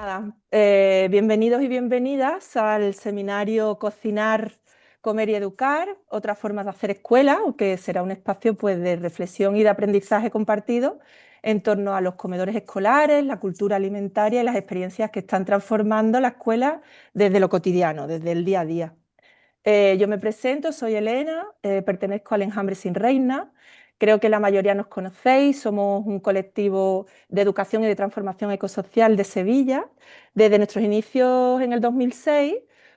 Nada, bienvenidos y bienvenidas al seminario Cocinar, Comer y Educar, otras formas de hacer escuela, que será un espacio pues, de reflexión y de aprendizaje compartido en torno a los comedores escolares, la cultura alimentaria y las experiencias que están transformando la escuela desde lo cotidiano, desde el día a día. Yo me presento, soy Elena, pertenezco al Enjambre Sin Reina. Creo que la mayoría nos conocéis, somos un colectivo de educación y de transformación ecosocial de Sevilla. Desde nuestros inicios en el 2006,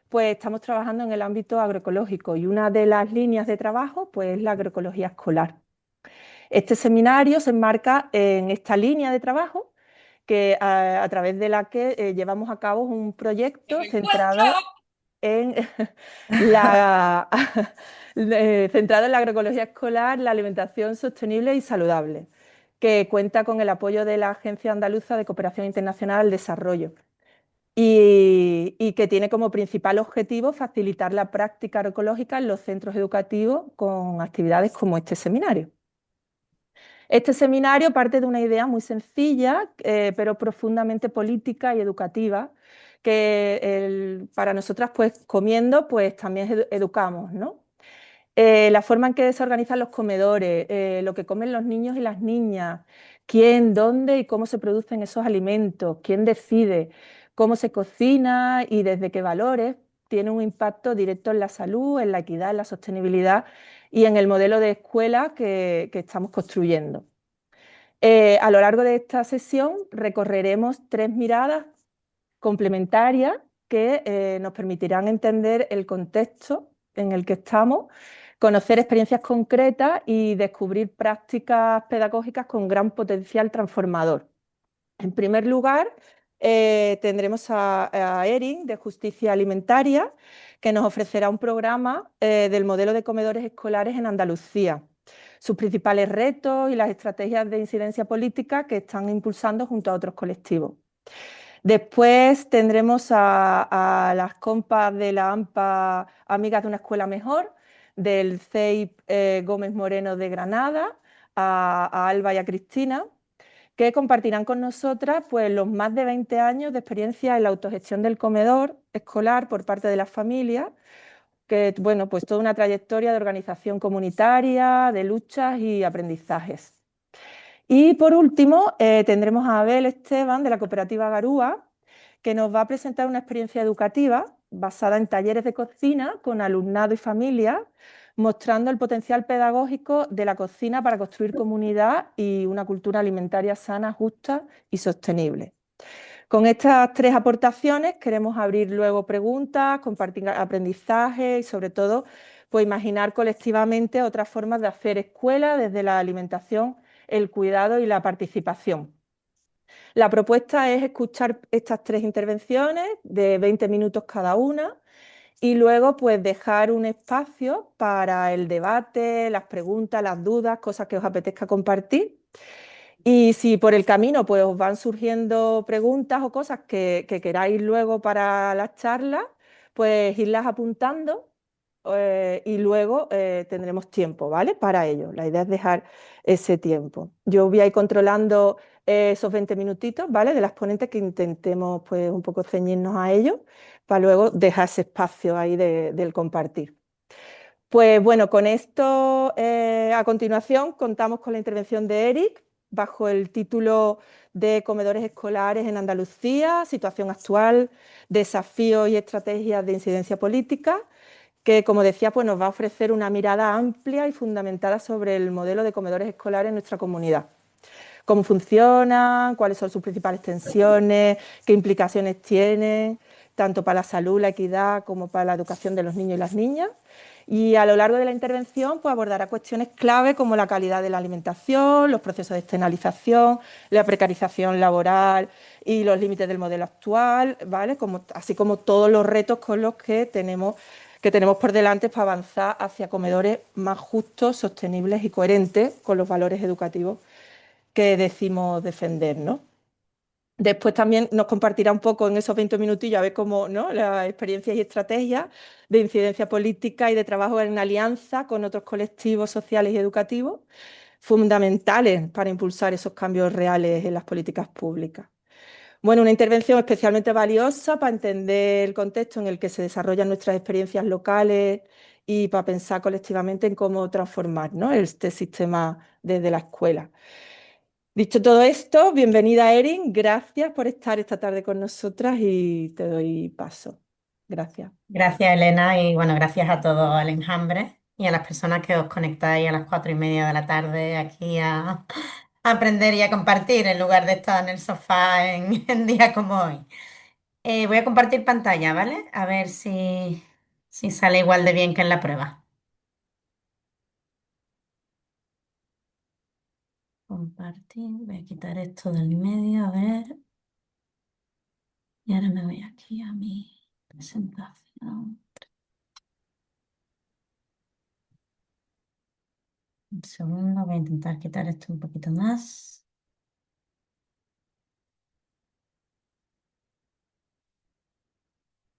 pues estamos trabajando en el ámbito agroecológico y una de las líneas de trabajo pues, es la agroecología escolar. Este seminario se enmarca en esta línea de trabajo que, a través de la que llevamos a cabo un proyecto centrado en la, centrado en la agroecología escolar, la alimentación sostenible y saludable, que cuenta con el apoyo de la Agencia Andaluza de Cooperación Internacional al Desarrollo y que tiene como principal objetivo facilitar la práctica agroecológica en los centros educativos con actividades como este seminario. Este seminario parte de una idea muy sencilla, pero profundamente política y educativa, que para nosotras, pues comiendo, pues también educamos, ¿no? La forma en que se organizan los comedores, lo que comen los niños y las niñas, quién, dónde y cómo se producen esos alimentos, quién decide, cómo se cocina y desde qué valores, tiene un impacto directo en la salud, en la equidad, en la sostenibilidad y en el modelo de escuela que estamos construyendo. A lo largo de esta sesión recorreremos 3 miradas complementarias que nos permitirán entender el contexto en el que estamos, conocer experiencias concretas y descubrir prácticas pedagógicas con gran potencial transformador. En primer lugar, tendremos a Erin de Justicia Alimentaria, que nos ofrecerá un programa del modelo de comedores escolares en Andalucía, sus principales retos y las estrategias de incidencia política que están impulsando junto a otros colectivos. Después tendremos a las compas de la AMPA, Amigas de una Escuela Mejor, del CEIP Gómez Moreno de Granada, a Alba y a Cristina, que compartirán con nosotras pues, los más de 20 años de experiencia en la autogestión del comedor escolar por parte de las familias, que bueno, pues toda una trayectoria de organización comunitaria, de luchas y aprendizajes. Y por último, tendremos a Abel Esteban de la cooperativa Garúa, que nos va a presentar una experiencia educativa basada en talleres de cocina con alumnado y familia, mostrando el potencial pedagógico de la cocina para construir comunidad y una cultura alimentaria sana, justa y sostenible. Con estas 3 aportaciones queremos abrir luego preguntas, compartir aprendizaje y sobre todo pues, imaginar colectivamente otras formas de hacer escuela desde la alimentación, el cuidado y la participación. La propuesta es escuchar estas 3 intervenciones de 20 minutos cada una y luego pues dejar un espacio para el debate, las preguntas, las dudas, cosas que os apetezca compartir. Y si por el camino pues, os van surgiendo preguntas o cosas que queráis luego para las charlas, pues irlas apuntando y luego tendremos tiempo, ¿vale? Para ello. La idea es dejar ese tiempo. Yo voy a ir controlando esos 20 minutitos, ¿vale? De las ponentes que intentemos pues un poco ceñirnos a ello para luego dejar ese espacio ahí del compartir. Pues bueno, con esto a continuación contamos con la intervención de Eric bajo el título de Comedores escolares en Andalucía, situación actual, desafíos y estrategias de incidencia política, que como decía pues nos va a ofrecer una mirada amplia y fundamentada sobre el modelo de comedores escolares en nuestra comunidad. Cómo funcionan, cuáles son sus principales tensiones, qué implicaciones tienen, tanto para la salud, la equidad, como para la educación de los niños y las niñas. Y a lo largo de la intervención pues, abordará cuestiones clave como la calidad de la alimentación, los procesos de externalización, la precarización laboral y los límites del modelo actual, ¿vale? Así como todos los retos con los que tenemos por delante para avanzar hacia comedores más justos, sostenibles y coherentes con los valores educativos que decimos defender, ¿no? Después también nos compartirá un poco en esos 20 minutillos a ver cómo, ¿no? Las experiencias y estrategias de incidencia política y de trabajo en alianza con otros colectivos sociales y educativos fundamentales para impulsar esos cambios reales en las políticas públicas. Bueno, una intervención especialmente valiosa para entender el contexto en el que se desarrollan nuestras experiencias locales y para pensar colectivamente en cómo transformar, ¿no?, este sistema desde la escuela. Dicho todo esto, bienvenida Erin, gracias por estar esta tarde con nosotras y te doy paso. Gracias. Gracias, Elena, y bueno, gracias a todo el enjambre y a las personas que os conectáis a las 4:30 de la tarde aquí a aprender y a compartir en lugar de estar en el sofá en día como hoy. Voy a compartir pantalla, ¿vale? A ver si sale igual de bien que en la prueba. Compartir, voy a quitar esto del medio, a ver. Y ahora me voy aquí a mi presentación. Un segundo, voy a intentar quitar esto un poquito más.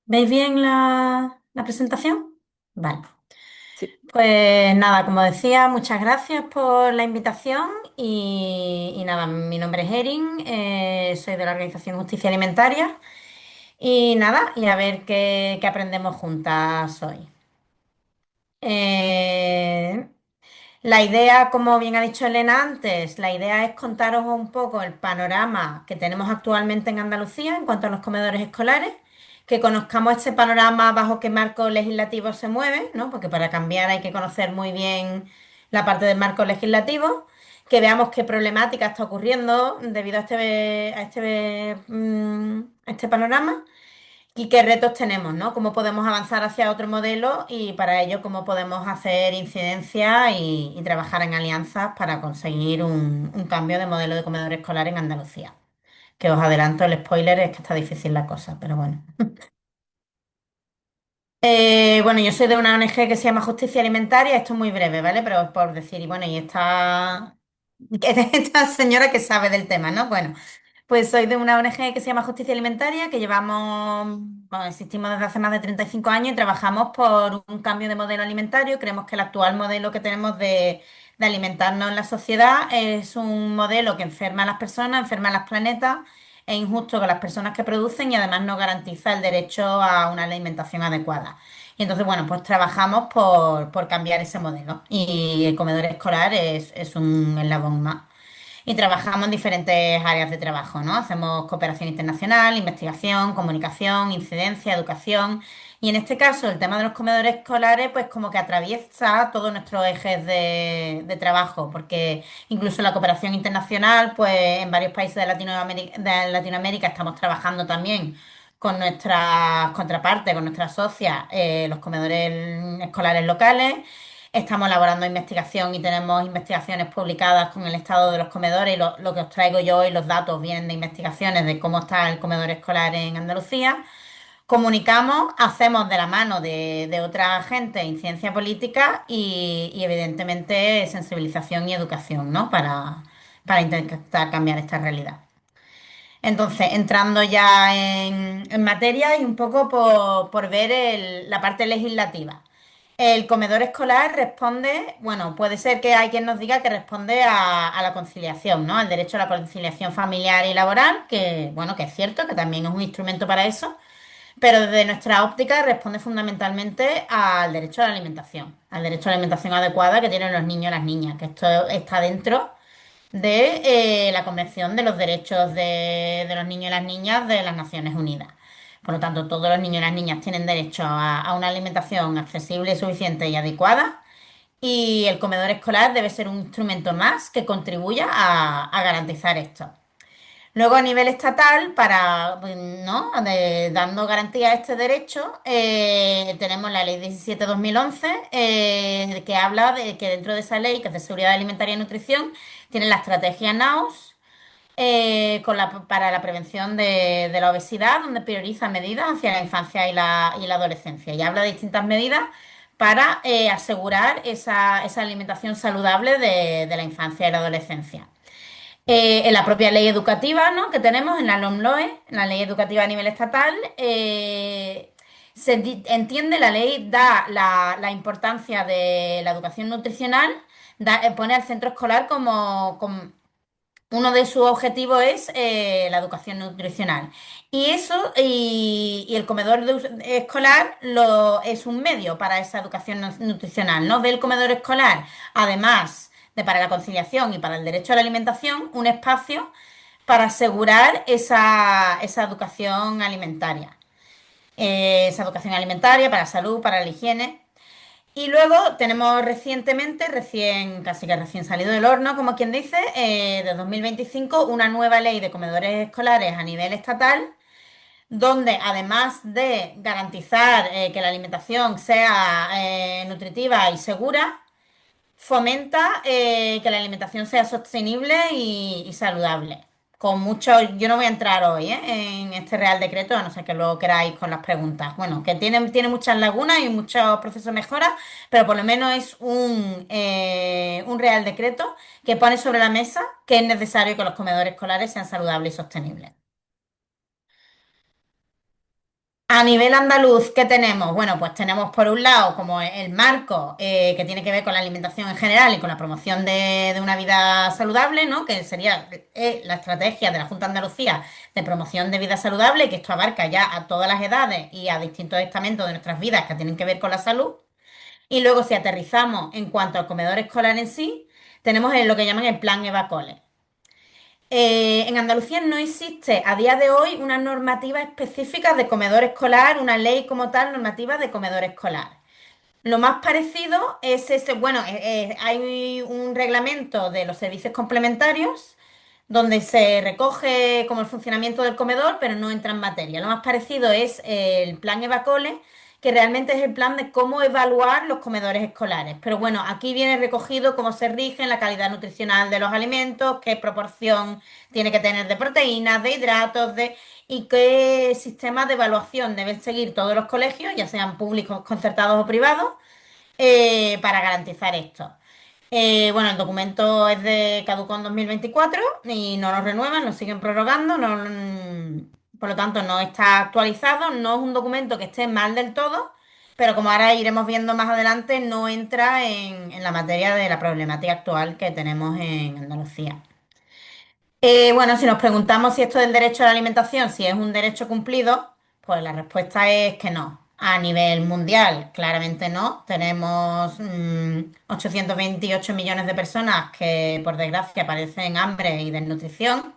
¿Veis bien la presentación? Vale. Sí. Pues nada, como decía, muchas gracias por la invitación y nada, mi nombre es Erin, soy de la organización Justicia Alimentaria y nada, y a ver qué aprendemos juntas hoy. Eh, la idea, como bien ha dicho Elena antes, la idea es contaros un poco el panorama que tenemos actualmente en Andalucía en cuanto a los comedores escolares, que conozcamos este panorama bajo qué marco legislativo se mueve, ¿no? Porque para cambiar hay que conocer muy bien la parte del marco legislativo, que veamos qué problemática está ocurriendo debido a este panorama. ¿Y qué retos tenemos, ¿no? ¿Cómo podemos avanzar hacia otro modelo y para ello cómo podemos hacer incidencia y trabajar en alianzas para conseguir un cambio de modelo de comedor escolar en Andalucía? Que os adelanto el spoiler, es que está difícil la cosa, pero bueno. Bueno, yo soy de una ONG que se llama Justicia Alimentaria, esto es muy breve, ¿vale? Pero por decir, y bueno, y esta señora que sabe del tema, ¿no? Bueno, pues soy de una ONG que se llama Justicia Alimentaria, que bueno, existimos desde hace más de 35 años y trabajamos por un cambio de modelo alimentario. Creemos que el actual modelo que tenemos de alimentarnos en la sociedad es un modelo que enferma a las personas, enferma a los planetas, es injusto con las personas que producen y además no garantiza el derecho a una alimentación adecuada. Y entonces, bueno, pues trabajamos por cambiar ese modelo y el comedor escolar es un eslabón más. Y trabajamos en diferentes áreas de trabajo, ¿no? Hacemos cooperación internacional, investigación, comunicación, incidencia, educación. Y en este caso, el tema de los comedores escolares, pues como que atraviesa todos nuestros ejes de trabajo, porque incluso la cooperación internacional, pues en varios países de Latinoamérica estamos trabajando también con nuestras contrapartes, con nuestras socias, los comedores escolares locales. Estamos elaborando investigación y tenemos investigaciones publicadas con el estado de los comedores y lo que os traigo yo hoy, los datos vienen de investigaciones de cómo está el comedor escolar en Andalucía. Comunicamos, hacemos de la mano de otra gente incidencia política y evidentemente sensibilización y educación, ¿no? Para intentar cambiar esta realidad. Entonces, entrando ya en materia y un poco por ver la parte legislativa. El comedor escolar responde, bueno, puede ser que hay quien nos diga que responde a la conciliación, ¿no? Al derecho a la conciliación familiar y laboral, que, bueno, que es cierto, que también es un instrumento para eso, pero desde nuestra óptica responde fundamentalmente al derecho a la alimentación, al derecho a la alimentación adecuada que tienen los niños y las niñas, que esto está dentro de la Convención de los Derechos de los Niños y las Niñas de las Naciones Unidas. Por lo tanto, todos los niños y las niñas tienen derecho a una alimentación accesible, suficiente y adecuada, y el comedor escolar debe ser un instrumento más que contribuya a garantizar esto. Luego, a nivel estatal, ¿no? Dando garantía a este derecho, tenemos la Ley 17/2011, que habla de que dentro de esa ley, que es de seguridad alimentaria y nutrición, tiene la estrategia NAUS, para la prevención de la obesidad, donde prioriza medidas hacia la infancia y la adolescencia. Y habla de distintas medidas para asegurar esa alimentación saludable de la infancia y la adolescencia. En la propia ley educativa, ¿no?, que tenemos en la LOMLOE, en la ley educativa a nivel estatal, entiende la ley, da la importancia de la educación nutricional, pone al centro escolar uno de sus objetivos es la educación nutricional. Y eso, y el comedor escolar es un medio para esa educación nutricional, ¿no? Ve el comedor escolar, además de para la conciliación y para el derecho a la alimentación, un espacio para asegurar esa educación alimentaria. Esa educación alimentaria para la salud, para la higiene. Y luego tenemos recientemente, casi que recién salido del horno, como quien dice, de 2025, una nueva ley de comedores escolares a nivel estatal, donde además de garantizar que la alimentación sea nutritiva y segura, fomenta que la alimentación sea sostenible y saludable. Con mucho, yo no voy a entrar hoy en este Real Decreto, a no ser que luego queráis con las preguntas. Bueno, que tiene muchas lagunas y muchos procesos de mejora, pero por lo menos es un Real Decreto que pone sobre la mesa que es necesario que los comedores escolares sean saludables y sostenibles. A nivel andaluz, ¿qué tenemos? Bueno, pues tenemos por un lado como el marco que tiene que ver con la alimentación en general y con la promoción de una vida saludable, ¿no? Que sería la estrategia de la Junta de Andalucía de promoción de vida saludable, que esto abarca ya a todas las edades y a distintos estamentos de nuestras vidas que tienen que ver con la salud. Y luego si aterrizamos en cuanto al comedor escolar en sí, tenemos lo que llaman el Plan Evacole. En Andalucía no existe a día de hoy una normativa específica de comedor escolar, una ley como tal normativa de comedor escolar. Lo más parecido es ese, bueno, hay un reglamento de los servicios complementarios donde se recoge como el funcionamiento del comedor, pero no entra en materia. Lo más parecido es el plan Evacole, que realmente es el plan de cómo evaluar los comedores escolares. Pero bueno, aquí viene recogido cómo se rige la calidad nutricional de los alimentos, qué proporción tiene que tener de proteínas, de hidratos, y qué sistema de evaluación deben seguir todos los colegios, ya sean públicos, concertados o privados, para garantizar esto. Bueno, el documento es de caducó en 2024 y no lo renuevan, lo siguen prorrogando, por lo tanto no está actualizado, no es un documento que esté mal del todo, pero como ahora iremos viendo más adelante, no entra en la materia de la problemática actual que tenemos en Andalucía. Bueno, si nos preguntamos si esto del derecho a la alimentación, si es un derecho cumplido, pues la respuesta es que no. A nivel mundial, claramente no. Tenemos 828 millones de personas que, por desgracia, padecen hambre y desnutrición,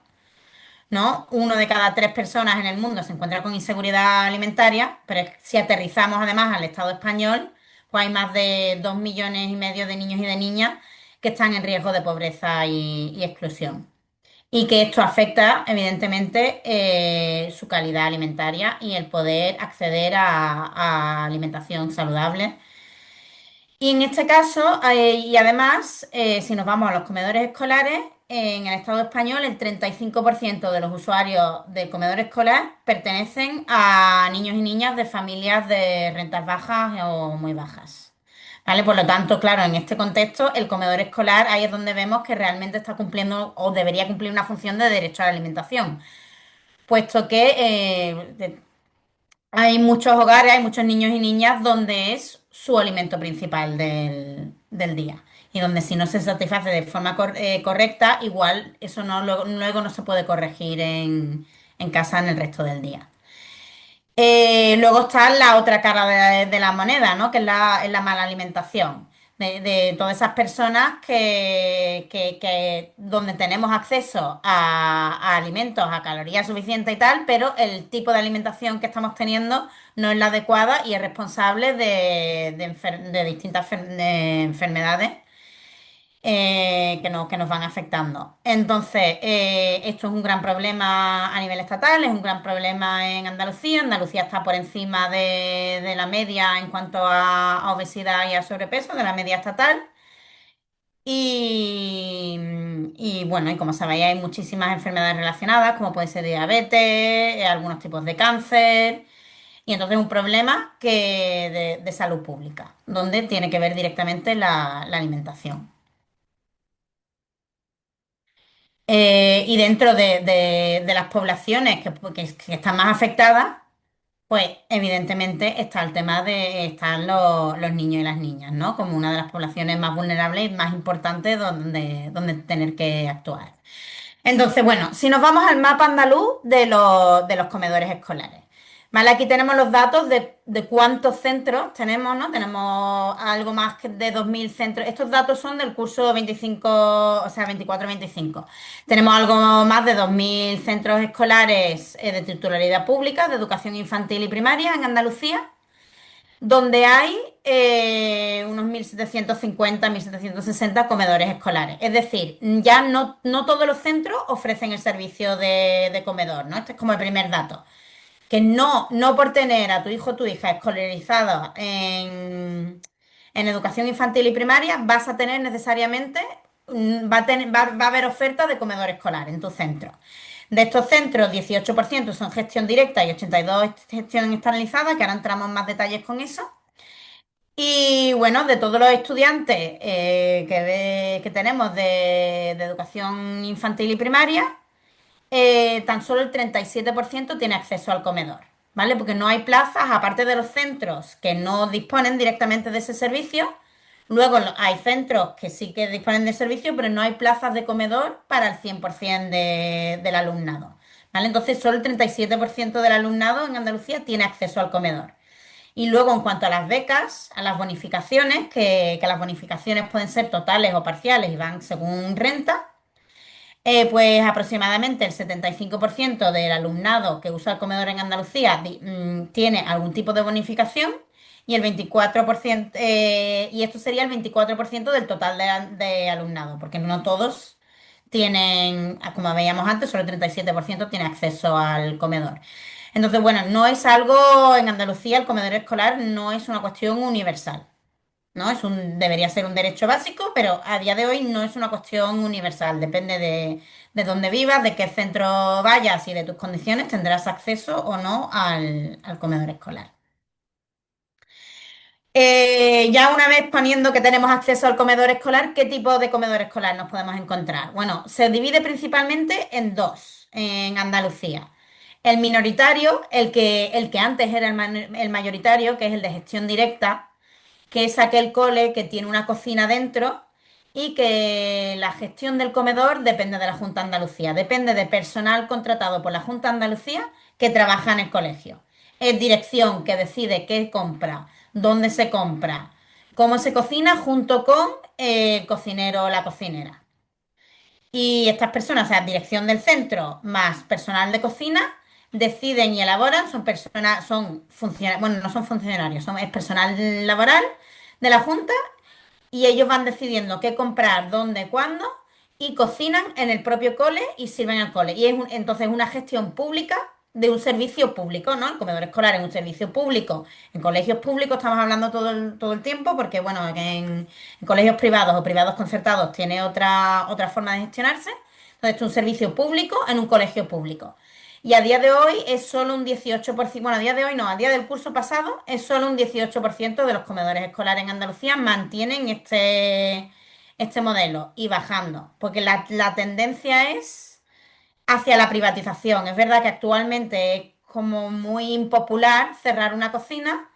¿no? Uno de cada tres personas en el mundo se encuentra con inseguridad alimentaria, pero si aterrizamos además al Estado español, pues hay más de 2,5 millones de niños y de niñas que están en riesgo de pobreza y exclusión y que esto afecta evidentemente su calidad alimentaria y el poder acceder a alimentación saludable. Y en este caso, y además, si nos vamos a los comedores escolares, en el Estado español el 35% de los usuarios del comedor escolar pertenecen a niños y niñas de familias de rentas bajas o muy bajas. ¿Vale? Por lo tanto, claro, en este contexto, el comedor escolar ahí es donde vemos que realmente está cumpliendo o debería cumplir una función de derecho a la alimentación, puesto que hay muchos hogares, hay muchos niños y niñas donde es su alimento principal del día y donde si no se satisface de forma correcta, igual eso no, luego no se puede corregir en casa en el resto del día. Luego está la otra cara de la moneda, ¿no? Que es la mala alimentación. De todas esas personas donde tenemos acceso a alimentos, a calorías suficientes y tal, pero el tipo de alimentación que estamos teniendo no es la adecuada y es responsable de distintas enfermedades que nos van afectando. Entonces, esto es un gran problema a nivel estatal, es un gran problema en Andalucía. Andalucía está por encima de la media en cuanto a obesidad y a sobrepeso, de la media estatal. Y bueno, y como sabéis, hay muchísimas enfermedades relacionadas, como puede ser diabetes, algunos tipos de cáncer. Y entonces es un problema de salud pública, donde tiene que ver directamente la alimentación. Y dentro de las poblaciones que están más afectadas, pues evidentemente está el tema están los niños y las niñas, ¿no? Como una de las poblaciones más vulnerables y más importantes donde tener que actuar. Entonces, bueno, si nos vamos al mapa andaluz de los comedores escolares, ¿vale? Aquí tenemos los datos de cuántos centros tenemos, ¿no? Tenemos algo más que de 2.000 centros. Estos datos son del curso 25, o sea, 24-25. Tenemos algo más de 2.000 centros escolares de titularidad pública, de educación infantil y primaria en Andalucía, donde hay unos 1.750, 1.760 comedores escolares. Es decir, ya no todos los centros ofrecen el servicio de comedor, ¿no? Este es como el primer dato. Que no por tener a tu hijo o tu hija escolarizado en educación infantil y primaria, vas a tener necesariamente, va a haber oferta de comedor escolar en tu centro. De estos centros, 18% son gestión directa y 82% gestión externalizada, que ahora entramos en más detalles con eso. Y bueno, de todos los estudiantes que tenemos de educación infantil y primaria, tan solo el 37% tiene acceso al comedor, ¿vale? Porque no hay plazas, aparte de los centros que no disponen directamente de ese servicio. Luego hay centros que sí que disponen de servicio, pero no hay plazas de comedor para el 100% del alumnado, ¿vale? Entonces, solo el 37% del alumnado en Andalucía tiene acceso al comedor. Y luego, en cuanto a las becas, a las bonificaciones, que las bonificaciones pueden ser totales o parciales y van según renta, pues aproximadamente el 75% del alumnado que usa el comedor en Andalucía tiene algún tipo de bonificación y el 24%, y esto sería el 24% del total de alumnado, porque no todos tienen, como veíamos antes, solo el 37% tiene acceso al comedor. Entonces, bueno, no es algo en Andalucía, el comedor escolar no es una cuestión universal. ¿No? Debería ser un derecho básico, pero a día de hoy no es una cuestión universal. Depende de dónde vivas, de qué centro vayas y de tus condiciones, tendrás acceso o no al comedor escolar. Ya una vez poniendo que tenemos acceso al comedor escolar, ¿qué tipo de comedor escolar nos podemos encontrar? Bueno, se divide principalmente en dos en Andalucía. El minoritario, el que antes era el mayoritario, que es el de gestión directa, que es aquel cole que tiene una cocina dentro y que la gestión del comedor depende de la Junta de Andalucía, depende de personal contratado por la Junta de Andalucía que trabaja en el colegio. Es dirección que decide qué compra, dónde se compra, cómo se cocina junto con el cocinero o la cocinera. Y estas personas, o sea, dirección del centro más personal de cocina, deciden y elaboran, son personas, son funcionarios, bueno, no son funcionarios, es personal laboral de la Junta y ellos van decidiendo qué comprar, dónde, cuándo y cocinan en el propio cole y sirven al cole. Y entonces una gestión pública de un servicio público, ¿no? El comedor escolar es un servicio público. En colegios públicos estamos hablando todo el tiempo porque, bueno, que en colegios privados o privados concertados tiene otra forma de gestionarse. Entonces, esto es un servicio público en un colegio público. Y a día de hoy es solo un 18%, bueno, a día de hoy no, a día del curso pasado es solo un 18% de los comedores escolares en Andalucía mantienen este modelo y bajando, porque la tendencia es hacia la privatización. Es verdad que actualmente es como muy impopular cerrar una cocina,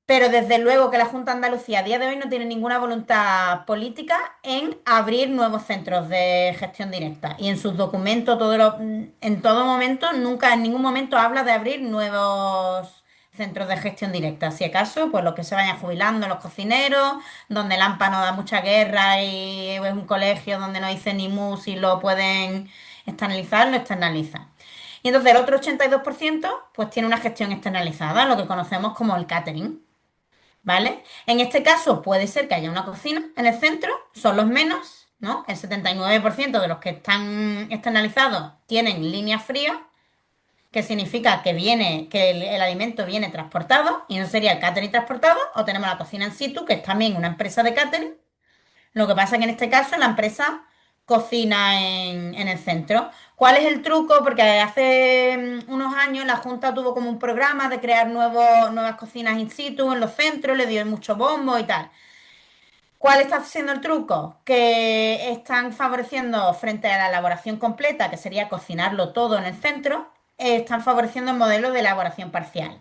pero desde luego que la Junta de Andalucía a día de hoy no tiene ninguna voluntad política en abrir nuevos centros de gestión directa. Y en sus documentos, en todo momento, nunca en ningún momento habla de abrir nuevos centros de gestión directa. Si acaso, pues los que se vayan jubilando, los cocineros, donde el AMPA no da mucha guerra y es un colegio donde no dice ni mu si lo pueden externalizar, lo externalizan. Y entonces el otro 82% pues tiene una gestión externalizada, lo que conocemos como el catering. ¿Vale? En este caso puede ser que haya una cocina en el centro, son los menos, ¿no? El 79% de los que están externalizados tienen línea fría, que significa que el alimento viene transportado, y no sería el catering transportado, o tenemos la cocina en situ, que es también una empresa de catering, lo que pasa es que en este caso la empresa cocina en el centro. ¿Cuál es el truco? Porque hace unos años la Junta tuvo como un programa de crear nuevas cocinas in situ en los centros, le dio mucho bombo y tal. ¿Cuál está siendo el truco? Que están favoreciendo frente a la elaboración completa, que sería cocinarlo todo en el centro, están favoreciendo el modelo de elaboración parcial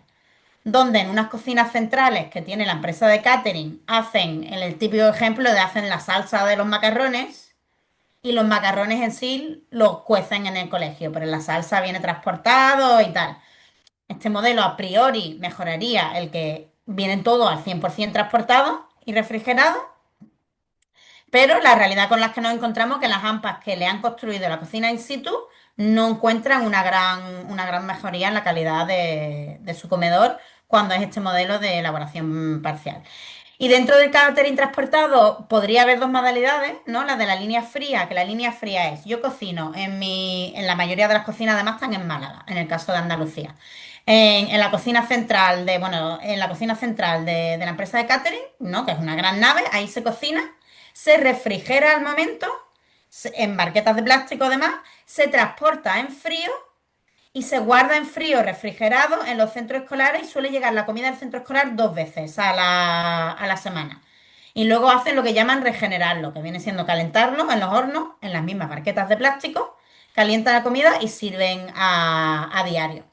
donde en unas cocinas centrales que tiene la empresa de catering hacen, en el típico ejemplo de hacen la salsa de los macarrones y los macarrones en sí los cuecen en el colegio, pero la salsa viene transportado y tal. Este modelo a priori mejoraría el que vienen todo al 100% transportado y refrigerado, pero la realidad con la que nos encontramos es que las AMPAs que le han construido la cocina in situ no encuentran una gran mejoría en la calidad de su comedor cuando es este modelo de elaboración parcial. Y dentro del catering transportado podría haber dos modalidades, ¿no? La de la línea fría, que la línea fría es, yo cocino en la mayoría de las cocinas además están en Málaga, en el caso de Andalucía. En la cocina central bueno, en la cocina central de la empresa de catering, ¿no? Que es una gran nave, ahí se cocina, se refrigera al momento, en barquetas de plástico además, se transporta en frío y se guarda en frío refrigerado en los centros escolares y suele llegar la comida del centro escolar 2 veces a la semana. Y luego hacen lo que llaman regenerarlo, que viene siendo calentarlo en los hornos, en las mismas barquetas de plástico, calientan la comida y sirven a diario.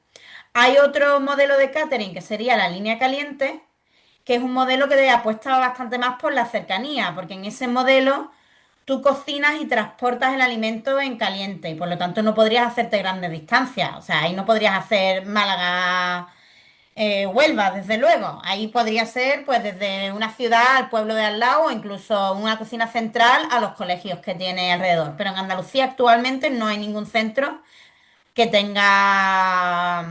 Hay otro modelo de catering que sería la línea caliente, que es un modelo que apuesta bastante más por la cercanía, porque en ese modelo tú cocinas y transportas el alimento en caliente y por lo tanto no podrías hacerte grandes distancias. O sea, ahí no podrías hacer Málaga, Huelva, desde luego. Ahí podría ser pues desde una ciudad al pueblo de al lado o incluso una cocina central a los colegios que tiene alrededor. Pero en Andalucía actualmente no hay ningún centro que tenga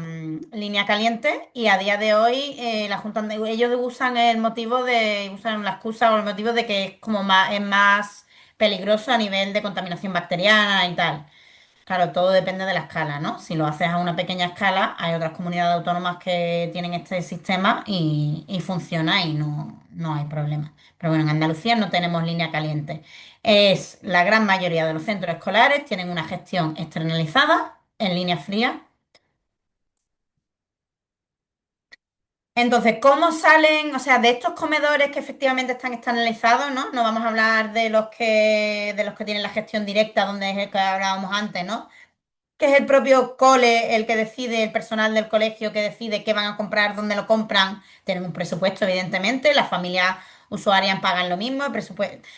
línea caliente y a día de hoy la Junta ellos usan la excusa o el motivo de que es como más, es más peligroso a nivel de contaminación bacteriana y tal. Claro, todo depende de la escala, ¿no? Si lo haces a una pequeña escala, hay otras comunidades autónomas que tienen este sistema y funciona y no hay problema. Pero bueno, en Andalucía no tenemos línea caliente. Es la gran mayoría de los centros escolares tienen una gestión externalizada en línea fría. Entonces, ¿cómo salen, o sea, de estos comedores que efectivamente están externalizados, ¿no? No vamos a hablar de los que tienen la gestión directa, donde es el que hablábamos antes, ¿no? Que es el propio cole el que decide, el personal del colegio que decide qué van a comprar, dónde lo compran. Tienen un presupuesto, evidentemente, las familias usuarias pagan lo mismo, el presupuesto.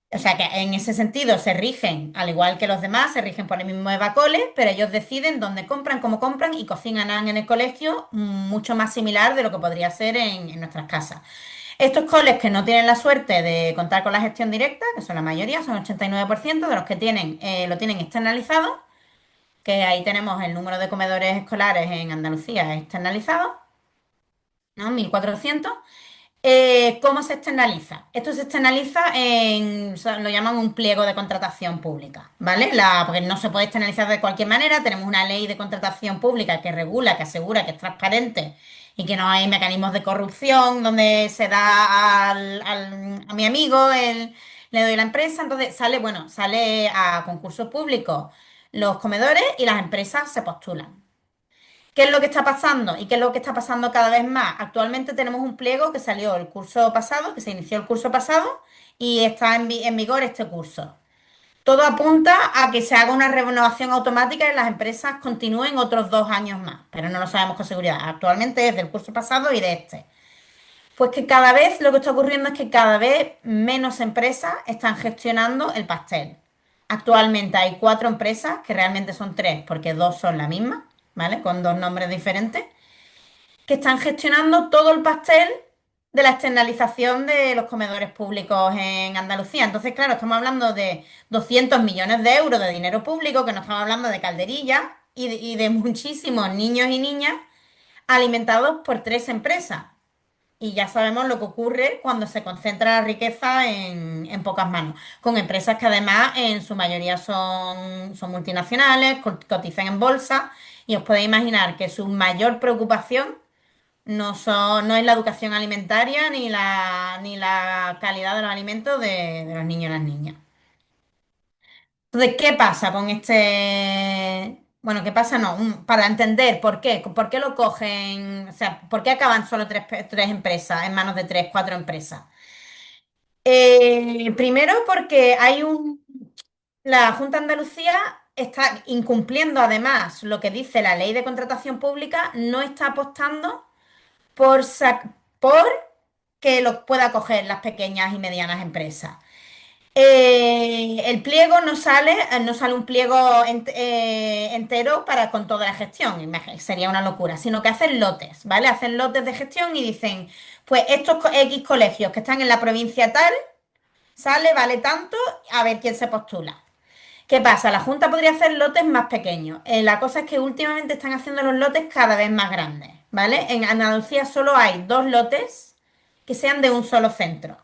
O sea que en ese sentido se rigen, al igual que los demás, se rigen por el mismo Evacole, pero ellos deciden dónde compran, cómo compran y cocinan en el colegio mucho más similar de lo que podría ser en nuestras casas. Estos coles que no tienen la suerte de contar con la gestión directa, que son la mayoría, son 89% de los que tienen, lo tienen externalizado, que ahí tenemos el número de comedores escolares en Andalucía externalizados, ¿no? 1.400. ¿Cómo se externaliza? Esto se externaliza lo llaman un pliego de contratación pública, ¿vale? Porque no se puede externalizar de cualquier manera, tenemos una ley de contratación pública que regula, que asegura que es transparente y que no hay mecanismos de corrupción donde se da a mi amigo, le doy la empresa, entonces sale, bueno, sale a concursos públicos los comedores y las empresas se postulan. ¿Qué es lo que está pasando? ¿Y qué es lo que está pasando cada vez más? Actualmente tenemos un pliego que salió el curso pasado, que se inició el curso pasado y está en vigor este curso. Todo apunta a que se haga una renovación automática y las empresas continúen otros 2 años más, pero no lo sabemos con seguridad. Actualmente es del curso pasado y de este. Pues que cada vez lo que está ocurriendo es que cada vez menos empresas están gestionando el pastel. Actualmente hay 4 empresas, que realmente son 3, porque 2 son la misma, ¿vale? Con 2 nombres diferentes, que están gestionando todo el pastel de la externalización de los comedores públicos en Andalucía. Entonces, claro, estamos hablando de 200 millones de euros de dinero público, que no estamos hablando de calderilla, y de muchísimos niños y niñas alimentados por 3 empresas. Y ya sabemos lo que ocurre cuando se concentra la riqueza en pocas manos, con empresas que además en su mayoría son multinacionales, cotizan en bolsa, y os podéis imaginar que su mayor preocupación no es la educación alimentaria ni la calidad de los alimentos de los niños y las niñas. Entonces, ¿qué pasa con este? Bueno, ¿qué pasa? No, para entender por qué lo cogen, o sea, por qué acaban solo 3 empresas en manos de 3, 4 empresas. Primero porque la Junta de Andalucía está incumpliendo además lo que dice la ley de contratación pública, no está apostando por que lo pueda coger las pequeñas y medianas empresas. El pliego no sale un pliego entero con toda la gestión, sería una locura, sino que hacen lotes, ¿vale? Hacen lotes de gestión y dicen, pues estos X colegios que están en la provincia tal, vale tanto, a ver quién se postula. ¿Qué pasa? La Junta podría hacer lotes más pequeños. La cosa es que últimamente están haciendo los lotes cada vez más grandes, ¿vale? En Andalucía solo hay 2 lotes que sean de un solo centro.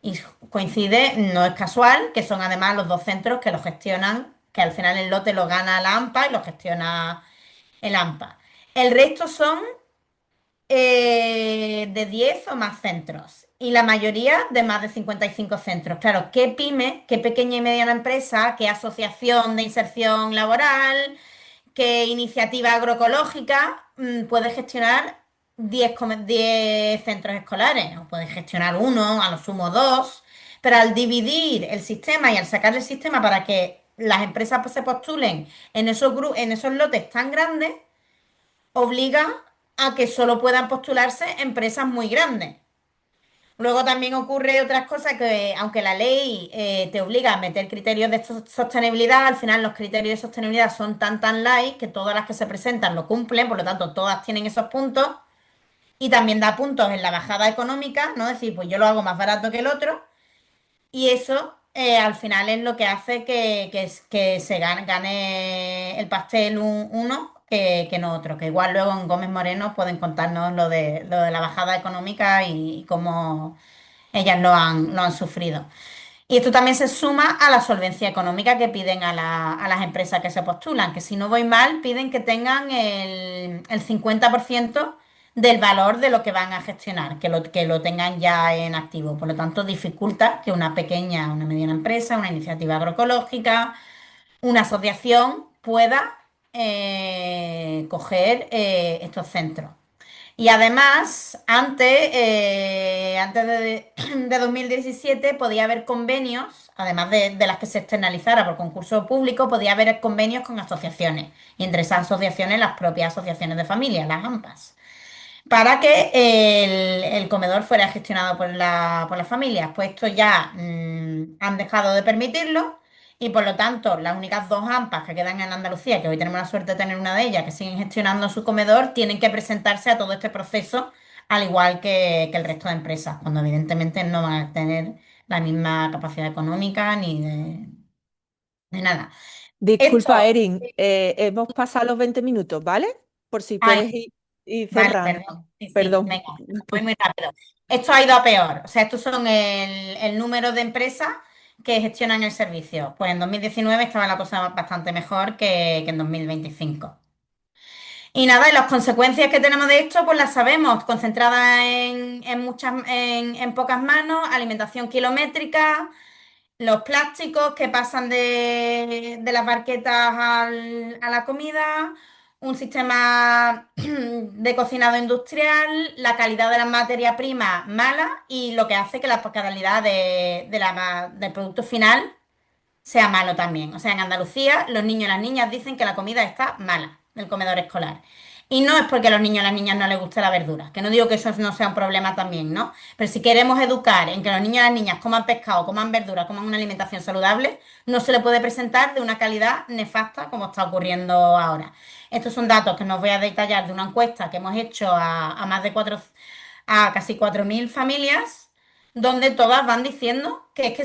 Y coincide, no es casual, que son además los 2 centros que lo gestionan, que al final el lote lo gana la AMPA y lo gestiona el AMPA. El resto son de 10 o más centros y la mayoría de más de 55 centros. Claro, ¿qué pyme, qué pequeña y mediana empresa, qué asociación de inserción laboral, qué iniciativa agroecológica puede gestionar 10 centros escolares? O puede gestionar uno, a lo sumo dos, pero al dividir el sistema y al sacar el sistema para que las empresas se postulen en esos lotes tan grandes, obliga a que solo puedan postularse empresas muy grandes. Luego también ocurre otras cosas que, aunque la ley te obliga a meter criterios de sostenibilidad, al final los criterios de sostenibilidad son tan light que todas las que se presentan lo cumplen, por lo tanto todas tienen esos puntos y también da puntos en la bajada económica, ¿no? Es decir, pues yo lo hago más barato que el otro y eso al final es lo que hace que se gane el pastel uno que no otro. Que igual luego en Gómez Moreno pueden contarnos lo de la bajada económica y cómo ellas lo han sufrido. Y esto también se suma a la solvencia económica que piden a las empresas que se postulan, que si no voy mal, piden que tengan el 50% del valor de lo que van a gestionar, que lo tengan ya en activo. Por lo tanto, dificulta que una mediana empresa, una iniciativa agroecológica, una asociación pueda coger estos centros. Y además, antes de 2017 podía haber convenios, además de las que se externalizara por concurso público, podía haber convenios con asociaciones. Y entre esas asociaciones, las propias asociaciones de familia, las AMPAs, para que el comedor fuera gestionado por las familias. Pues esto ya han dejado de permitirlo y por lo tanto las únicas 2 AMPAs que quedan en Andalucía, que hoy tenemos la suerte de tener una de ellas, que siguen gestionando su comedor, tienen que presentarse a todo este proceso al igual que el resto de empresas, cuando evidentemente no van a tener la misma capacidad económica ni de nada. Esto, Disculpa, Erin, hemos pasado los 20 minutos, ¿vale? Por si ay, puedes ir vale, cerrando. perdón. Sí, sí, Perdón. venga, voy muy rápido. Esto ha ido a peor. O sea, estos son el número de empresas que gestionan el servicio. Pues en 2019 estaba la cosa bastante mejor que en 2025. Y nada, y las consecuencias que tenemos de esto, pues las sabemos, concentradas en pocas manos, alimentación kilométrica, los plásticos que pasan de las barquetas a la comida, un sistema de cocinado industrial, la calidad de la materia prima mala y lo que hace que la calidad del producto final sea malo también. O sea, en Andalucía los niños y las niñas dicen que la comida está mala del comedor escolar. Y no es porque a los niños y las niñas no les guste la verdura, que no digo que eso no sea un problema también, ¿no? Pero si queremos educar en que los niños y las niñas coman pescado, coman verdura, coman una alimentación saludable, no se le puede presentar de una calidad nefasta como está ocurriendo ahora. Estos son datos que nos voy a detallar de una encuesta que hemos hecho a casi 4.000 familias donde todas van diciendo que es que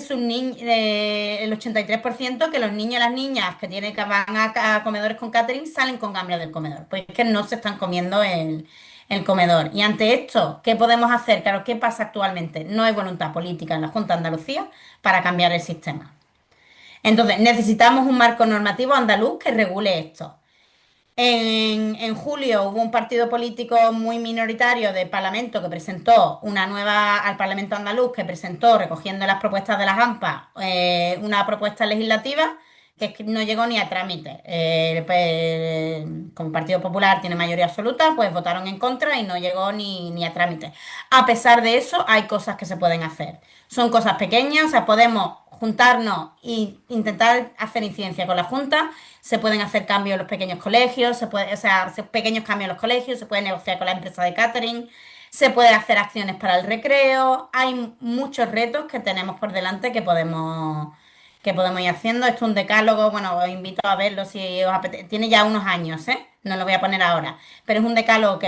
el 83% que los niños y las niñas que van a comedores con catering salen con hambre del comedor, pues es que no se están comiendo el comedor. Y ante esto, ¿qué podemos hacer? Claro, ¿qué pasa actualmente? No hay voluntad política en la Junta de Andalucía para cambiar el sistema. Entonces, necesitamos un marco normativo andaluz que regule esto. En julio hubo un partido político muy minoritario del Parlamento que presentó al Parlamento andaluz, que presentó, recogiendo las propuestas de las AMPA, una propuesta legislativa que es que no llegó ni a trámite. Como Partido Popular tiene mayoría absoluta, pues votaron en contra y no llegó ni a trámite. A pesar de eso, hay cosas que se pueden hacer. Son cosas pequeñas, o sea, podemos juntarnos e intentar hacer incidencia con la Junta. Se pueden hacer cambios en los pequeños colegios, o sea, hacer pequeños cambios en los colegios, se puede negociar con la empresa de catering, Se puede hacer acciones para el recreo. Hay muchos retos que tenemos por delante que podemos ir haciendo. Esto es un decálogo, bueno, os invito a verlo si os apetece. Tiene ya unos años, ¿eh? No lo voy a poner ahora. Pero es un decálogo que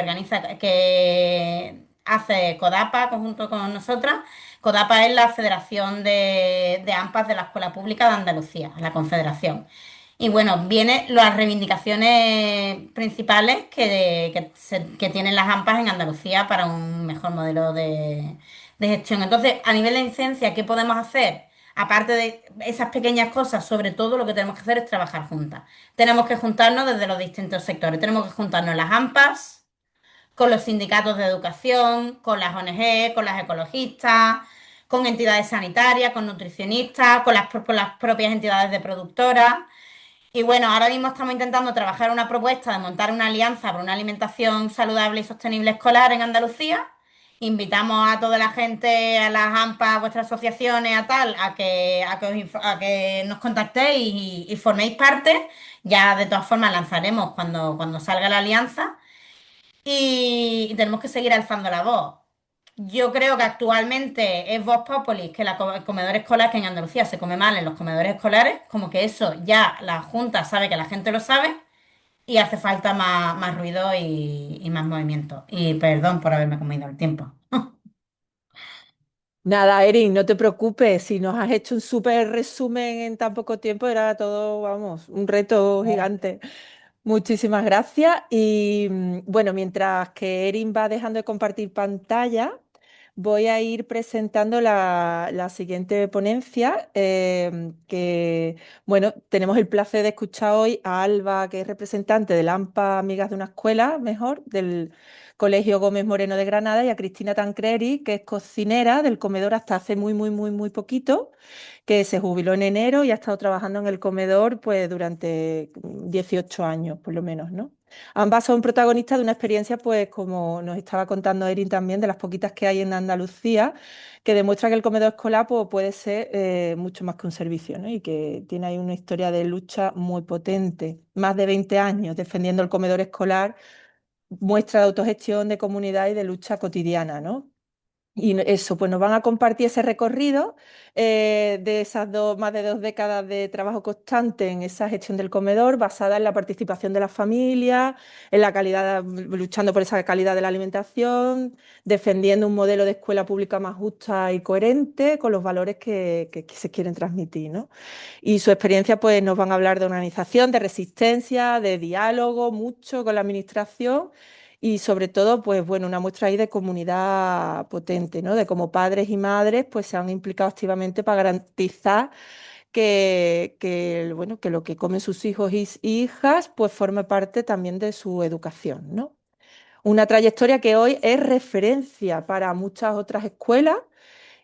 hace CODAPA conjunto con nosotras. CODAPA es la Federación de AMPAs de la Escuela Pública de Andalucía, la Confederación. Y bueno, vienen las reivindicaciones principales que tienen las AMPAs en Andalucía para un mejor modelo de gestión. Entonces, a nivel de licencia, ¿qué podemos hacer? Aparte de esas pequeñas cosas, sobre todo lo que tenemos que hacer es trabajar juntas. Tenemos que juntarnos desde los distintos sectores. Tenemos que juntarnos las AMPAs, con los sindicatos de educación, con las ONG, con las ecologistas, con entidades sanitarias, con nutricionistas, con las propias entidades de productoras. Y bueno, ahora mismo estamos intentando trabajar una propuesta de montar una alianza por una alimentación saludable y sostenible escolar en Andalucía. Invitamos a toda la gente, a las AMPA, a vuestras asociaciones, a tal, a que nos contactéis y forméis parte. Ya de todas formas lanzaremos cuando salga la alianza y tenemos que seguir alzando la voz. Yo creo que actualmente es Vox Populi que el comedor escolar, que en Andalucía se come mal en los comedores escolares, como que eso ya la Junta sabe que la gente lo sabe y hace falta más ruido y más movimiento. Y perdón por haberme comido el tiempo. Nada, Erin, no te preocupes, si nos has hecho un súper resumen en tan poco tiempo, era todo, vamos, un reto gigante. Muchísimas gracias. Y bueno, mientras que Erin va dejando de compartir pantalla, voy a ir presentando la siguiente ponencia, que, bueno, tenemos el placer de escuchar hoy a Alba, que es representante del AMPA Amigas de una Escuela, mejor, del Colegio Gómez Moreno de Granada, y a Cristina Tancredi, que es cocinera del comedor hasta hace muy, muy, muy, muy poquito, que se jubiló en enero y ha estado trabajando en el comedor pues durante 18 años, por lo menos, ¿no? Ambas son protagonistas de una experiencia, pues como nos estaba contando Erin también, de las poquitas que hay en Andalucía, que demuestra que el comedor escolar pues, puede ser mucho más que un servicio, ¿no? Y que tiene ahí una historia de lucha muy potente, más de 20 años defendiendo el comedor escolar, muestra de autogestión, de comunidad y de lucha cotidiana, ¿no? Y eso, pues nos van a compartir ese recorrido de esas más de 2 décadas de trabajo constante en esa gestión del comedor, basada en la participación de las familias, en la calidad, luchando por esa calidad de la alimentación, defendiendo un modelo de escuela pública más justa y coherente con los valores que se quieren transmitir, ¿no? Y su experiencia, pues nos van a hablar de organización, de resistencia, de diálogo, mucho con la administración y sobre todo, pues bueno, una muestra ahí de comunidad potente, ¿no? De cómo padres y madres pues se han implicado activamente para garantizar bueno, que lo que comen sus hijos y hijas pues forme parte también de su educación, ¿no? Una trayectoria que hoy es referencia para muchas otras escuelas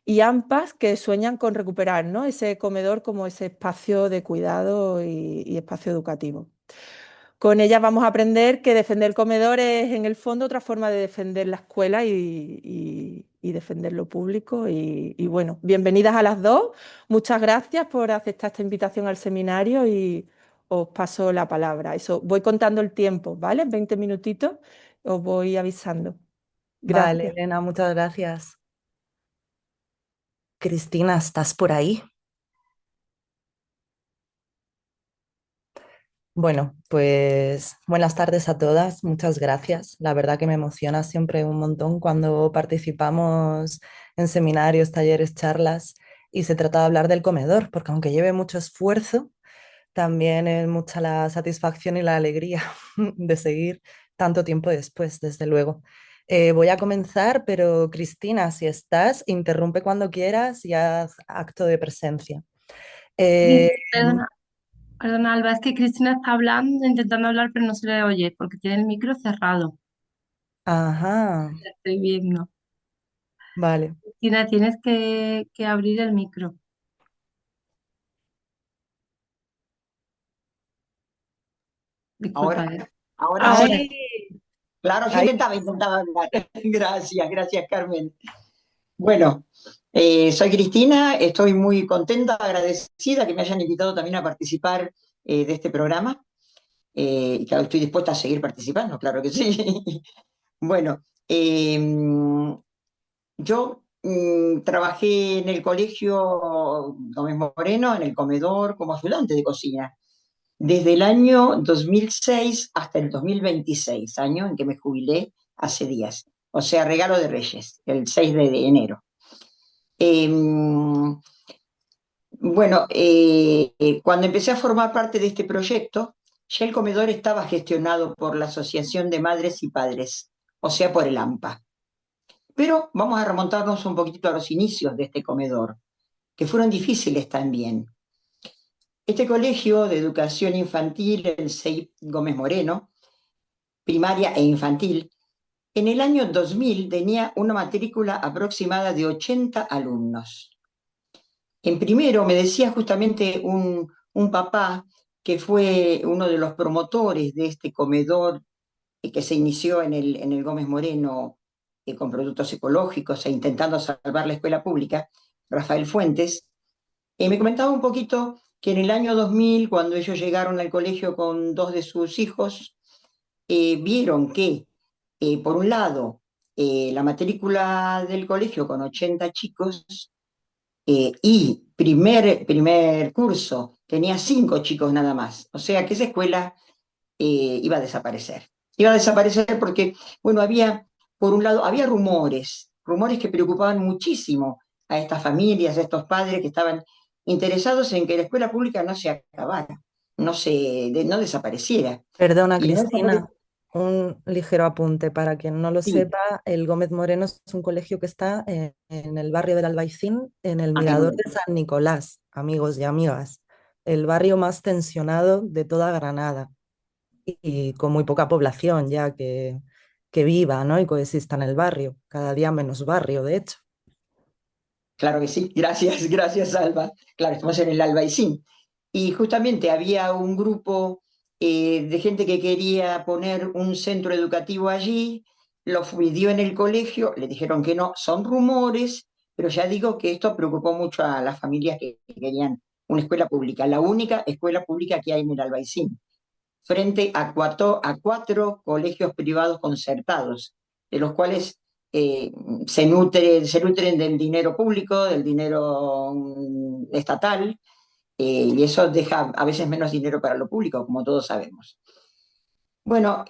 y AMPAs que sueñan con recuperar, ¿no? Ese comedor como ese espacio de cuidado y espacio educativo. Con ellas vamos a aprender que defender el comedor es, en el fondo, otra forma de defender la escuela y defender lo público. Y bueno, bienvenidas a las dos. Muchas gracias por aceptar esta invitación al seminario y os paso la palabra. Eso, voy contando el tiempo, ¿vale? 20 minutitos, os voy avisando. Vale, Gracias. Elena, muchas gracias. Cristina, ¿estás por ahí? Bueno, pues buenas tardes a todas, muchas gracias. La verdad que me emociona siempre un montón cuando participamos en seminarios, talleres, charlas y se trata de hablar del comedor, porque aunque lleve mucho esfuerzo, también es mucha la satisfacción y la alegría de seguir tanto tiempo después, desde luego. Voy a comenzar, pero Cristina, si estás, interrumpe cuando quieras y haz acto de presencia. Eh, Perdona, perdona, Alba, es que Cristina está hablando, intentando hablar, pero no se le oye porque tiene el micro cerrado. ajá, La estoy viendo. vale. Cristina, tienes que abrir el micro. Disculpa, Ahora, ¿eh? ahora Ahora, sí. Ahí, Claro, yo ahí. intentaba hablar. Gracias, gracias, Carmen. Bueno, soy Cristina, estoy muy contenta, agradecida que me hayan invitado también a participar de este programa. Y claro, estoy dispuesta a seguir participando, claro que sí. Bueno, Yo trabajé en el colegio Gómez Moreno, en el comedor, como ayudante de cocina, desde el año 2006 hasta el 2026, año en que me jubilé hace días. O sea, regalo de Reyes, el 6 de enero. Eh, bueno, cuando empecé a formar parte de este proyecto, ya el comedor estaba gestionado por la Asociación de Madres y Padres, o sea, por el AMPA. Pero vamos a remontarnos un poquitito a los inicios de este comedor, que fueron difíciles también. Este colegio de educación infantil, el CEIP Gómez Moreno, primaria e infantil, en el año 2000 tenía una matrícula aproximada de 80 alumnos. En primero me decía justamente un papá que fue uno de los promotores de este comedor que se inició en el Gómez Moreno con productos ecológicos e intentando salvar la escuela pública, Rafael Fuentes, me comentaba un poquito que en el año 2000, cuando ellos llegaron al colegio con dos de sus hijos, vieron que, por un lado, la matrícula del colegio con 80 chicos y primer curso tenía 5 chicos nada más. O sea que esa escuela iba a desaparecer. Iba a desaparecer porque, bueno, había, por un lado, había rumores que preocupaban muchísimo a estas familias, a estos padres que estaban interesados en que la escuela pública no se acabara, no desapareciera. Perdona, Y no Cristina, desapareciera. un ligero apunte. Para quien no lo Sí, sepa, el Gómez Moreno es un colegio que está en el barrio del Albaicín, en el qué Mirador bueno. de San Nicolás, amigos y amigas. El barrio más tensionado de toda Granada y con muy poca población ya que viva, ¿no? Y coexista en el barrio. Cada día menos barrio, de hecho. Claro que sí, gracias, gracias Alba. Claro, estamos en el Albaicín. Y justamente había un grupo de gente que quería poner un centro educativo allí, lo pidió en el colegio, le dijeron que no, son rumores, pero ya digo que esto preocupó mucho a las familias que querían una escuela pública, la única escuela pública que hay en el Albaicín, frente a cuatro colegios privados concertados, de los cuales eh, se nutren del dinero público, del dinero estatal, y eso deja a veces menos dinero para lo público, como todos sabemos. Bueno,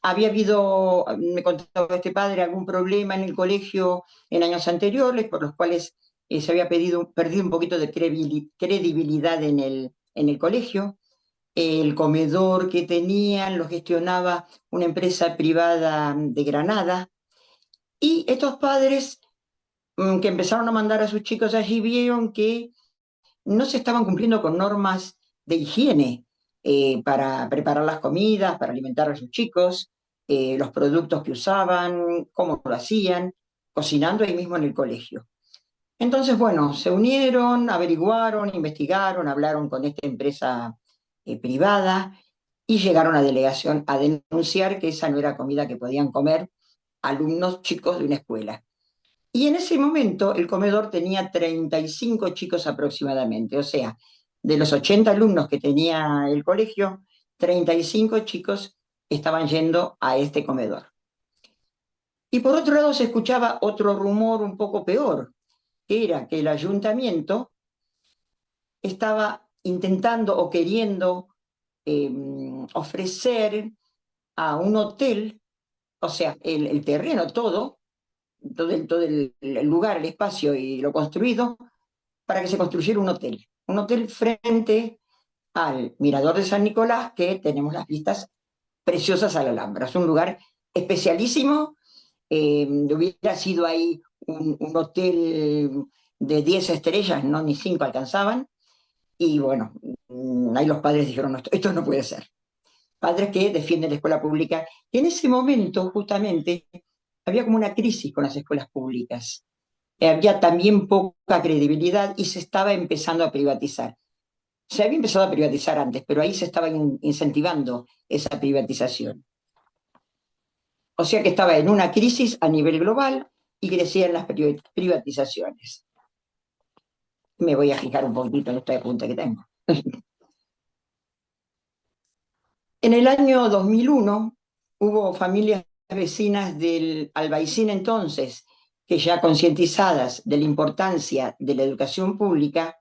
había habido, me contaba este padre, algún problema en el colegio en años anteriores, por los cuales se había perdido un poquito de credibilidad en el colegio. El comedor que tenían lo gestionaba una empresa privada de Granada. Y estos padres que empezaron a mandar a sus chicos allí vieron que no se estaban cumpliendo con normas de higiene para preparar las comidas, para alimentar a sus chicos, los productos que usaban, cómo lo hacían, cocinando ahí mismo en el colegio. Entonces, bueno, se unieron, averiguaron, investigaron, hablaron con esta empresa privada y llegaron a delegación a denunciar que esa no era comida que podían comer alumnos chicos de una escuela. Y en ese momento el comedor tenía 35 chicos aproximadamente, o sea, de los 80 alumnos que tenía el colegio, 35 chicos estaban yendo a este comedor. Y por otro lado se escuchaba otro rumor un poco peor, que era que el ayuntamiento estaba intentando o queriendo ofrecer a un hotel, o sea, el terreno, todo el lugar, el espacio y lo construido, para que se construyera un hotel. Un hotel frente al Mirador de San Nicolás, que tenemos las vistas preciosas a la Alhambra. Es un lugar especialísimo. Hubiera sido ahí un hotel de 10 estrellas, no ni 5 alcanzaban. Y bueno, ahí los padres dijeron, no, esto no puede ser. Padres que defienden la escuela pública. Y en ese momento, justamente, había como una crisis con las escuelas públicas. Había también poca credibilidad y se estaba empezando a privatizar. Se había empezado a privatizar antes, pero ahí se estaba incentivando esa privatización. O sea que estaba en una crisis a nivel global y crecían las privatizaciones. Me voy a fijar un poquito en esta punta que tengo. En el año 2001 hubo familias vecinas del Albaicín entonces, que ya concientizadas de la importancia de la educación pública,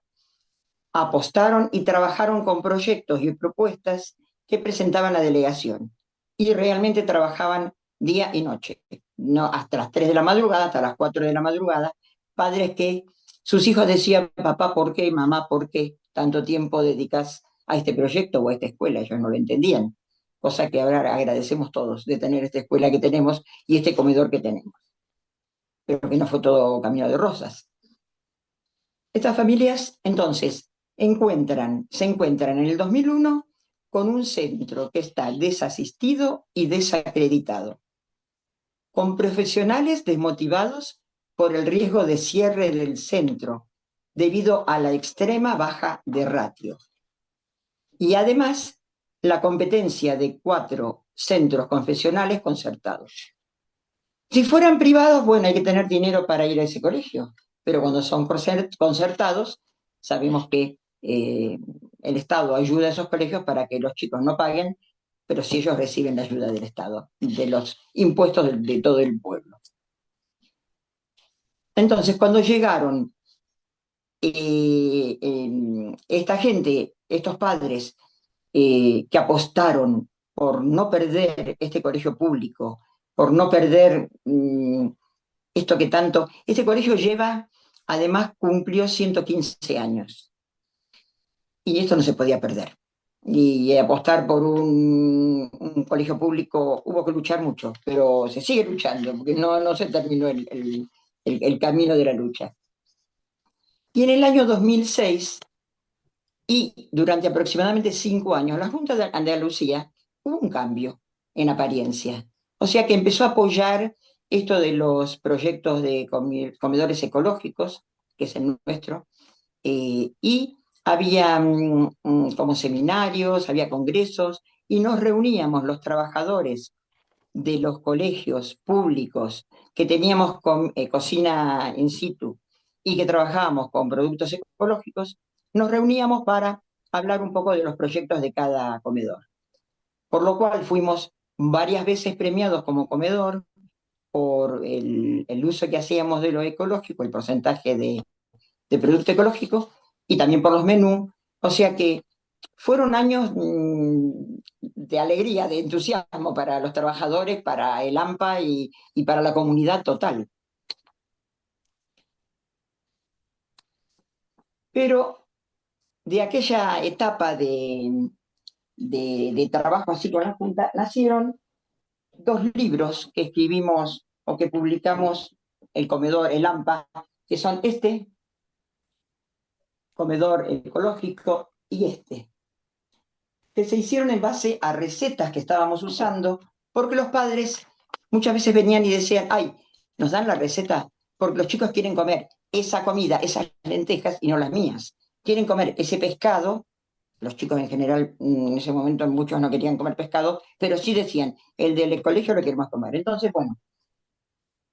apostaron y trabajaron con proyectos y propuestas que presentaban la delegación. Y realmente trabajaban día y noche, no, hasta las 3 de la madrugada, hasta las 4 de la madrugada, padres que sus hijos decían, papá, ¿por qué? Mamá, ¿por qué tanto tiempo dedicas a este proyecto o a esta escuela? Ellos no lo entendían, cosa que ahora agradecemos todos de tener esta escuela que tenemos y este comedor que tenemos. Pero que no fue todo camino de rosas. Estas familias, entonces, se encuentran en el 2001 con un centro que está desasistido y desacreditado, con profesionales desmotivados por el riesgo de cierre del centro debido a la extrema baja de ratio. Y además, la competencia de 4 centros confesionales concertados. Si fueran privados, bueno, hay que tener dinero para ir a ese colegio, pero cuando son concertados, sabemos que el Estado ayuda a esos colegios para que los chicos no paguen, pero sí ellos reciben la ayuda del Estado, de los impuestos de todo el pueblo. Entonces, cuando llegaron esta gente, estos padres que apostaron por no perder este colegio público, por no perder esto que tanto... Este colegio lleva, además cumplió 115 años y esto no se podía perder. Y apostar por un colegio público hubo que luchar mucho, pero se sigue luchando porque no se terminó el camino de la lucha. Y en el año 2006, y durante aproximadamente 5 años, la Junta de Andalucía hubo un cambio en apariencia. O sea que empezó a apoyar esto de los proyectos de comedores ecológicos, que es el nuestro, y había como seminarios, había congresos, y nos reuníamos los trabajadores de los colegios públicos que teníamos cocina in situ y que trabajábamos con productos ecológicos, nos reuníamos para hablar un poco de los proyectos de cada comedor. Por lo cual fuimos varias veces premiados como comedor por el uso que hacíamos de lo ecológico, el porcentaje de producto ecológico, y también por los menús. O sea que fueron años de alegría, de entusiasmo para los trabajadores, para el AMPA y para la comunidad total. Pero de aquella etapa de trabajo así con la Junta, nacieron 2 libros que escribimos o que publicamos el comedor, el AMPA, que son este, comedor ecológico, y este, que se hicieron en base a recetas que estábamos usando, porque los padres muchas veces venían y decían, ay, nos dan la receta porque los chicos quieren comer esa comida, esas lentejas y no las mías. Quieren comer ese pescado, los chicos en general en ese momento muchos no querían comer pescado, pero sí decían, el del colegio lo queremos comer. Entonces, bueno,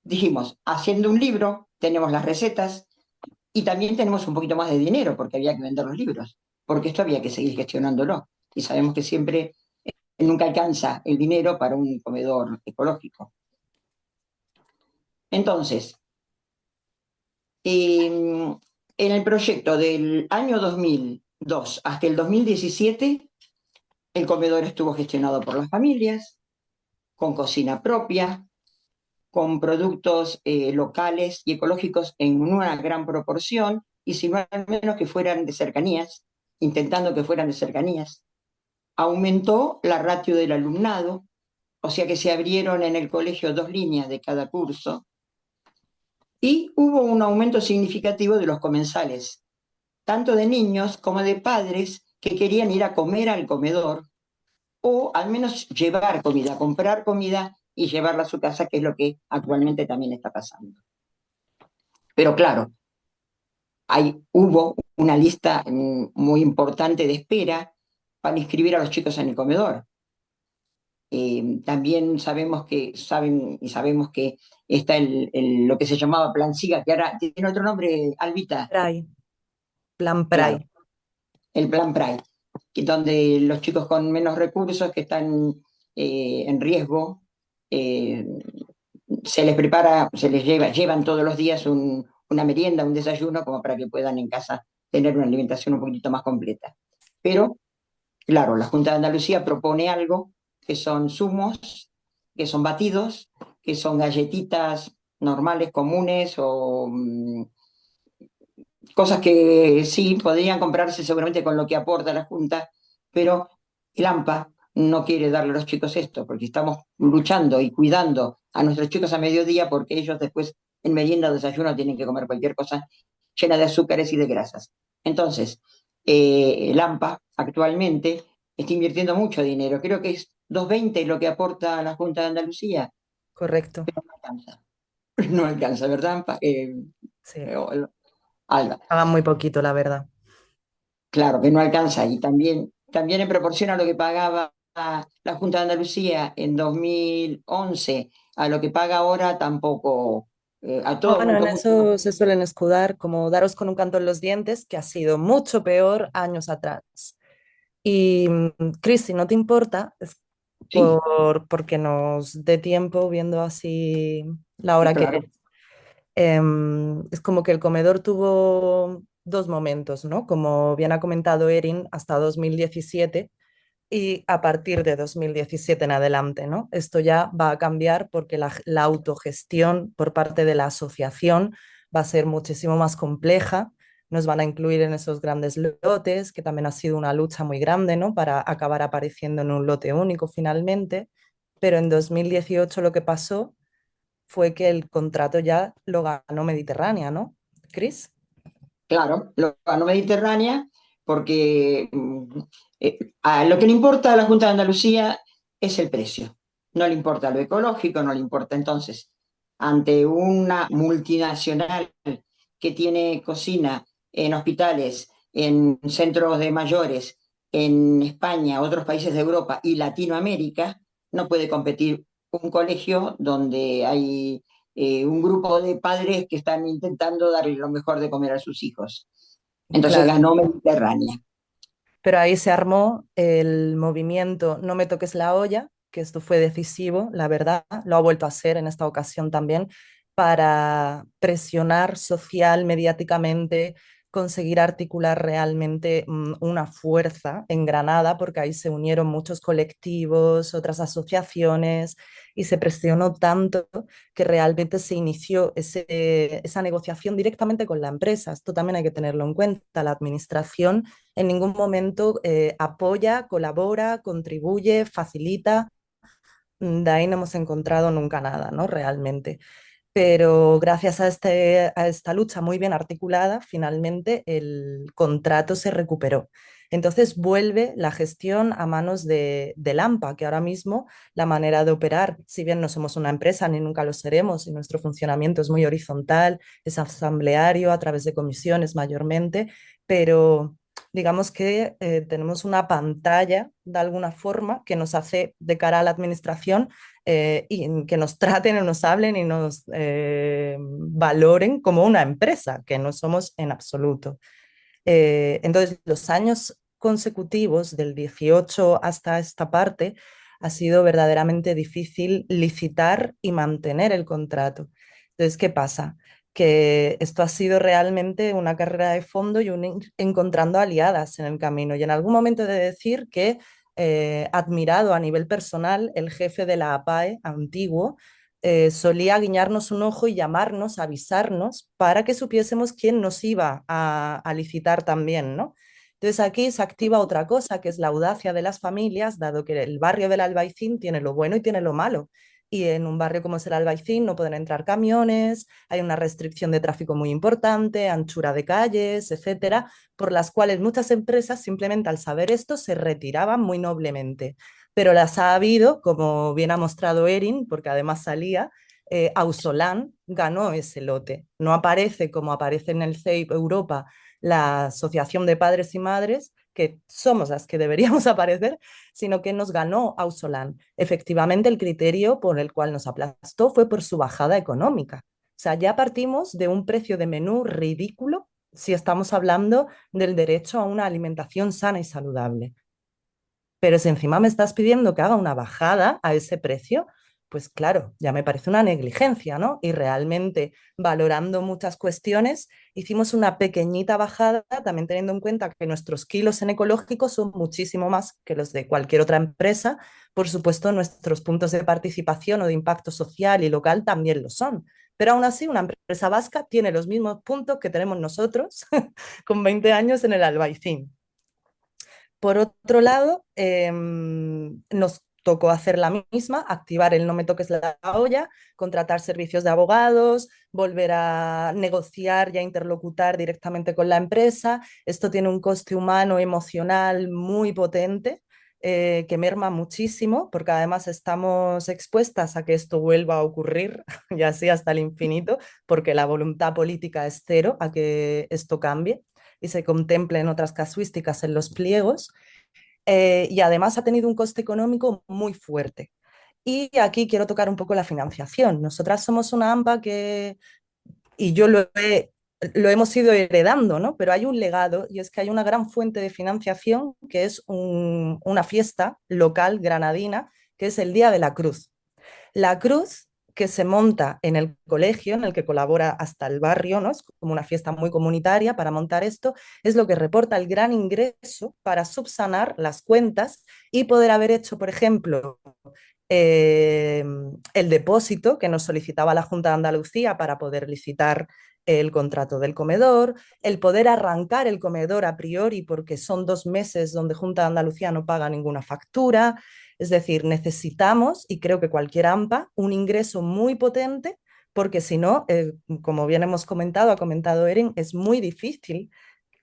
dijimos, haciendo un libro, tenemos las recetas y también tenemos un poquito más de dinero porque había que vender los libros, porque esto había que seguir gestionándolo. Y sabemos que siempre, nunca alcanza el dinero para un comedor ecológico. Entonces, en el proyecto del año 2002 hasta el 2017, el comedor estuvo gestionado por las familias, con cocina propia, con productos locales y ecológicos en una gran proporción, y si no al menos que fueran de cercanías, intentando que fueran de cercanías. Aumentó la ratio del alumnado, o sea que se abrieron en el colegio 2 líneas de cada curso, y hubo un aumento significativo de los comensales, tanto de niños como de padres que querían ir a comer al comedor, o al menos llevar comida, comprar comida y llevarla a su casa, que es lo que actualmente también está pasando. Pero claro, hubo una lista muy importante de espera para inscribir a los chicos en el comedor. También sabemos que está lo que se llamaba Plan SIGA, que ahora tiene otro nombre, Albita. Plan Claro, PRAI. el Plan PRAI, donde los chicos con menos recursos que están en riesgo eh, se les prepara, llevan todos los días una merienda, un desayuno, como para que puedan en casa tener una alimentación un poquito más completa. Pero, claro, la Junta de Andalucía propone algo que son zumos, que son batidos, que son galletitas normales, comunes o cosas que sí podrían comprarse seguramente con lo que aporta la Junta, pero el AMPA no quiere darle a los chicos esto, porque estamos luchando y cuidando a nuestros chicos a mediodía, porque ellos después en merienda o desayuno tienen que comer cualquier cosa llena de azúcares y de grasas. Entonces, el AMPA actualmente está invirtiendo mucho dinero, creo que es 2,20 lo que aporta la Junta de Andalucía, Correcto, no alcanza, no alcanza, ¿verdad, AMPA? sí. Alba. Pagan muy poquito, la verdad. Claro que no alcanza y también en proporción a lo que pagaba la Junta de Andalucía en 2011, a lo que paga ahora tampoco, a todo Bueno, en mundo, mucho. eso se suelen escudar, como daros con un canto en los dientes, que ha sido mucho peor años atrás. Y, Cris, si no te importa, es Sí, porque nos dé tiempo viendo así la sí, hora que claro, es. Es como que el comedor tuvo dos momentos, ¿no? Como bien ha comentado Erin, hasta 2017 y a partir de 2017 en adelante, ¿no? Esto ya va a cambiar porque la autogestión por parte de la asociación va a ser muchísimo más compleja. Nos van a incluir en esos grandes lotes, que también ha sido una lucha muy grande, ¿no? Para acabar apareciendo en un lote único finalmente. Pero en 2018 lo que pasó fue que el contrato ya lo ganó Mediterránea, ¿no? Cris. claro, lo ganó Mediterránea porque a lo que le importa a la Junta de Andalucía es el precio, no le importa lo ecológico, no le importa. Entonces, ante una multinacional que tiene cocina en hospitales, en centros de mayores, en España, otros países de Europa y Latinoamérica, no puede competir un colegio donde hay un grupo de padres que están intentando darle lo mejor de comer a sus hijos. Entonces Claro. ganó Mediterránea. Pero ahí se armó el movimiento No me toques la olla, que esto fue decisivo, la verdad, lo ha vuelto a ser en esta ocasión también, para presionar social, mediáticamente, conseguir articular realmente una fuerza en Granada, porque ahí se unieron muchos colectivos, otras asociaciones, y se presionó tanto que realmente se inició esa negociación directamente con la empresa. Esto también hay que tenerlo en cuenta. La administración en ningún momento apoya, colabora, contribuye, facilita. De ahí no hemos encontrado nunca nada, ¿no? Realmente. Pero gracias a esta lucha muy bien articulada, finalmente el contrato se recuperó. Entonces vuelve la gestión a manos del AMPA, que ahora mismo la manera de operar, si bien no somos una empresa ni nunca lo seremos, y nuestro funcionamiento es muy horizontal, es asambleario a través de comisiones mayormente, pero digamos que tenemos una pantalla de alguna forma que nos hace de cara a la administración y que nos traten o nos hablen y nos valoren como una empresa, que no somos en absoluto. Entonces, los años consecutivos, del 18 hasta esta parte, ha sido verdaderamente difícil licitar y mantener el contrato. Entonces, ¿qué pasa? Que esto ha sido realmente una carrera de fondo y encontrando aliadas en el camino. Y en algún momento he de decir que admirado a nivel personal, el jefe de la APAE antiguo solía guiñarnos un ojo y llamarnos, avisarnos para que supiésemos quién nos iba a licitar también, ¿no? Entonces aquí se activa otra cosa, que es la audacia de las familias, dado que el barrio del Albaicín tiene lo bueno y tiene lo malo. Y en un barrio como es el Albaicín no pueden entrar camiones, hay una restricción de tráfico muy importante, anchura de calles, etcétera, por las cuales muchas empresas simplemente al saber esto se retiraban muy noblemente. Pero las ha habido, como bien ha mostrado Erin, porque además salía, Ausolan ganó ese lote. No aparece como aparece en el CEIP Europa la Asociación de Padres y Madres, que somos las que deberíamos aparecer, sino que nos ganó Ausolan. Efectivamente, el criterio por el cual nos aplastó fue por su bajada económica. O sea, ya partimos de un precio de menú ridículo si estamos hablando del derecho a una alimentación sana y saludable. Pero si encima me estás pidiendo que haga una bajada a ese precio, pues claro, ya me parece una negligencia, ¿no? Y realmente, valorando muchas cuestiones, hicimos una pequeñita bajada, también teniendo en cuenta que nuestros kilos en ecológico son muchísimo más que los de cualquier otra empresa. Por supuesto, nuestros puntos de participación o de impacto social y local también lo son. Pero aún así, una empresa vasca tiene los mismos puntos que tenemos nosotros con 20 años en el Albaicín. Por otro lado, nos tocó hacer la misma, activar el no me toques la olla, contratar servicios de abogados, volver a negociar y a interlocutar directamente con la empresa. Esto tiene un coste humano, emocional muy potente, que merma muchísimo, porque además estamos expuestas a que esto vuelva a ocurrir, y así hasta el infinito, porque la voluntad política es cero a que esto cambie y se contemplen otras casuísticas en los pliegos, y además ha tenido un coste económico muy fuerte. Y aquí quiero tocar un poco la financiación. Nosotras somos una AMPA que, y yo lo hemos ido heredando, ¿no? Pero hay un legado y es que hay una gran fuente de financiación que es una fiesta local granadina, que es el Día de la Cruz. La cruz que se monta en el colegio, en el que colabora hasta el barrio, ¿no? Es como una fiesta muy comunitaria para montar esto, es lo que reporta el gran ingreso para subsanar las cuentas y poder haber hecho, por ejemplo, eh, el depósito que nos solicitaba la Junta de Andalucía para poder licitar el contrato del comedor, el poder arrancar el comedor a priori porque son 2 meses donde Junta de Andalucía no paga ninguna factura. Es decir, necesitamos, y creo que cualquier AMPA, un ingreso muy potente, porque si no, como bien hemos comentado, ha comentado Erin, es muy difícil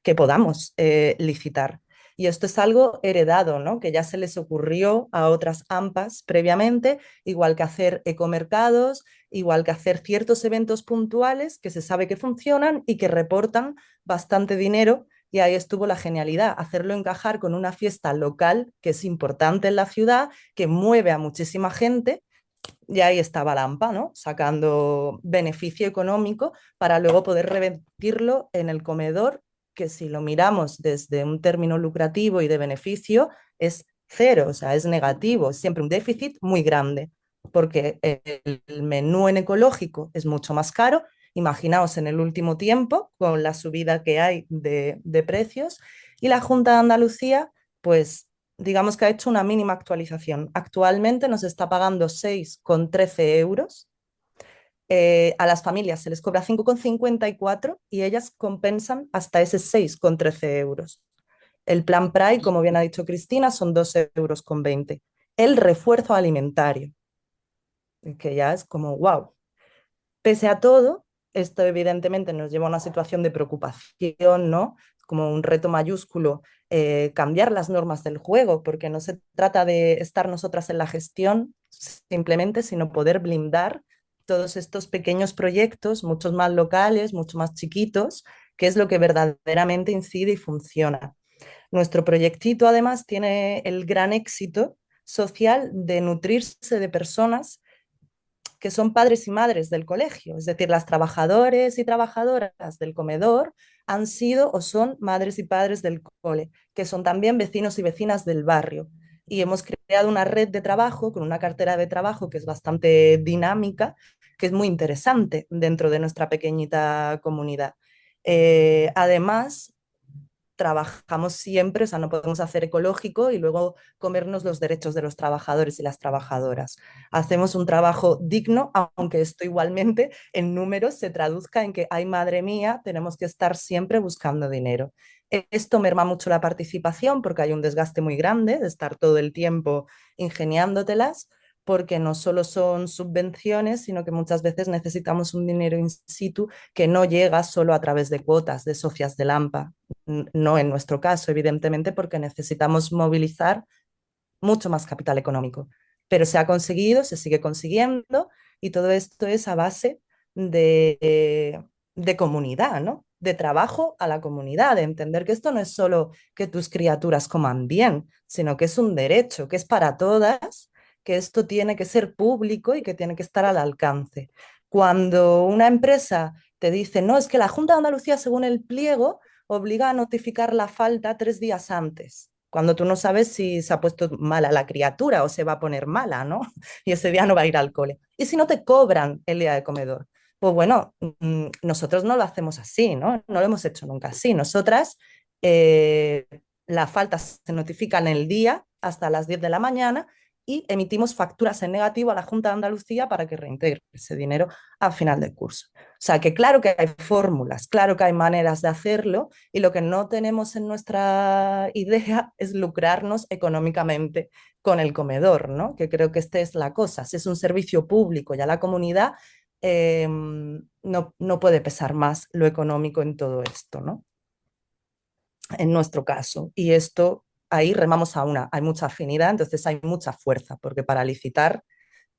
que podamos licitar. Y esto es algo heredado, ¿no? Que ya se les ocurrió a otras AMPAs previamente, igual que hacer ecomercados, igual que hacer ciertos eventos puntuales que se sabe que funcionan y que reportan bastante dinero. Y ahí estuvo la genialidad, hacerlo encajar con una fiesta local que es importante en la ciudad, que mueve a muchísima gente. Y ahí estaba la AMPA, ¿no? Sacando beneficio económico para luego poder revertirlo en el comedor, que si lo miramos desde un término lucrativo y de beneficio, es cero, o sea, es negativo, es siempre un déficit muy grande, porque el menú en ecológico es mucho más caro. Imaginaos en el último tiempo, con la subida que hay de precios, y la Junta de Andalucía, pues digamos que ha hecho una mínima actualización. Actualmente nos está pagando 6,13 euros. A las familias se les cobra 5,54 y ellas compensan hasta ese 6,13 euros. El plan PRAI, como bien ha dicho Cristina, son 2,20 euros. El refuerzo alimentario, que ya es como wow. Pese a todo, esto evidentemente nos lleva a una situación de preocupación, ¿no? Como un reto mayúsculo, cambiar las normas del juego, porque no se trata de estar nosotras en la gestión simplemente, sino poder blindar todos estos pequeños proyectos, muchos más locales, mucho más chiquitos, que es lo que verdaderamente incide y funciona. Nuestro proyectito además tiene el gran éxito social de nutrirse de personas que son padres y madres del colegio, es decir, las trabajadores y trabajadoras del comedor han sido o son madres y padres del cole, que son también vecinos y vecinas del barrio. Y hemos creado una red de trabajo con una cartera de trabajo que es bastante dinámica, que es muy interesante dentro de nuestra pequeñita comunidad. Además, trabajamos siempre, o sea, no podemos hacer ecológico y luego comernos los derechos de los trabajadores y las trabajadoras. Hacemos un trabajo digno, aunque esto igualmente en números se traduzca en que, ay, madre mía, tenemos que estar siempre buscando dinero. Esto merma mucho la participación porque hay un desgaste muy grande de estar todo el tiempo ingeniándotelas, porque no solo son subvenciones, sino que muchas veces necesitamos un dinero in situ que no llega solo a través de cuotas de socias del AMPA. No en nuestro caso, evidentemente, porque necesitamos movilizar mucho más capital económico. Pero se ha conseguido, se sigue consiguiendo y todo esto es a base de comunidad, ¿no? De trabajo a la comunidad, de entender que esto no es solo que tus criaturas coman bien, sino que es un derecho, que es para todas, que esto tiene que ser público y que tiene que estar al alcance. Cuando una empresa te dice, no, es que la Junta de Andalucía, según el pliego, obliga a notificar la falta 3 días antes. cuando tú no sabes si se ha puesto mala la criatura o se va a poner mala, ¿no? Y ese día no va a ir al cole. ¿Y si no te cobran el día de comedor? Pues bueno, nosotros no lo hacemos así, ¿no? No lo hemos hecho nunca así. Nosotras, eh, la falta se notifica en el día hasta las 10 de la mañana y emitimos facturas en negativo a la Junta de Andalucía para que reintegre ese dinero al final del curso. O sea, que claro que hay fórmulas, claro que hay maneras de hacerlo y lo que no tenemos en nuestra idea es lucrarnos económicamente con el comedor, ¿no? Que creo que esta es la cosa. Si es un servicio público y a la comunidad, no puede pesar más lo económico en todo esto, ¿no? En nuestro caso. Y esto, ahí remamos a una, hay mucha afinidad, entonces hay mucha fuerza, porque para licitar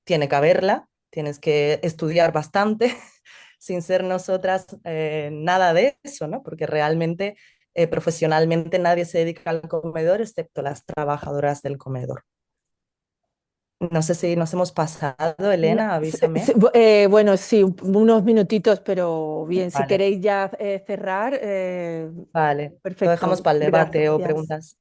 tiene que haberla, tienes que estudiar bastante, sin ser nosotras nada de eso, ¿no? Porque realmente, profesionalmente, nadie se dedica al comedor excepto las trabajadoras del comedor. No sé si nos hemos pasado, Elena, avísame. Bueno, sí, unos minutitos, pero bien, si Vale, queréis ya cerrar, vale. Lo dejamos perfecto, para el debate o gracias. preguntas.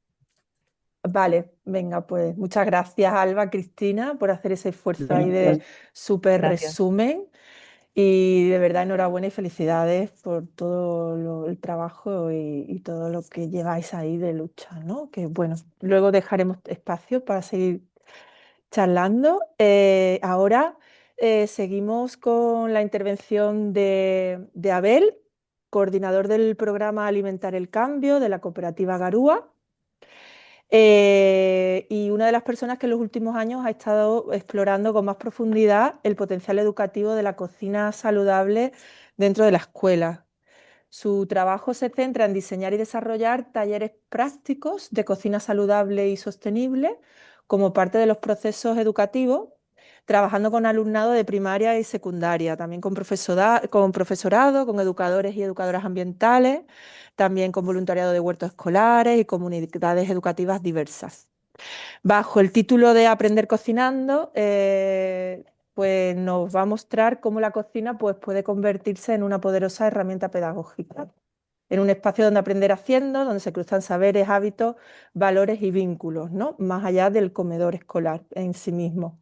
Vale, venga, pues muchas gracias, Alba, Cristina, por hacer ese esfuerzo ahí de súper Gracias. resumen. Y de verdad, enhorabuena y felicidades por todo el trabajo y todo lo que lleváis ahí de lucha, ¿no? Que bueno, luego dejaremos espacio para seguir charlando. Ahora seguimos con la intervención de Abel, coordinador del programa Alimentar el Cambio de la cooperativa Garúa. Y una de las personas que en los últimos años ha estado explorando con más profundidad el potencial educativo de la cocina saludable dentro de la escuela. Su trabajo se centra en diseñar y desarrollar talleres prácticos de cocina saludable y sostenible como parte de los procesos educativos, trabajando con alumnado de primaria y secundaria, también con profesorado, con educadores y educadoras ambientales, también con voluntariado de huertos escolares y comunidades educativas diversas. Bajo el título de Aprender cocinando, pues nos va a mostrar cómo la cocina pues, puede convertirse en una poderosa herramienta pedagógica, en un espacio donde aprender haciendo, donde se cruzan saberes, hábitos, valores y vínculos, ¿no? Más allá del comedor escolar en sí mismo.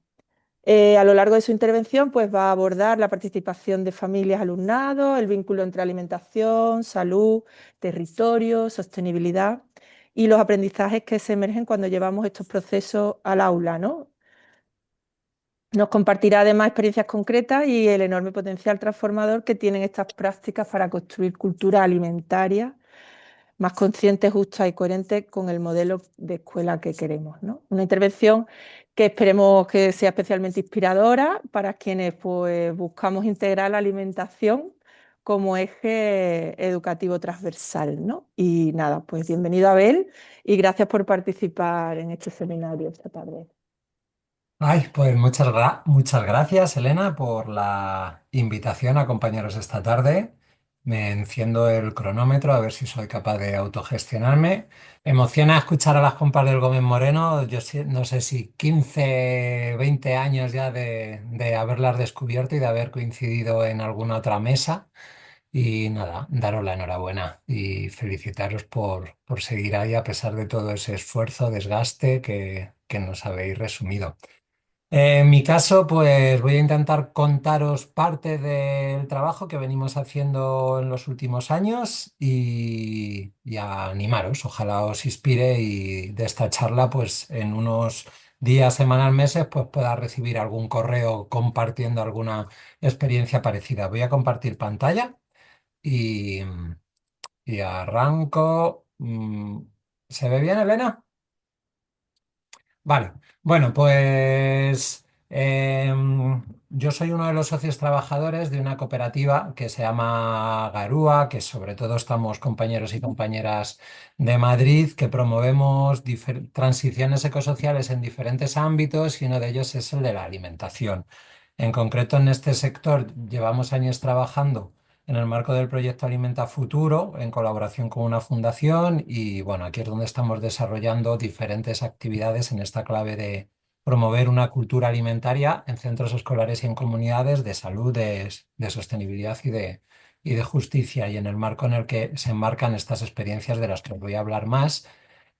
A lo largo de su intervención pues, va a abordar la participación de familias, alumnados, el vínculo entre alimentación, salud, territorio, sostenibilidad y los aprendizajes que se emergen cuando llevamos estos procesos al aula, ¿no? Nos compartirá además experiencias concretas y el enorme potencial transformador que tienen estas prácticas para construir cultura alimentaria más consciente, justa y coherente con el modelo de escuela que queremos, ¿no? Una intervención que esperemos que sea especialmente inspiradora para quienes pues, buscamos integrar la alimentación como eje educativo transversal, ¿no? Y nada, pues bienvenido Abel y gracias por participar en este seminario esta tarde. Ay, pues muchas gracias, Elena, por la invitación a acompañaros esta tarde. Me enciendo el cronómetro a ver si soy capaz de autogestionarme. Me emociona escuchar a las compas del Gómez Moreno. No sé si 15, 20 años ya de haberlas descubierto y de haber coincidido en alguna otra mesa. Y nada, daros la enhorabuena y felicitaros por seguir ahí a pesar de todo ese esfuerzo, desgaste que nos habéis resumido. En mi caso, pues voy a intentar contaros parte del trabajo que venimos haciendo en los últimos años y a animaros. Ojalá os inspire y de esta charla, pues en unos días, semanas, meses, pues pueda recibir algún correo compartiendo alguna experiencia parecida. Voy a compartir pantalla y, y arranco. ¿Se ve bien, Elena? Vale, bueno, pues yo soy uno de los socios trabajadores de una cooperativa que se llama Garúa, que sobre todo estamos compañeros y compañeras de Madrid, que promovemos transiciones ecosociales en diferentes ámbitos y uno de ellos es el de la alimentación. En concreto, en este sector llevamos años trabajando en el marco del proyecto Alimenta Futuro, en colaboración con una fundación, y bueno, aquí es donde estamos desarrollando diferentes actividades en esta clave de promover una cultura alimentaria en centros escolares y en comunidades de salud, de sostenibilidad y de justicia, y en el marco en el que se enmarcan estas experiencias de las que os voy a hablar más.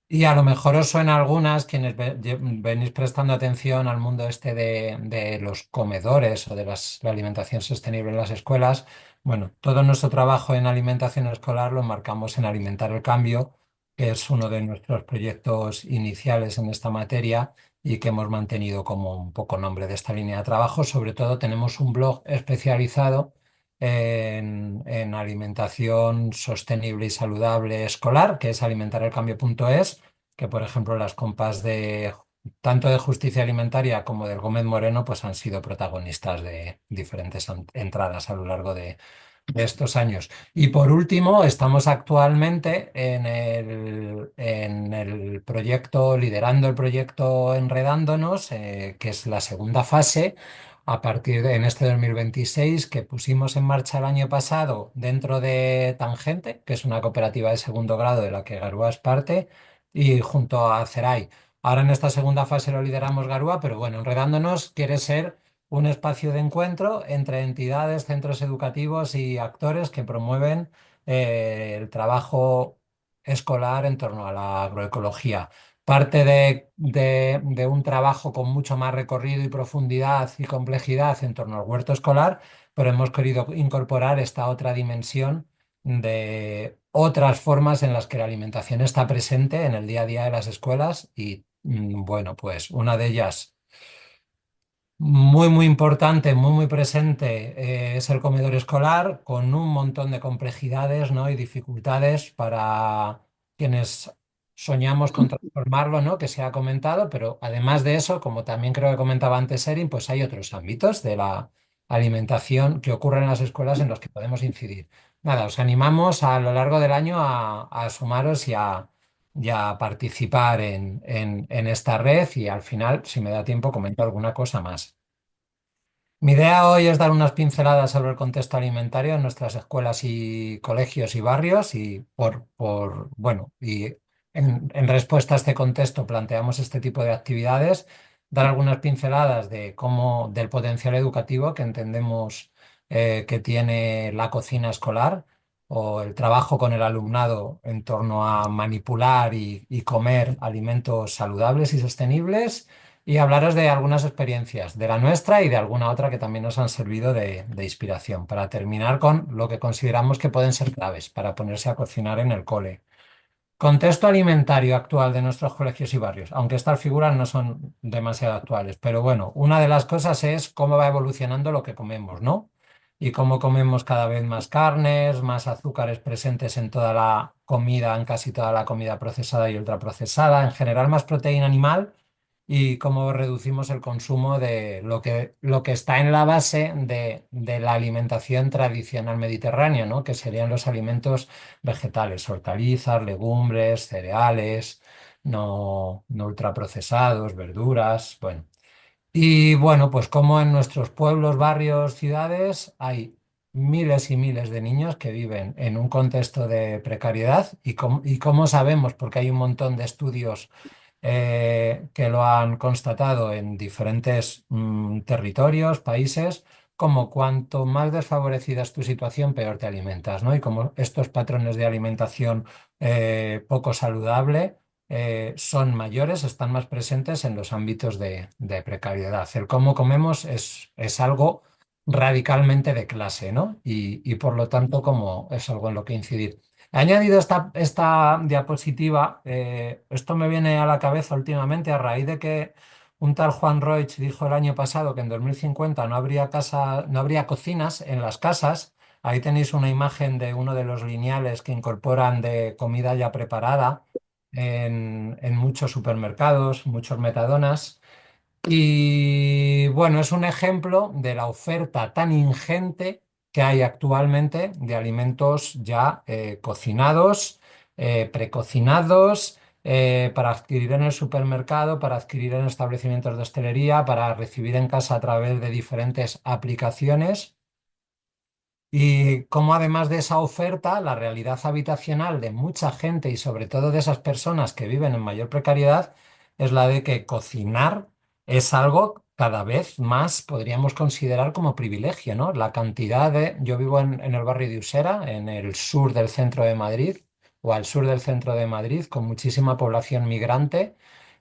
Y a lo mejor os suena algunas, quienes venís prestando atención al mundo este de los comedores o de la alimentación sostenible en las escuelas. Bueno, todo nuestro trabajo en alimentación escolar lo marcamos en Alimentar el Cambio, que es uno de nuestros proyectos iniciales en esta materia y que hemos mantenido como un poco nombre de esta línea de trabajo. Sobre todo tenemos un blog especializado en alimentación sostenible y saludable escolar, que es alimentarelcambio.es, que por ejemplo las compas de tanto de Justicia Alimentaria como del Gómez Moreno pues han sido protagonistas de diferentes entradas a lo largo de estos años. Y por último, estamos actualmente en el proyecto, liderando el proyecto Enredándonos, que es la segunda fase, a partir de en este 2026, que pusimos en marcha el año pasado dentro de Tangente, que es una cooperativa de segundo grado de la que Garúa es parte, y junto a CERAI. Ahora en esta segunda fase lo lideramos Garúa, pero bueno, Enredándonos quiere ser un espacio de encuentro entre entidades, centros educativos y actores que promueven el trabajo escolar en torno a la agroecología. Parte de un trabajo con mucho más recorrido y profundidad y complejidad en torno al huerto escolar, pero hemos querido incorporar esta otra dimensión de otras formas en las que la alimentación está presente en el día a día de las escuelas y bueno, pues una de ellas muy, muy importante, muy, muy presente, es el comedor escolar, con un montón de complejidades, ¿no? Y dificultades para quienes soñamos con transformarlo, ¿no? Que se ha comentado, pero además de eso, como también creo que comentaba antes Erin, pues hay otros ámbitos de la alimentación que ocurren en las escuelas en los que podemos incidir. Nada, os animamos a lo largo del año a sumaros y a participar en esta red y al final, si me da tiempo, comento alguna cosa más. Mi idea hoy es dar unas pinceladas sobre el contexto alimentario en nuestras escuelas y colegios y barrios y bueno, y en respuesta a este contexto planteamos este tipo de actividades, dar algunas pinceladas del potencial educativo que entendemos que tiene la cocina escolar o el trabajo con el alumnado en torno a manipular y comer alimentos saludables y sostenibles y hablaros de algunas experiencias, de la nuestra y de alguna otra que también nos han servido de inspiración, para terminar con lo que consideramos que pueden ser claves para ponerse a cocinar en el cole. Contexto alimentario actual de nuestros colegios y barrios, aunque estas figuras no son demasiado actuales, pero bueno, una de las cosas es cómo va evolucionando lo que comemos, ¿no? Y cómo comemos cada vez más carnes, más azúcares presentes en toda la comida, en casi toda la comida procesada y ultraprocesada, en general más proteína animal y cómo reducimos el consumo de lo que está en la base de la alimentación tradicional mediterránea, ¿no? Que serían los alimentos vegetales, hortalizas, legumbres, cereales, no ultraprocesados, verduras, bueno. Y bueno, pues como en nuestros pueblos, barrios, ciudades hay miles y miles de niños que viven en un contexto de precariedad y cómo sabemos, porque hay un montón de estudios que lo han constatado en diferentes territorios, países, como cuanto más desfavorecida es tu situación, peor te alimentas, ¿no? Y como estos patrones de alimentación poco saludable son mayores, están más presentes en los ámbitos de precariedad. El cómo comemos es algo radicalmente de clase, ¿no? Y por lo tanto, como es algo en lo que incidir. He añadido esta diapositiva, esto me viene a la cabeza últimamente a raíz de que un tal Juan Roig dijo el año pasado que en 2050 no habría cocinas en las casas. Ahí tenéis una imagen de uno de los lineales que incorporan de comida ya preparada en muchos supermercados, muchos metadonas. Y bueno, es un ejemplo de la oferta tan ingente que hay actualmente de alimentos ya cocinados, precocinados, para adquirir en el supermercado, para adquirir en establecimientos de hostelería, para recibir en casa a través de diferentes aplicaciones. Y cómo además de esa oferta, la realidad habitacional de mucha gente y sobre todo de esas personas que viven en mayor precariedad es la de que cocinar es algo cada vez más podríamos considerar como privilegio, ¿no? La cantidad de... Yo vivo en el barrio de Usera, en el sur del centro de Madrid, o al sur del centro de Madrid, con muchísima población migrante,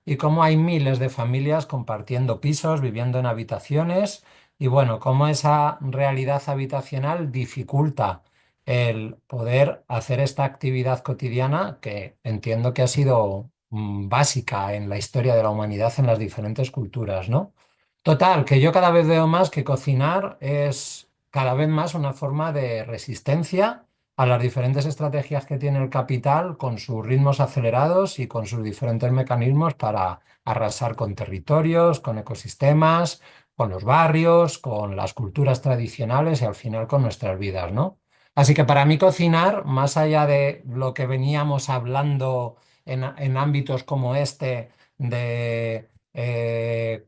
y cómo hay miles de familias compartiendo pisos, viviendo en habitaciones, y bueno, cómo esa realidad habitacional dificulta el poder hacer esta actividad cotidiana que entiendo que ha sido básica en la historia de la humanidad en las diferentes culturas, ¿no? Total, que yo cada vez veo más que cocinar es cada vez más una forma de resistencia a las diferentes estrategias que tiene el capital con sus ritmos acelerados y con sus diferentes mecanismos para arrasar con territorios, con ecosistemas, con los barrios, con las culturas tradicionales y al final con nuestras vidas, ¿no? Así que para mí cocinar, más allá de lo que veníamos hablando en ámbitos como este, de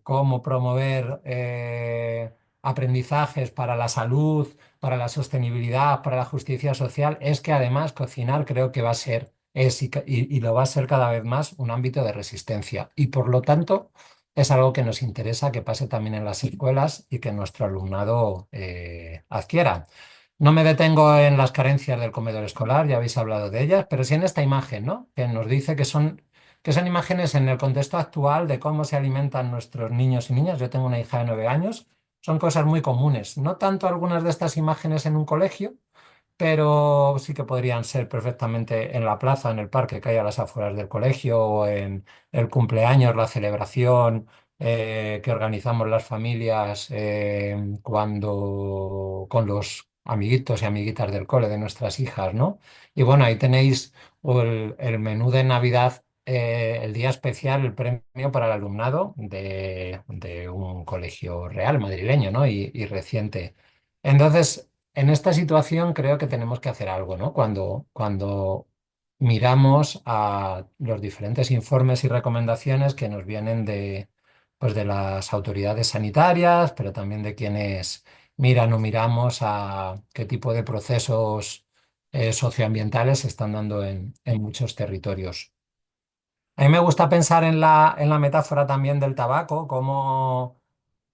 cómo promover aprendizajes para la salud, para la sostenibilidad, para la justicia social, es que además cocinar creo que va a ser, y lo va a ser cada vez más, un ámbito de resistencia. Y por lo tanto, es algo que nos interesa que pase también en las escuelas y que nuestro alumnado adquiera. No me detengo en las carencias del comedor escolar, ya habéis hablado de ellas, pero sí en esta imagen, ¿no? Que nos dice que son imágenes en el contexto actual de cómo se alimentan nuestros niños y niñas. Yo tengo una hija de 9 años, son cosas muy comunes. No tanto algunas de estas imágenes en un colegio, pero sí que podrían ser perfectamente en la plaza, en el parque que hay a las afueras del colegio, o en el cumpleaños, la celebración que organizamos las familias cuando con los amiguitos y amiguitas del cole de nuestras hijas, ¿no? Y bueno, ahí tenéis el menú de Navidad, el día especial, el premio para el alumnado de un colegio real madrileño, ¿no? Y reciente. Entonces, en esta situación creo que tenemos que hacer algo, ¿no? Cuando miramos a los diferentes informes y recomendaciones que nos vienen pues de las autoridades sanitarias, pero también de quienes miran o miramos a qué tipo de procesos socioambientales se están dando en muchos territorios. A mí me gusta pensar en la metáfora también del tabaco, como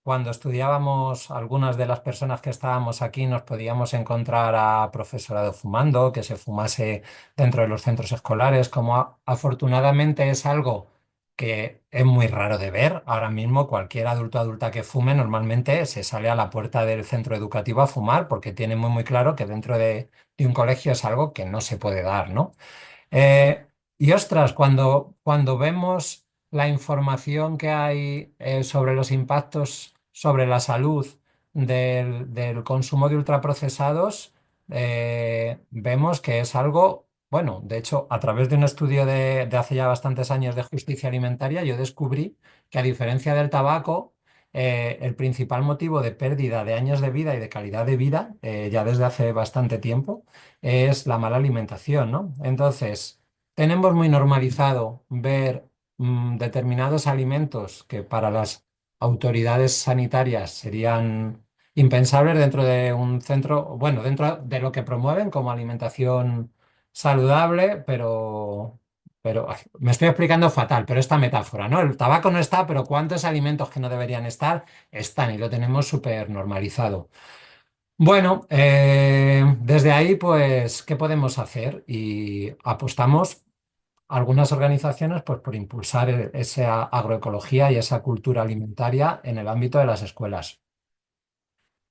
cuando estudiábamos, algunas de las personas que estábamos aquí nos podíamos encontrar a profesorado fumando, que se fumase dentro de los centros escolares, como afortunadamente es algo que es muy raro de ver. Ahora mismo cualquier adulto o adulta que fume normalmente se sale a la puerta del centro educativo a fumar porque tiene muy muy claro que dentro de un colegio es algo que no se puede dar, ¿no? Y ostras, cuando vemos la información que hay sobre los impactos sobre la salud del consumo de ultraprocesados, vemos que es algo, bueno, de hecho, a través de un estudio de hace ya bastantes años de justicia alimentaria, yo descubrí que a diferencia del tabaco, el principal motivo de pérdida de años de vida y de calidad de vida, ya desde hace bastante tiempo, es la mala alimentación, ¿no? Entonces, tenemos muy normalizado ver determinados alimentos que para las autoridades sanitarias serían impensables dentro de un centro, bueno, dentro de lo que promueven como alimentación saludable, pero me estoy explicando fatal, pero esta metáfora, ¿no? El tabaco no está, pero ¿cuántos alimentos que no deberían estar están y lo tenemos súper normalizado? Bueno, desde ahí, pues, ¿qué podemos hacer? Y apostamos algunas organizaciones, pues, por impulsar esa agroecología y esa cultura alimentaria en el ámbito de las escuelas.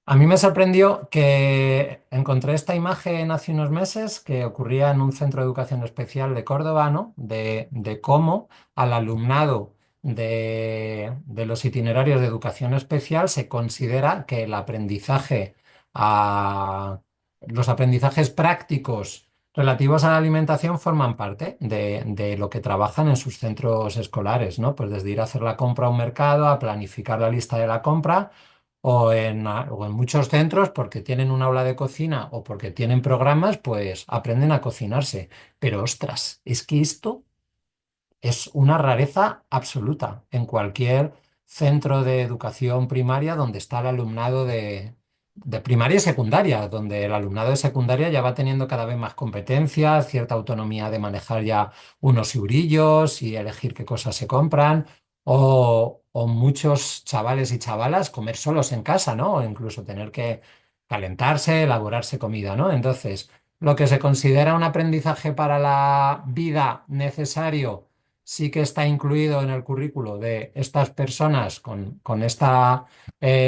A mí me sorprendió que encontré esta imagen hace unos meses que ocurría en un centro de educación especial de Córdoba, ¿no? De cómo al alumnado de los itinerarios de educación especial se considera que el aprendizaje los aprendizajes prácticos relativos a la alimentación forman parte de lo que trabajan en sus centros escolares, ¿no? Pues desde ir a hacer la compra a un mercado, a planificar la lista de la compra o en muchos centros, porque tienen un aula de cocina o porque tienen programas, pues aprenden a cocinarse. Pero ostras, es que esto es una rareza absoluta en cualquier centro de educación primaria donde está el alumnado de primaria y secundaria, donde el alumnado de secundaria ya va teniendo cada vez más competencias, cierta autonomía de manejar ya unos eurillos y elegir qué cosas se compran, o muchos chavales y chavalas comer solos en casa, ¿no? O incluso tener que calentarse, elaborarse comida, ¿no? Entonces, Lo que se considera un aprendizaje para la vida necesario sí que está incluido en el currículo de estas personas con esta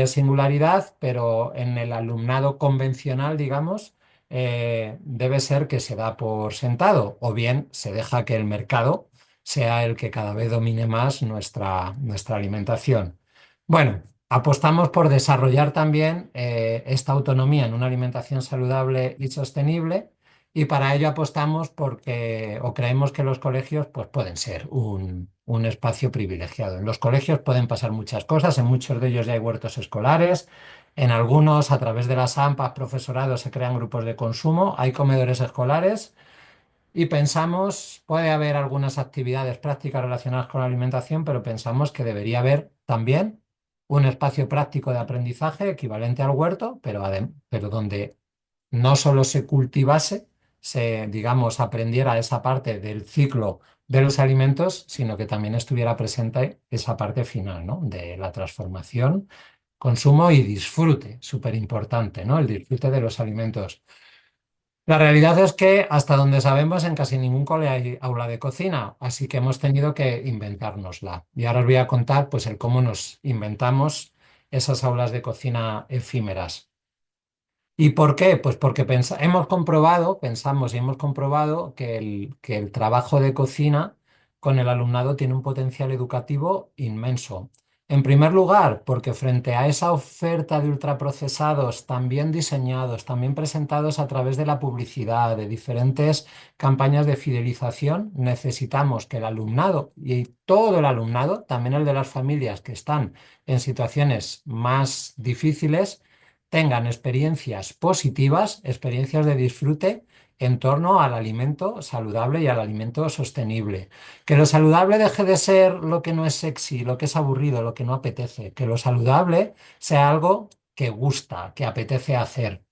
singularidad, pero en el alumnado convencional, digamos, debe ser que se da por sentado o bien se deja que el mercado sea el que cada vez domine más nuestra alimentación. Bueno, apostamos por desarrollar también esta autonomía en una alimentación saludable y sostenible, y para ello apostamos porque o creemos que los colegios pues, pueden ser un espacio privilegiado. En los colegios pueden pasar muchas cosas, en muchos de ellos ya hay huertos escolares, en algunos a través de las AMPAs, profesorado, se crean grupos de consumo, hay comedores escolares. Y pensamos, puede haber algunas actividades prácticas relacionadas con la alimentación, pero pensamos que debería haber también un espacio práctico de aprendizaje equivalente al huerto, pero donde no solo se cultivase, se, digamos, aprendiera esa parte del ciclo de los alimentos, sino que también estuviera presente esa parte final, ¿no? De la transformación, consumo y disfrute, súper importante, ¿no? El disfrute de los alimentos. La realidad es que hasta donde sabemos en casi ningún cole hay aula de cocina, así que hemos tenido que inventárnosla. Y ahora os voy a contar pues el cómo nos inventamos esas aulas de cocina efímeras. ¿Y por qué? Pues porque pensamos y hemos comprobado que el trabajo de cocina con el alumnado tiene un potencial educativo inmenso. En primer lugar, porque frente a esa oferta de ultraprocesados tan bien diseñados, también presentados a través de la publicidad, de diferentes campañas de fidelización, necesitamos que el alumnado y todo el alumnado, también el de las familias que están en situaciones más difíciles, tengan experiencias positivas, experiencias de disfrute en torno al alimento saludable y al alimento sostenible. Que lo saludable deje de ser lo que no es sexy, lo que es aburrido, lo que no apetece. Que lo saludable sea algo que gusta, que apetece hacer.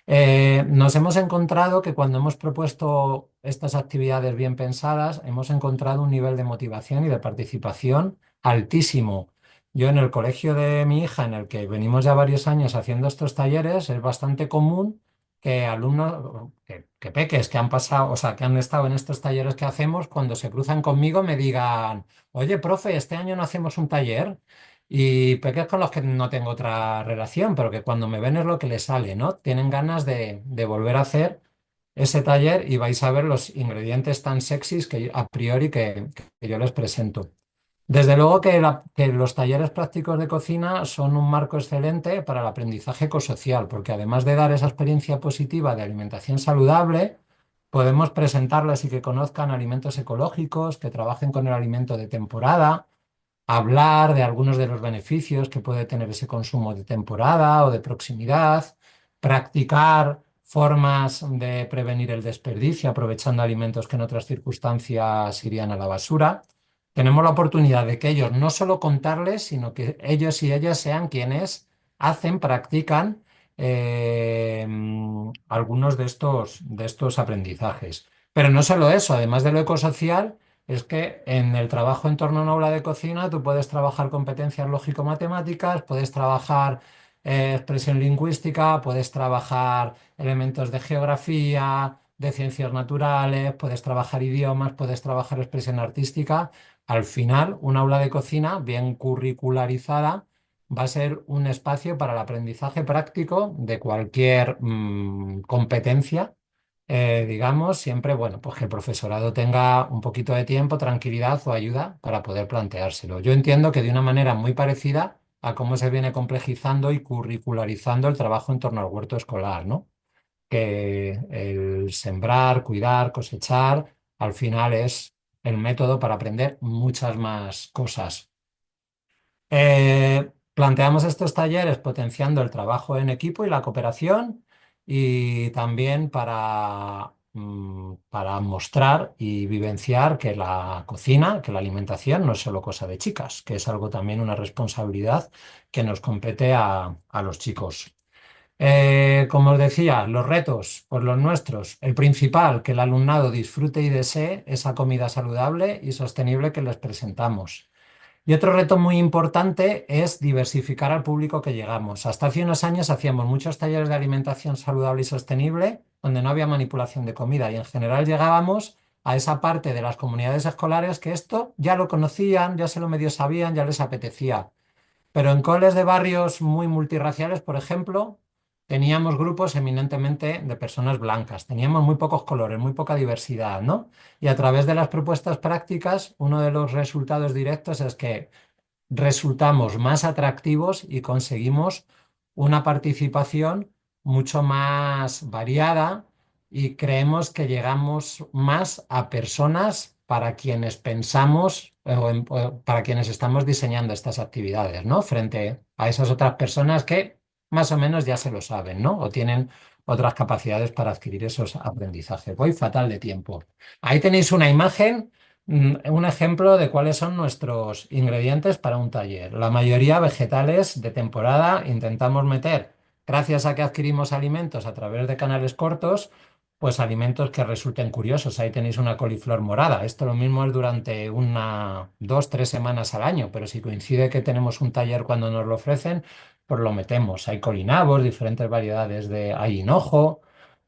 Nos hemos encontrado que cuando hemos propuesto estas actividades bien pensadas, hemos encontrado un nivel de motivación y de participación altísimo. Yo en el colegio de mi hija, en el que venimos ya varios años haciendo estos talleres, es bastante común que alumnos, que peques que han pasado, o sea, que han estado en estos talleres que hacemos, cuando se cruzan conmigo me digan, oye, profe, este año no hacemos un taller. Y peques con los que no tengo otra relación, pero que cuando me ven es lo que les sale, ¿no? Tienen ganas de volver a hacer ese taller y vais a ver los ingredientes tan sexys que a priori que yo les presento. Desde luego que los talleres prácticos de cocina son un marco excelente para el aprendizaje ecosocial, porque además de dar esa experiencia positiva de alimentación saludable, podemos presentarles y que conozcan alimentos ecológicos, que trabajen con el alimento de temporada, hablar de algunos de los beneficios que puede tener ese consumo de temporada o de proximidad, practicar formas de prevenir el desperdicio aprovechando alimentos que en otras circunstancias irían a la basura. Tenemos la oportunidad de que ellos no solo contarles, sino que ellos y ellas sean quienes hacen, practican algunos de estos aprendizajes. Pero no solo eso, además de lo ecosocial, es que en el trabajo en torno a una aula de cocina tú puedes trabajar competencias lógico-matemáticas, puedes trabajar expresión lingüística, puedes trabajar elementos de geografía, de ciencias naturales, puedes trabajar idiomas, puedes trabajar expresión artística. Al final, un aula de cocina bien curricularizada va a ser un espacio para el aprendizaje práctico de cualquier competencia, digamos, siempre, bueno, pues que el profesorado tenga un poquito de tiempo, tranquilidad o ayuda para poder planteárselo. Yo entiendo que de una manera muy parecida a cómo se viene complejizando y curricularizando el trabajo en torno al huerto escolar, ¿no? Que el sembrar, cuidar, cosechar, al final es el método para aprender muchas más cosas. Planteamos estos talleres potenciando el trabajo en equipo y la cooperación, y también para mostrar y vivenciar que la cocina, que la alimentación no es solo cosa de chicas, que es algo también una responsabilidad que nos compete a los chicos. Como os decía, los retos, pues los nuestros. El principal, que el alumnado disfrute y desee esa comida saludable y sostenible que les presentamos. Y otro reto muy importante es diversificar al público que llegamos. Hasta hace unos años hacíamos muchos talleres de alimentación saludable y sostenible, donde no había manipulación de comida y en general llegábamos a esa parte de las comunidades escolares que esto ya lo conocían, ya se lo medio sabían, ya les apetecía. Pero en coles de barrios muy multirraciales, por ejemplo, teníamos grupos eminentemente de personas blancas, teníamos muy pocos colores, muy poca diversidad, ¿no? Y a través de las propuestas prácticas, uno de los resultados directos es que resultamos más atractivos y conseguimos una participación mucho más variada y creemos que llegamos más a personas para quienes pensamos o para quienes estamos diseñando estas actividades, ¿no? Frente a esas otras personas que más o menos ya se lo saben, ¿no? O tienen otras capacidades para adquirir esos aprendizajes. Voy fatal de tiempo. Ahí tenéis una imagen, un ejemplo de cuáles son nuestros ingredientes para un taller. La mayoría vegetales de temporada. Intentamos meter, gracias a que adquirimos alimentos a través de canales cortos, pues alimentos que resulten curiosos. Ahí tenéis una coliflor morada. Esto lo mismo es durante 2, 3 semanas al año, pero si coincide que tenemos un taller cuando nos lo ofrecen, pues lo metemos. Hay colinabos, diferentes variedades hay hinojo,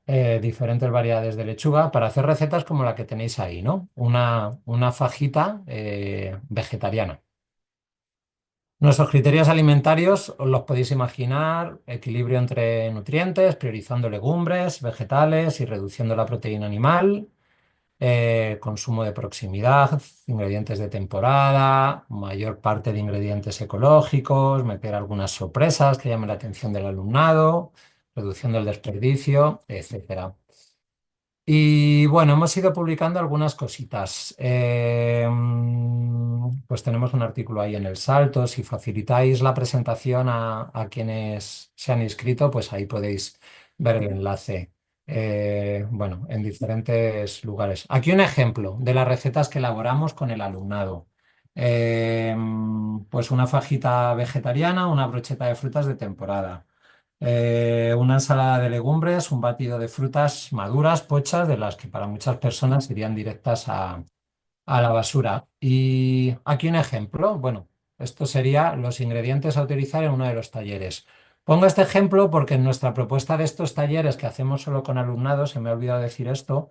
diferentes variedades de lechuga para hacer recetas como la que tenéis ahí, ¿no? Una fajita vegetariana. Nuestros criterios alimentarios os los podéis imaginar: equilibrio entre nutrientes, priorizando legumbres, vegetales y reduciendo la proteína animal, consumo de proximidad, ingredientes de temporada, mayor parte de ingredientes ecológicos, meter algunas sorpresas que llamen la atención del alumnado, reducción del desperdicio, etcétera. Y bueno, hemos ido publicando algunas cositas. Pues tenemos un artículo ahí en El Salto. Si facilitáis la presentación a quienes se han inscrito, pues ahí podéis ver el enlace. Bueno, en diferentes lugares. Aquí un ejemplo de las recetas que elaboramos con el alumnado. Pues una fajita vegetariana, una brocheta de frutas de temporada. Una ensalada de legumbres, un batido de frutas maduras, pochas, de las que para muchas personas irían directas a la basura. Y aquí un ejemplo. Bueno, esto sería los ingredientes a utilizar en uno de los talleres. Pongo este ejemplo porque en nuestra propuesta de estos talleres que hacemos solo con alumnado, se me ha olvidado decir esto,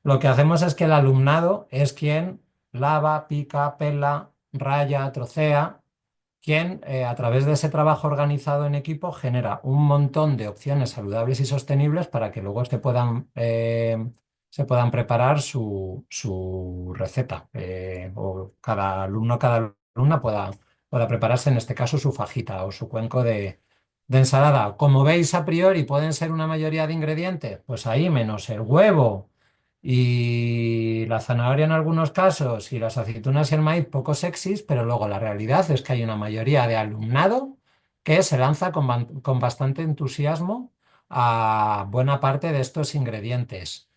lo que hacemos es que el alumnado es quien lava, pica, pela, raya, trocea, quien a través de ese trabajo organizado en equipo genera un montón de opciones saludables y sostenibles para que luego se puedan preparar su receta, o cada alumno, cada alumna pueda prepararse, en este caso, su fajita o su cuenco de ensalada. Como veis, a priori pueden ser una mayoría de ingredientes, pues ahí menos el huevo y la zanahoria en algunos casos y las aceitunas y el maíz poco sexys, pero luego la realidad es que hay una mayoría de alumnado que se lanza con bastante entusiasmo a buena parte de estos ingredientes.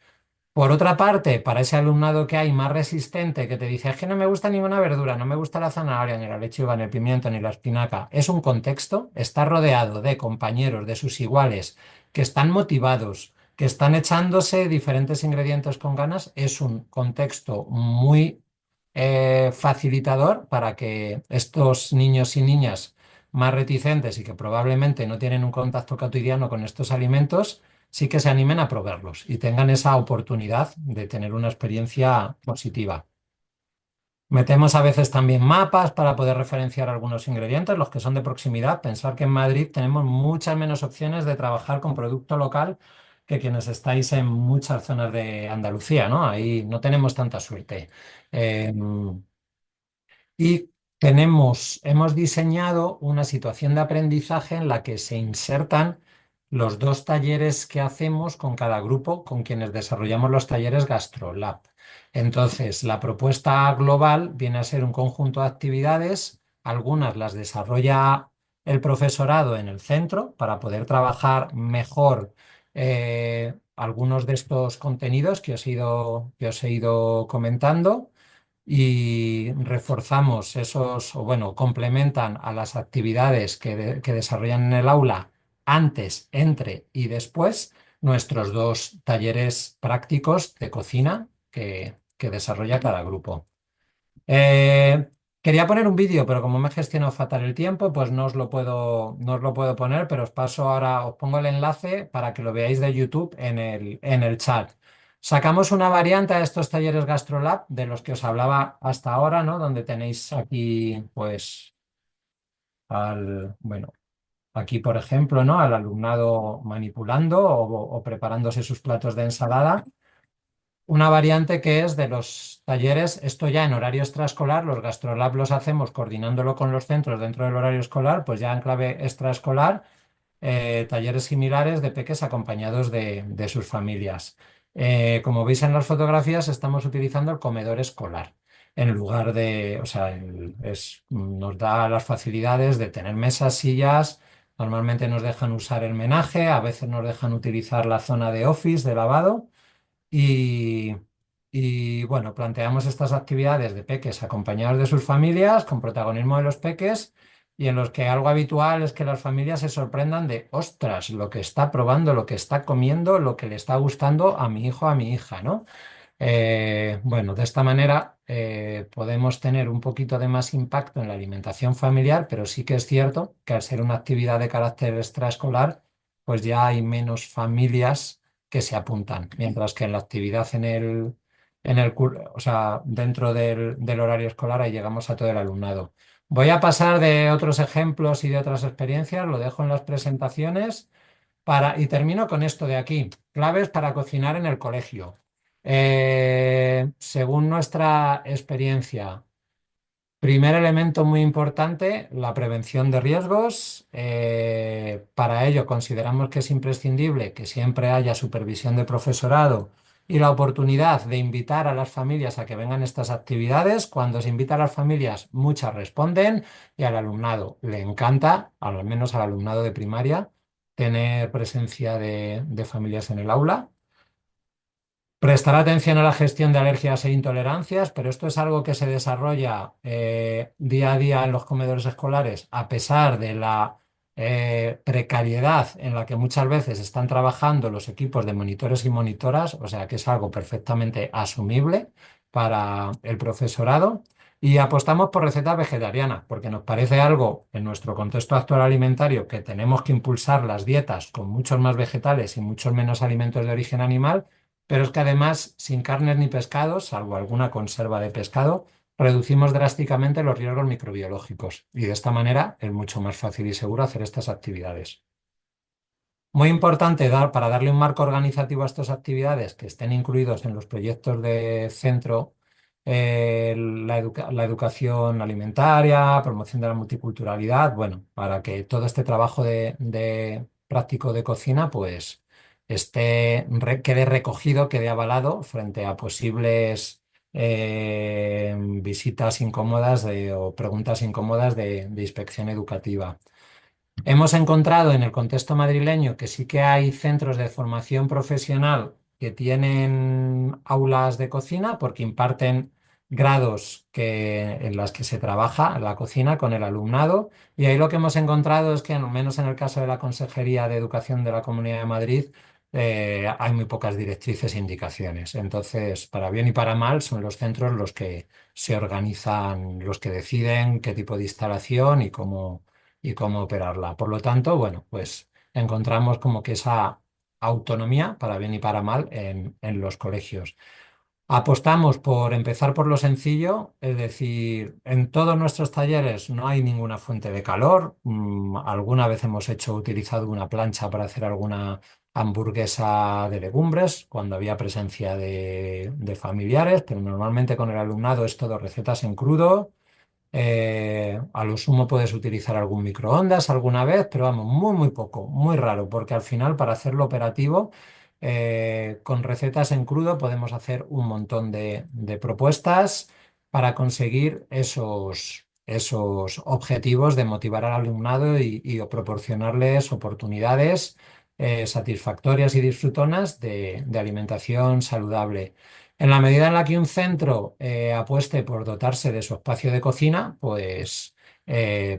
Por otra parte, para ese alumnado que hay más resistente, que te dice: es que no me gusta ninguna verdura, no me gusta la zanahoria, ni la lechuga, ni el pimiento, ni la espinaca, es un contexto, está rodeado de compañeros, de sus iguales, que están motivados, que están echándose diferentes ingredientes con ganas, es un contexto muy facilitador para que estos niños y niñas más reticentes y que probablemente no tienen un contacto cotidiano con estos alimentos, sí que se animen a probarlos y tengan esa oportunidad de tener una experiencia positiva. Metemos a veces también mapas para poder referenciar algunos ingredientes, los que son de proximidad. Pensar que en Madrid tenemos muchas menos opciones de trabajar con producto local que quienes estáis en muchas zonas de Andalucía, ¿no? Ahí no tenemos tanta suerte. Y hemos diseñado una situación de aprendizaje en la que se insertan los dos talleres que hacemos con cada grupo, con quienes desarrollamos los talleres GastroLab. Entonces, la propuesta global viene a ser un conjunto de actividades. Algunas las desarrolla el profesorado en el centro para poder trabajar mejor algunos de estos contenidos que os he ido comentando, y reforzamos o bueno, complementan a las actividades que desarrollan en el aula antes, entre y después nuestros dos talleres prácticos de cocina que desarrolla cada grupo. Quería poner un vídeo, pero como me he gestionado fatal el tiempo, pues no os lo puedo poner, pero os paso ahora, os pongo el enlace para que lo veáis de YouTube en el chat. Sacamos una variante a estos talleres GastroLab de los que os hablaba hasta ahora, ¿no? Donde tenéis aquí, pues, bueno, aquí, por ejemplo, ¿no? Al alumnado manipulando o preparándose sus platos de ensalada. Una variante que es de los talleres, esto ya en horario extraescolar, los GastroLab los hacemos coordinándolo con los centros dentro del horario escolar, pues ya en clave extraescolar, talleres similares de peques acompañados de sus familias. Como veis en las fotografías, estamos utilizando el comedor escolar en lugar de, o sea, nos da las facilidades de tener mesas, sillas. Normalmente nos dejan usar el menaje, a veces nos dejan utilizar la zona de office, de lavado. Y, bueno, planteamos estas actividades de peques acompañados de sus familias, con protagonismo de los peques, y en los que algo habitual es que las familias se sorprendan de, ostras, lo que está probando, lo que está comiendo, lo que le está gustando a mi hijo, a mi hija, ¿no? Bueno, de esta manera podemos tener un poquito de más impacto en la alimentación familiar, pero sí que es cierto que al ser una actividad de carácter extraescolar, pues ya hay menos familias que se apuntan, mientras que en la actividad o sea, dentro del horario escolar, ahí llegamos a todo el alumnado. Voy a pasar de otros ejemplos y de otras experiencias, lo dejo en las presentaciones y termino con esto de aquí, claves para cocinar en el colegio. Según nuestra experiencia, primer elemento muy importante, la prevención de riesgos. Para ello consideramos que es imprescindible que siempre haya supervisión de profesorado y la oportunidad de invitar a las familias a que vengan a estas actividades. Cuando se invita a las familias, muchas responden y al alumnado le encanta, al menos al alumnado de primaria, tener presencia de familias en el aula. Prestar atención a la gestión de alergias e intolerancias, pero esto es algo que se desarrolla día a día en los comedores escolares, a pesar de la precariedad en la que muchas veces están trabajando los equipos de monitores y monitoras, o sea que es algo perfectamente asumible para el profesorado. Y apostamos por recetas vegetarianas, porque nos parece algo en nuestro contexto actual alimentario que tenemos que impulsar las dietas con muchos más vegetales y muchos menos alimentos de origen animal, pero es que además, sin carnes ni pescados, salvo alguna conserva de pescado, reducimos drásticamente los riesgos microbiológicos y de esta manera es mucho más fácil y seguro hacer estas actividades. Muy importante para darle un marco organizativo a estas actividades que estén incluidos en los proyectos de centro, la educación alimentaria, promoción de la multiculturalidad, bueno, para que todo este trabajo de práctico de cocina pues quede recogido, quede avalado frente a posibles visitas incómodas o preguntas incómodas de inspección educativa. Hemos encontrado en el contexto madrileño que sí que hay centros de formación profesional que tienen aulas de cocina porque imparten grados en las que se trabaja la cocina con el alumnado, y ahí lo que hemos encontrado es que, al menos en el caso de la Consejería de Educación de la Comunidad de Madrid, hay muy pocas directrices e indicaciones. Entonces, para bien y para mal, son los centros los que se organizan, los que deciden qué tipo de instalación y cómo operarla. Por lo tanto, bueno, pues encontramos como que esa autonomía, para bien y para mal, en los colegios. Apostamos por empezar por lo sencillo, es decir, en todos nuestros talleres no hay ninguna fuente de calor. Alguna vez hemos utilizado una plancha para hacer alguna hamburguesa de legumbres cuando había presencia de familiares, pero normalmente con el alumnado es todo recetas en crudo. A lo sumo puedes utilizar algún microondas alguna vez, pero vamos, muy, muy poco, muy raro, porque al final para hacerlo operativo, con recetas en crudo podemos hacer un montón de propuestas para conseguir esos objetivos de motivar al alumnado y proporcionarles oportunidades satisfactorias y disfrutonas de alimentación saludable. En la medida en la que un centro apueste por dotarse de su espacio de cocina, pues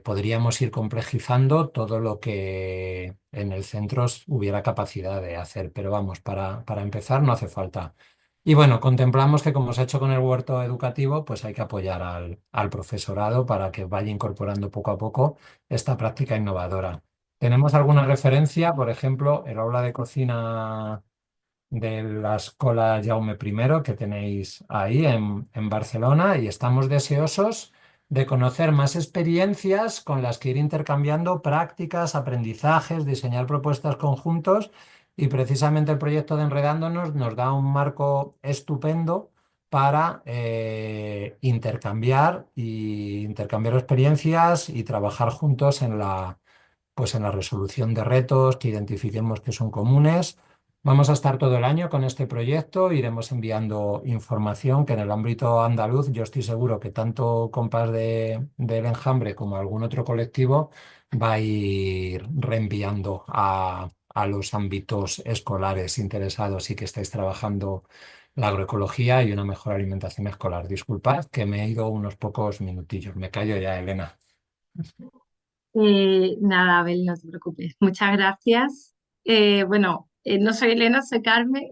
podríamos ir complejizando todo lo que en el centro hubiera capacidad de hacer. Pero vamos, para empezar no hace falta. Y bueno, contemplamos que como se ha hecho con el huerto educativo, pues hay que apoyar al profesorado para que vaya incorporando poco a poco esta práctica innovadora. ¿Tenemos alguna referencia? Por ejemplo, el aula de cocina de la Escola Jaume I que tenéis ahí en Barcelona, y estamos deseosos de conocer más experiencias con las que ir intercambiando prácticas, aprendizajes, diseñar propuestas conjuntos, y precisamente el proyecto de Enredándonos nos da un marco estupendo para intercambiar experiencias y trabajar juntos en la resolución de retos que identifiquemos que son comunes. Vamos a estar todo el año con este proyecto, iremos enviando información que en el ámbito andaluz yo estoy seguro que tanto Compás del Enjambre como algún otro colectivo va a ir reenviando a los ámbitos escolares interesados y que estáis trabajando la agroecología y una mejor alimentación escolar. Disculpad que me he ido unos pocos minutillos. Me callo ya, Elena. Nada, Abel, no te preocupes. Muchas gracias. Bueno, no soy Elena, soy Carmen,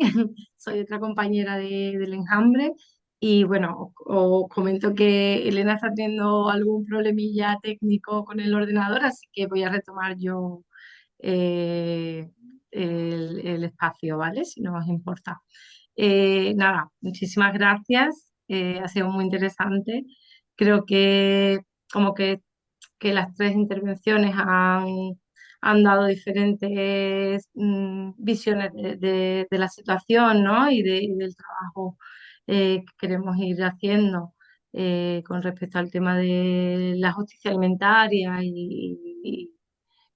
soy otra compañera del Enjambre. Y bueno, os comento que Elena está teniendo algún problemilla técnico con el ordenador, así que voy a retomar yo eh, el espacio, ¿vale? Si no os importa. Nada, muchísimas gracias. Ha sido muy interesante. Creo que como que las tres intervenciones han dado diferentes visiones de la situación, ¿no? Y del trabajo que queremos ir haciendo con respecto al tema de la justicia alimentaria y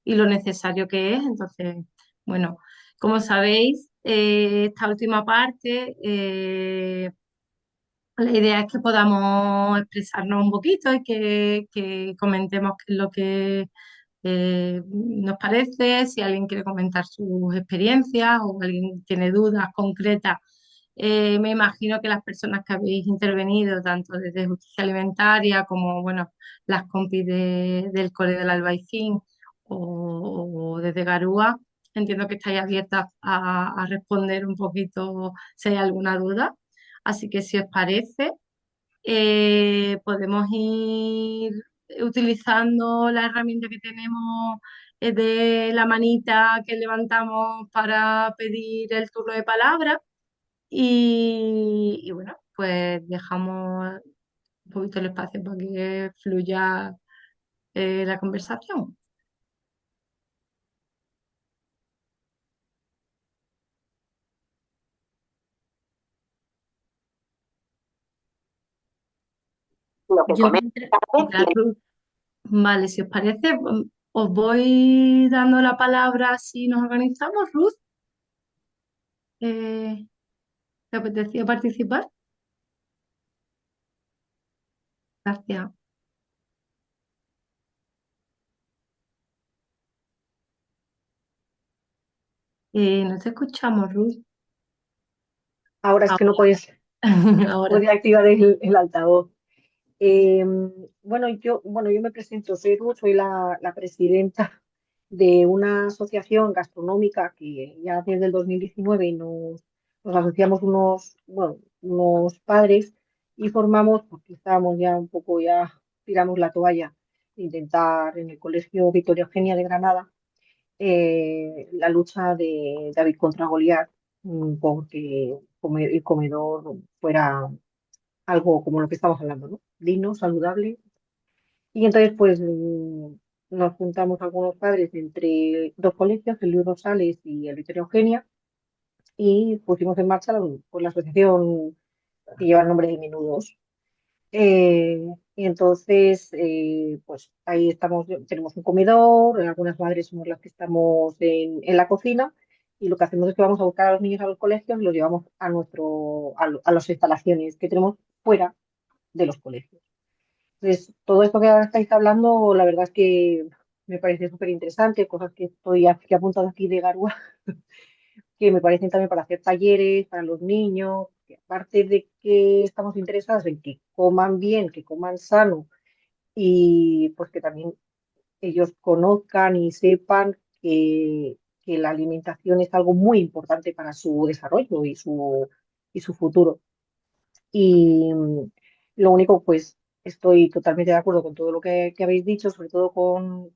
lo necesario que es. Entonces, bueno, como sabéis, esta última parte la idea es que podamos expresarnos un poquito y que comentemos qué es lo que nos parece, si alguien quiere comentar sus experiencias o alguien tiene dudas concretas. Me imagino que las personas que habéis intervenido, tanto desde Justicia Alimentaria como bueno, las compis del Cole del Albaicín o desde Garúa, entiendo que estáis abiertas a responder un poquito si hay alguna duda. Así que si os parece, podemos ir utilizando la herramienta que tenemos de la manita que levantamos para pedir el turno de palabra y bueno, pues dejamos un poquito el espacio para que fluya la conversación. Lo que Yo, comenta mientras Ruth, vale, si os parece, os voy dando la palabra si nos organizamos. Ruth, eh, ¿te apetecía participar? Gracias. No te escuchamos, Ruth. Ahora es que no Ahora, podéis, ahora. podía activar el altavoz. Eh, bueno, yo me presento, soy Ruth, soy la presidenta de una asociación gastronómica que ya desde el 2019 nos asociamos unos padres y formamos, porque estábamos ya un poco, ya tiramos la toalla, de intentar en el Colegio Victoria Eugenia de Granada la lucha de David contra Goliat, porque el comedor fuera algo como lo que estamos hablando, ¿no? Digno, saludable. Y entonces, pues, nos juntamos algunos padres entre dos colegios, el Luis Rosales y el Victoria Eugenia, y pusimos en marcha pues, la asociación que lleva el nombre de Menudos. Y entonces, pues ahí estamos, tenemos un comedor, algunas madres somos las que estamos en la cocina, y lo que hacemos es que vamos a buscar a los niños a los colegios y los llevamos a las instalaciones que tenemos fuera de los colegios. Entonces, todo esto que ahora estáis hablando, la verdad es que me parece súper interesante, cosas que estoy aquí apuntado aquí de Garúa, que me parecen también para hacer talleres para los niños, que aparte de que estamos interesados en que coman bien, que coman sano y pues que también ellos conozcan y sepan que la alimentación es algo muy importante para su desarrollo y su futuro. Y lo único, pues estoy totalmente de acuerdo con todo lo que habéis dicho, sobre todo con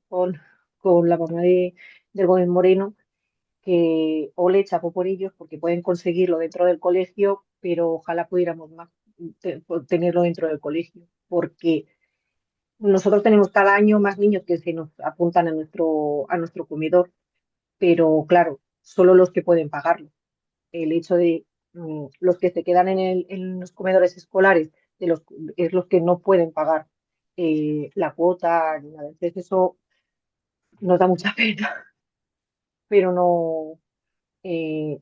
la mamá del Gómez Moreno, que ole chapó por ellos porque pueden conseguirlo dentro del colegio, pero ojalá pudiéramos más tenerlo dentro del colegio, porque nosotros tenemos cada año más niños que se nos apuntan a nuestro comedor, pero claro, solo los que pueden pagarlo. El hecho de los que se quedan en los comedores escolares es los que no pueden pagar la cuota ni nada. Entonces eso nos da mucha pena, pero eh,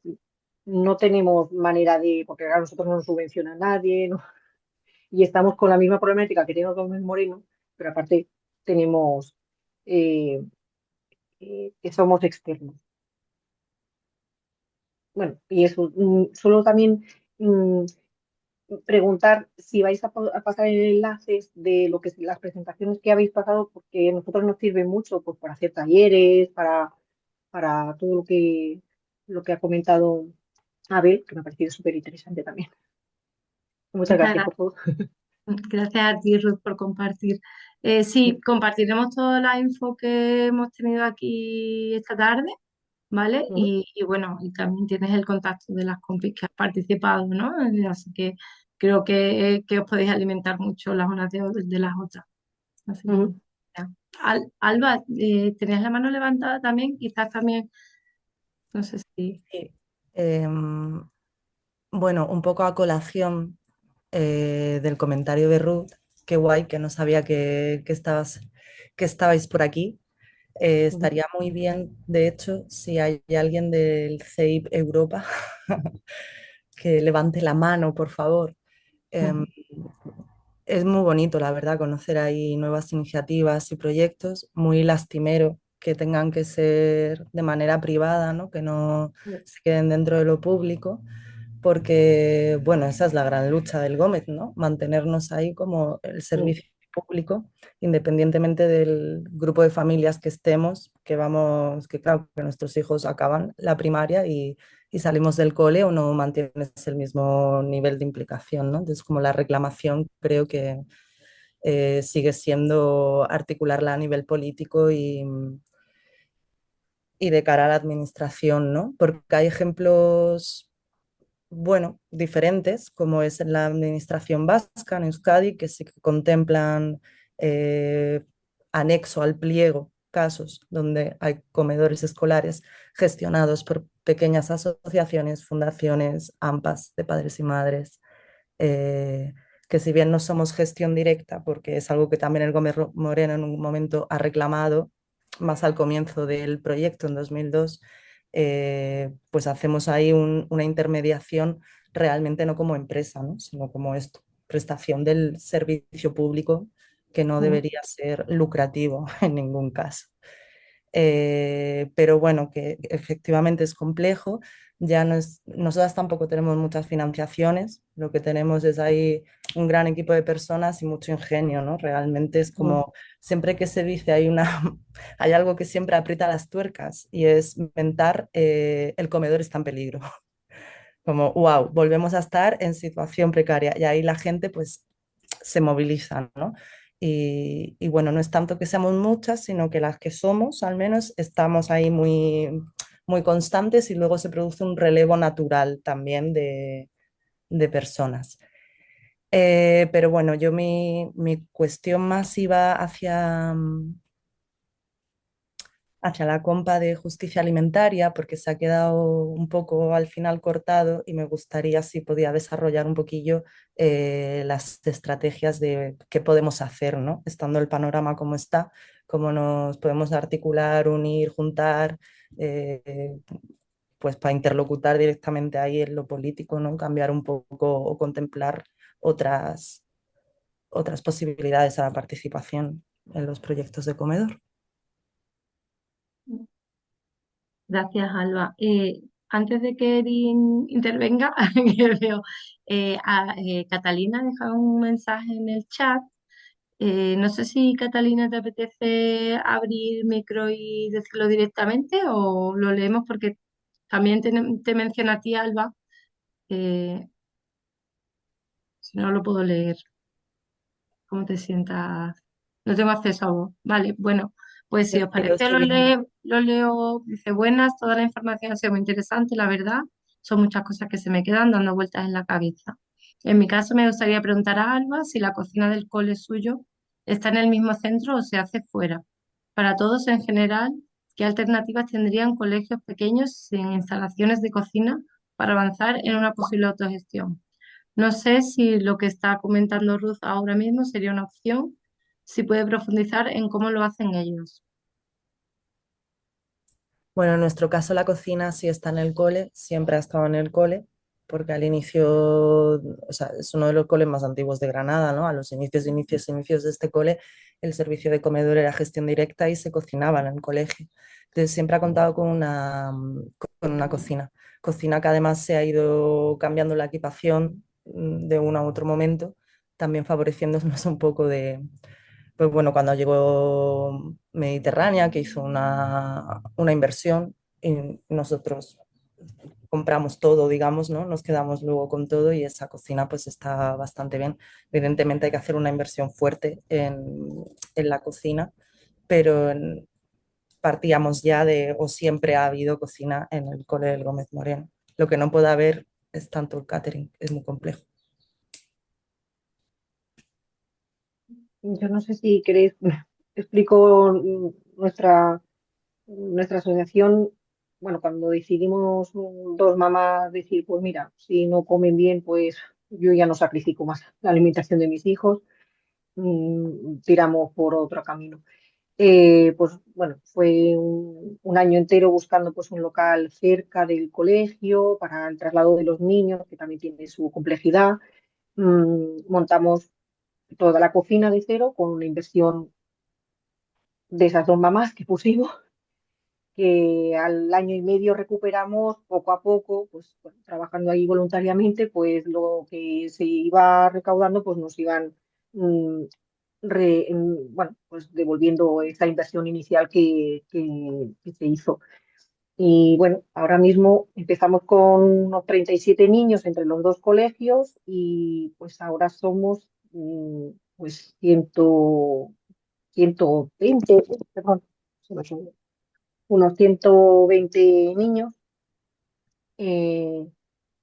no tenemos manera porque claro, nosotros no nos subvenciona a nadie, ¿no? Y estamos con la misma problemática que tiene Gómez Moreno, pero aparte tenemos eh, que somos externos. Bueno, y eso, solo también mm, preguntar si vais a pasar enlaces de lo que las presentaciones que habéis pasado, porque a nosotros nos sirve mucho pues, para hacer talleres, para todo lo que ha comentado Abel, que me ha parecido súper interesante también. Muchas Muchas gracias por gracias. todo. Gracias a ti, Ruth, por compartir. Sí, compartiremos toda la info que hemos tenido aquí esta tarde, ¿vale? Y bueno, y también tienes el contacto de las compis que has participado, ¿no? Así que creo que os podéis alimentar mucho las unas de las otras. Así que, Ujú. ya. Alba, ¿tenías la mano levantada también? Quizás también, no sé si... Sí. Em, bueno, un poco a colación del comentario de Ruth, qué guay, que no sabía que estabais por aquí. Ujú. Estaría muy bien, de hecho, si hay alguien del CEIP Europa que levante la mano, por favor. Em, es muy bonito, la verdad, conocer ahí nuevas iniciativas y proyectos. Muy lastimero que tengan que ser de manera privada, ¿no? Que no se queden dentro de lo público, porque, bueno, esa es la gran lucha del Gómez, ¿no? Mantenernos ahí como el servicio público, independientemente del grupo de familias que estemos, que vamos, que claro, que nuestros hijos acaban la primaria y salimos del cole o no mantienes el mismo nivel de implicación, ¿no? Entonces, como la reclamación creo que sigue siendo articularla a nivel político y de cara a la administración, ¿no? Porque hay ejemplos, bueno, diferentes, como es en la administración vasca, en Euskadi, que sí que contemplan eh, anexo al pliego casos donde hay comedores escolares gestionados por pequeñas asociaciones, fundaciones, AMPAs de padres y madres, eh, que si bien no somos gestión directa, porque es algo que también el Gómez Moreno en un momento ha reclamado, más al comienzo del proyecto en 2002, pues hacemos ahí una intermediación realmente no como empresa, ¿no? Sino como esto, prestación del servicio público que no debería ser lucrativo en ningún caso. Pero bueno, que efectivamente es complejo. Ya no es, nosotras tampoco tenemos muchas financiaciones, lo que tenemos es ahí un gran equipo de personas y mucho ingenio, ¿no? Realmente es como siempre que se dice hay algo que siempre aprieta las tuercas y es inventar el comedor está en peligro. Como, wow, volvemos a estar en situación precaria y ahí la gente pues se moviliza, ¿no? Y bueno, no es tanto que seamos muchas, sino que las que somos, al menos, estamos ahí muy constantes y luego se produce un relevo natural también de personas. Pero bueno, yo mi cuestión más iba hacia la compa de justicia alimentaria porque se ha quedado un poco al final cortado y me gustaría si podía desarrollar un poquillo las estrategias de qué podemos hacer, ¿no? Estando el panorama como está, cómo nos podemos articular, unir, juntar, pues para interlocutar directamente ahí en lo político, ¿no? Cambiar un poco o contemplar otras posibilidades a la participación en los proyectos de comedor. Gracias, Alba. Antes de que Erin intervenga, que veo, Catalina ha dejado un mensaje en el chat. No sé si Catalina te apetece abrir micro y decirlo directamente o lo leemos porque también te menciona a ti, Alba. Si no lo puedo leer. ¿Cómo te sientas? No tengo acceso a voz. Vale, bueno, pues si os Pero parece, estoy bien. lo leo. Dice, buenas, toda la información ha sido muy interesante, la verdad. Son muchas cosas que se me quedan dando vueltas en la cabeza. En mi caso, me gustaría preguntar a Alba si la cocina del cole suyo está en el mismo centro o se hace fuera. Para todos en general, ¿qué alternativas tendrían colegios pequeños sin instalaciones de cocina para avanzar en una posible autogestión? No sé si lo que está comentando Ruth ahora mismo sería una opción, si puede profundizar en cómo lo hacen ellos. Bueno, en nuestro caso la cocina sí está en el cole, siempre ha estado en el cole, porque al inicio, o sea, es uno de los coles más antiguos de Granada, ¿no? A los inicios de este cole, el servicio de comedor era gestión directa y se cocinaba en el colegio. Entonces siempre ha contado con una cocina. Cocina que además se ha ido cambiando la equipación de uno a otro momento, también favoreciéndonos un poco de, pues bueno, cuando llegó Mediterránea, que hizo una inversión y nosotros compramos todo, digamos, ¿no? Nos quedamos luego con todo y esa cocina pues está bastante bien. Evidentemente hay que hacer una inversión fuerte en la cocina, pero partíamos ya de, o siempre ha habido cocina en el Cole del Gómez Moreno. Lo que no puede haber es tanto el catering, es muy complejo. Yo no sé si queréis, explico nuestra asociación, bueno, cuando decidimos dos mamás decir, pues mira, si no comen bien, pues yo ya no sacrifico más la alimentación de mis hijos, tiramos por otro camino. Pues bueno, fue un año entero buscando pues un local cerca del colegio para el traslado de los niños, que también tiene su complejidad. Montamos toda la cocina de cero con una inversión de esas dos mamás que pusimos, que al año y medio recuperamos poco a poco, pues bueno, trabajando ahí voluntariamente, pues lo que se iba recaudando, pues nos iban mm, bueno, pues devolviendo esa inversión inicial que se hizo. Y bueno, ahora mismo empezamos con unos 37 niños entre los dos colegios y pues ahora somos pues 120, perdón, se me fue, unos 120 niños, eh,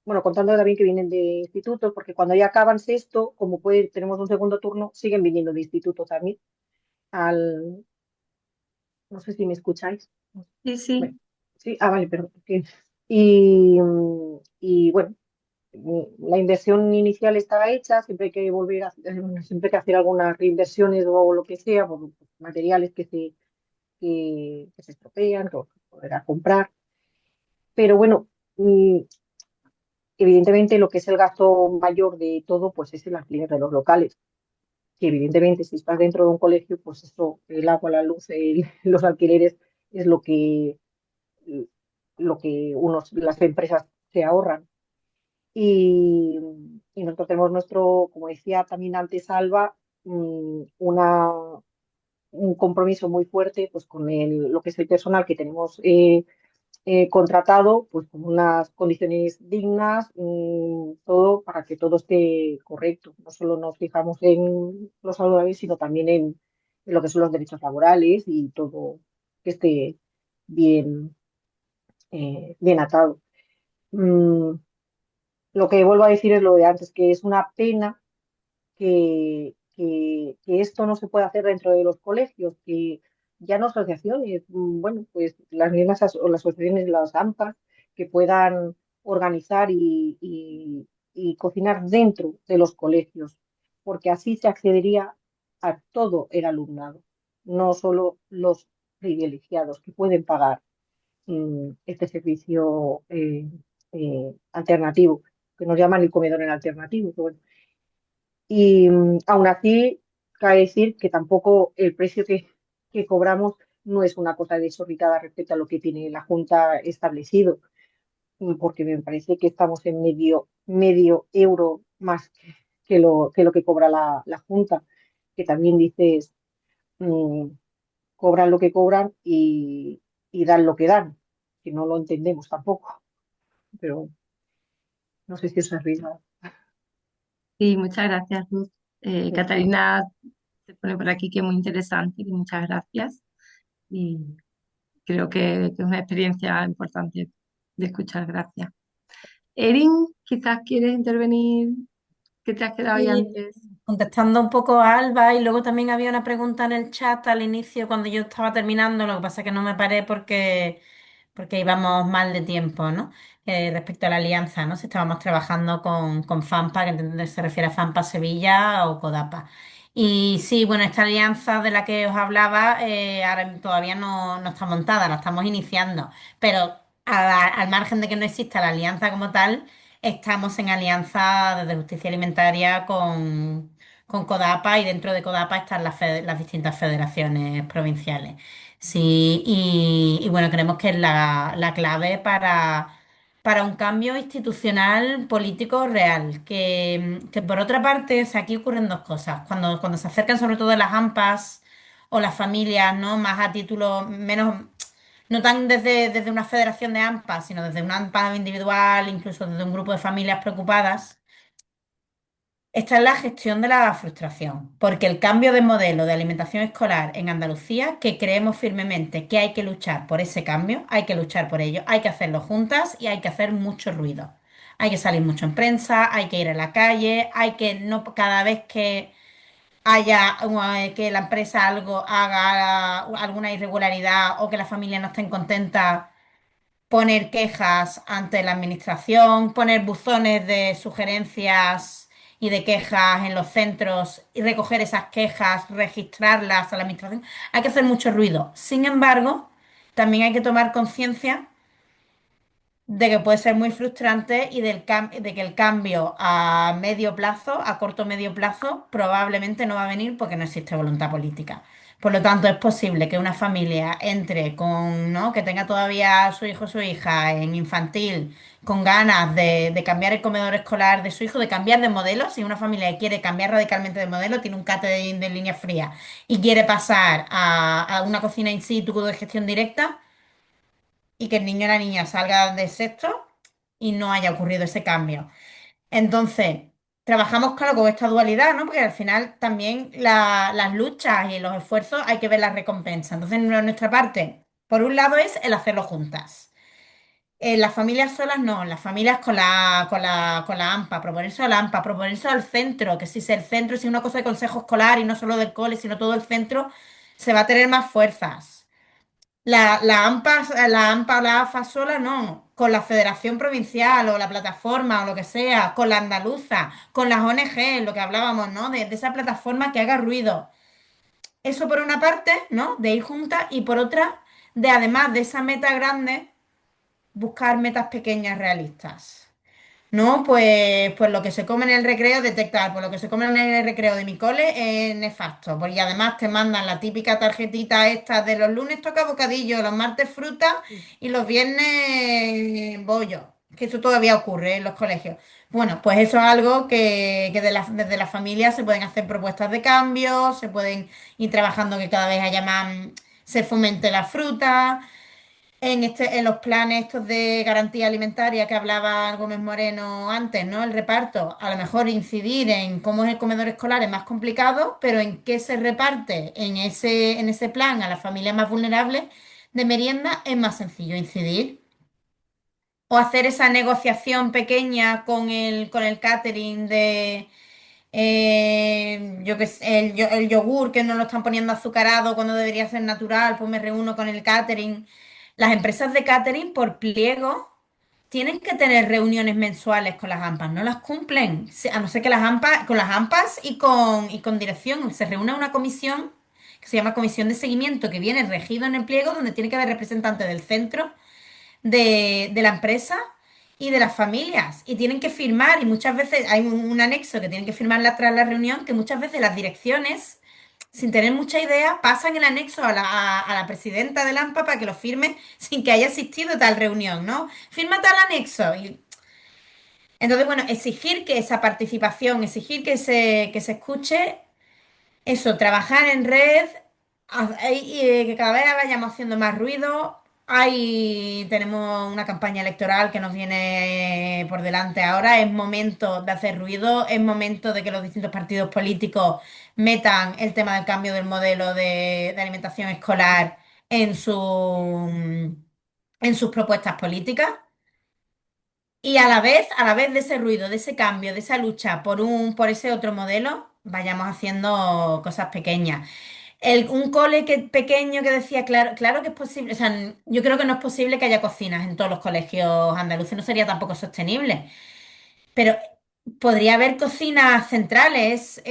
bueno, contando también que vienen de institutos, porque cuando ya acaban sexto, como tenemos un segundo turno, siguen viniendo de instituto también. Al, no sé si me escucháis. Sí, Bueno, sí. sí, vale, perdón. Y bueno, la inversión inicial estaba hecha, siempre hay que volver a, siempre hay que hacer algunas reinversiones o lo que sea, por materiales que se estropean, que volver a comprar. Pero bueno, evidentemente lo que es el gasto mayor de todo, pues es el alquiler de los locales. Que evidentemente si estás dentro de un colegio, pues eso, el agua, la luz, los alquileres es lo que las empresas se ahorran. Y, y nosotros tenemos como decía también antes Alba, un compromiso muy fuerte pues, con lo que es el personal que tenemos contratado, pues con unas condiciones dignas, todo para que todo esté correcto. No solo nos fijamos en los salarios, sino también en lo que son los derechos laborales y todo que esté bien, bien atado. Mm, lo que vuelvo a decir es lo de antes, que es una pena que esto no se pueda hacer dentro de los colegios, que ya no asociaciones, bueno, pues las mismas o las asociaciones, las AMPAs, que puedan organizar y cocinar dentro de los colegios, porque así se accedería a todo el alumnado, no solo los privilegiados que pueden pagar este servicio alternativo, que nos llaman el comedor en alternativo. Que bueno, y aún así, cabe decir que tampoco el precio que cobramos no es una cosa desorbitada respecto a lo que tiene la Junta establecido, porque me parece que estamos en medio euro más que lo que cobra la Junta, que también dices, mm, cobran lo que cobran y dan lo que dan, que no lo entendemos tampoco, pero no sé si eso es verdad. Sí, muchas gracias, Ruth. Catalina se pone por aquí que es muy interesante, que muchas gracias. Y creo que es una experiencia importante de escuchar. Gracias. Erin, quizás quieres intervenir, que te has quedado ahí Y antes. contestando un poco a Alba, y luego también había una pregunta en el chat al inicio cuando yo estaba terminando, lo que pasa es que no me paré porque íbamos mal de tiempo, ¿no? Respecto a la alianza, ¿no? Si estábamos trabajando con FAMPA, que se refiere a FAMPA Sevilla o CODAPA. Y sí, bueno, esta alianza de la que os hablaba ahora todavía no está montada, la estamos iniciando, pero al margen de que no exista la alianza como tal, estamos en alianza de justicia alimentaria con CODAPA, y dentro de CODAPA están las distintas federaciones provinciales. Sí, y bueno, creemos que es la clave para un cambio institucional político real. Que por otra parte, o sea, aquí ocurren dos cosas. Cuando se acercan sobre todo las AMPAs o las familias, ¿no? Más a título menos, no tan desde una federación de AMPAs, sino desde una AMPA individual, incluso desde un grupo de familias preocupadas. Esta es la gestión de la frustración, porque el cambio de modelo de alimentación escolar en Andalucía, que creemos firmemente que hay que luchar por ese cambio, hay que luchar por ello, hay que hacerlo juntas y hay que hacer mucho ruido. Hay que salir mucho en prensa, hay que ir a la calle, hay que no cada vez que haya que la empresa haga alguna irregularidad o que la familia no estén contentas, poner quejas ante la administración, poner buzones de sugerencias y de quejas en los centros y recoger esas quejas, registrarlas a la administración. Hay que hacer mucho ruido. Sin embargo, también hay que tomar conciencia de que puede ser muy frustrante y de que el cambio a medio plazo, a corto o medio plazo, probablemente no va a venir porque no existe voluntad política. Por lo tanto, es posible que una familia entre con, ¿no? Que tenga todavía a su hijo o su hija en infantil, con ganas de cambiar el comedor escolar de su hijo, de cambiar de modelo. Si una familia quiere cambiar radicalmente de modelo, tiene un catering de línea fría y quiere pasar a una cocina in situ de gestión directa, y que el niño o la niña salga de sexto y no haya ocurrido ese cambio. Entonces, trabajamos, claro, con esta dualidad, ¿no? Porque al final también las luchas y los esfuerzos hay que ver las recompensas. Entonces, nuestra parte, por un lado, es el hacerlo juntas. Las familias solas no, las familias con la AMPA, proponerse a la AMPA, proponerse al centro, que si es el centro, si es una cosa de consejo escolar y no solo del cole, sino todo el centro, se va a tener más fuerzas. La AMPA o la AFA sola no, con la Federación Provincial o la plataforma o lo que sea, con la andaluza, con las ONG, lo que hablábamos, ¿no? De esa plataforma que haga ruido. Eso por una parte, ¿no? De ir juntas, y por otra, de además de esa meta grande, buscar metas pequeñas realistas. No, pues lo que se come en el recreo, detectar, pues lo que se come en el recreo de mi cole es nefasto, porque además te mandan la típica tarjetita esta de los lunes toca bocadillo, los martes fruta y los viernes bollo, que eso todavía ocurre en los colegios. Bueno, pues eso es algo que desde la familia se pueden hacer propuestas de cambio, se pueden ir trabajando que cada vez haya más, se fomente la fruta. En los planes estos de garantía alimentaria que hablaba Gómez Moreno antes, ¿no? El reparto, a lo mejor incidir en cómo es el comedor escolar es más complicado, pero en qué se reparte en ese plan a las familias más vulnerables de merienda es más sencillo incidir. O hacer esa negociación pequeña con el catering de, yo que sé, el yogur que no lo están poniendo azucarado cuando debería ser natural, pues me reúno con el catering. Las empresas de catering por pliego tienen que tener reuniones mensuales con las AMPAs, no las cumplen, a no ser que con las AMPAs y con dirección, se reúne una comisión que se llama Comisión de Seguimiento, que viene regido en el pliego, donde tiene que haber representantes del centro, de la empresa y de las familias. Y tienen que firmar, y muchas veces hay un anexo que tienen que firmar tras la reunión, que muchas veces las direcciones, sin tener mucha idea, pasan el anexo a la presidenta del AMPA para que lo firme sin que haya asistido a tal reunión, ¿no? Firma tal anexo. Entonces, bueno, exigir que esa participación, exigir que se escuche eso, trabajar en red, y que cada vez vayamos haciendo más ruido, Tenemos una campaña electoral que nos viene por delante ahora. Es momento de hacer ruido, es momento de que los distintos partidos políticos metan el tema del cambio del modelo de alimentación escolar en en sus propuestas políticas. Y a la vez de ese ruido, de ese cambio, de esa lucha por ese otro modelo, vayamos haciendo cosas pequeñas. Un pequeño que decía, claro, claro que es posible, o sea, yo creo que no es posible que haya cocinas en todos los colegios andaluces, no sería tampoco sostenible, pero podría haber cocinas centrales,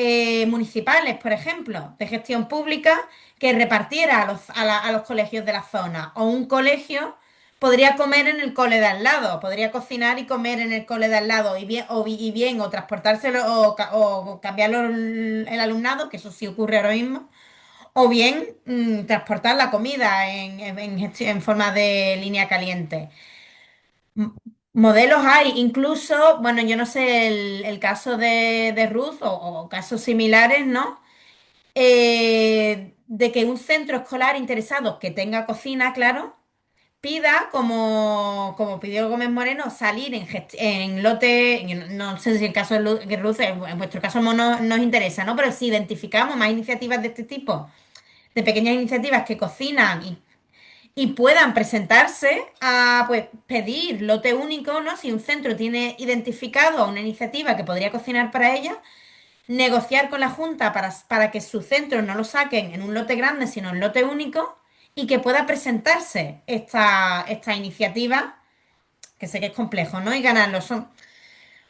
municipales, por ejemplo, de gestión pública, que repartiera a los colegios de la zona, o un colegio podría comer en el cole de al lado, podría cocinar y comer en el cole de al lado, y bien, o transportárselo, o cambiarlo el alumnado, que eso sí ocurre ahora mismo, o bien transportar la comida en forma de línea caliente. M- Modelos hay, incluso, bueno, yo no sé el caso de Ruth o casos similares, ¿no? De que un centro escolar interesado que tenga cocina, claro, pida, como pidió Gómez Moreno, salir en lote, yo no sé si el caso de Ruth, en vuestro caso no nos interesa, ¿no? Pero si identificamos más iniciativas de este tipo, de pequeñas iniciativas que cocinan y puedan presentarse a pues, pedir lote único, ¿no? Si un centro tiene identificado una iniciativa que podría cocinar para ella, negociar con la Junta para que su centro no lo saquen en un lote grande, sino en lote único, y que pueda presentarse esta iniciativa, que sé que es complejo, ¿no? Y ganarlo.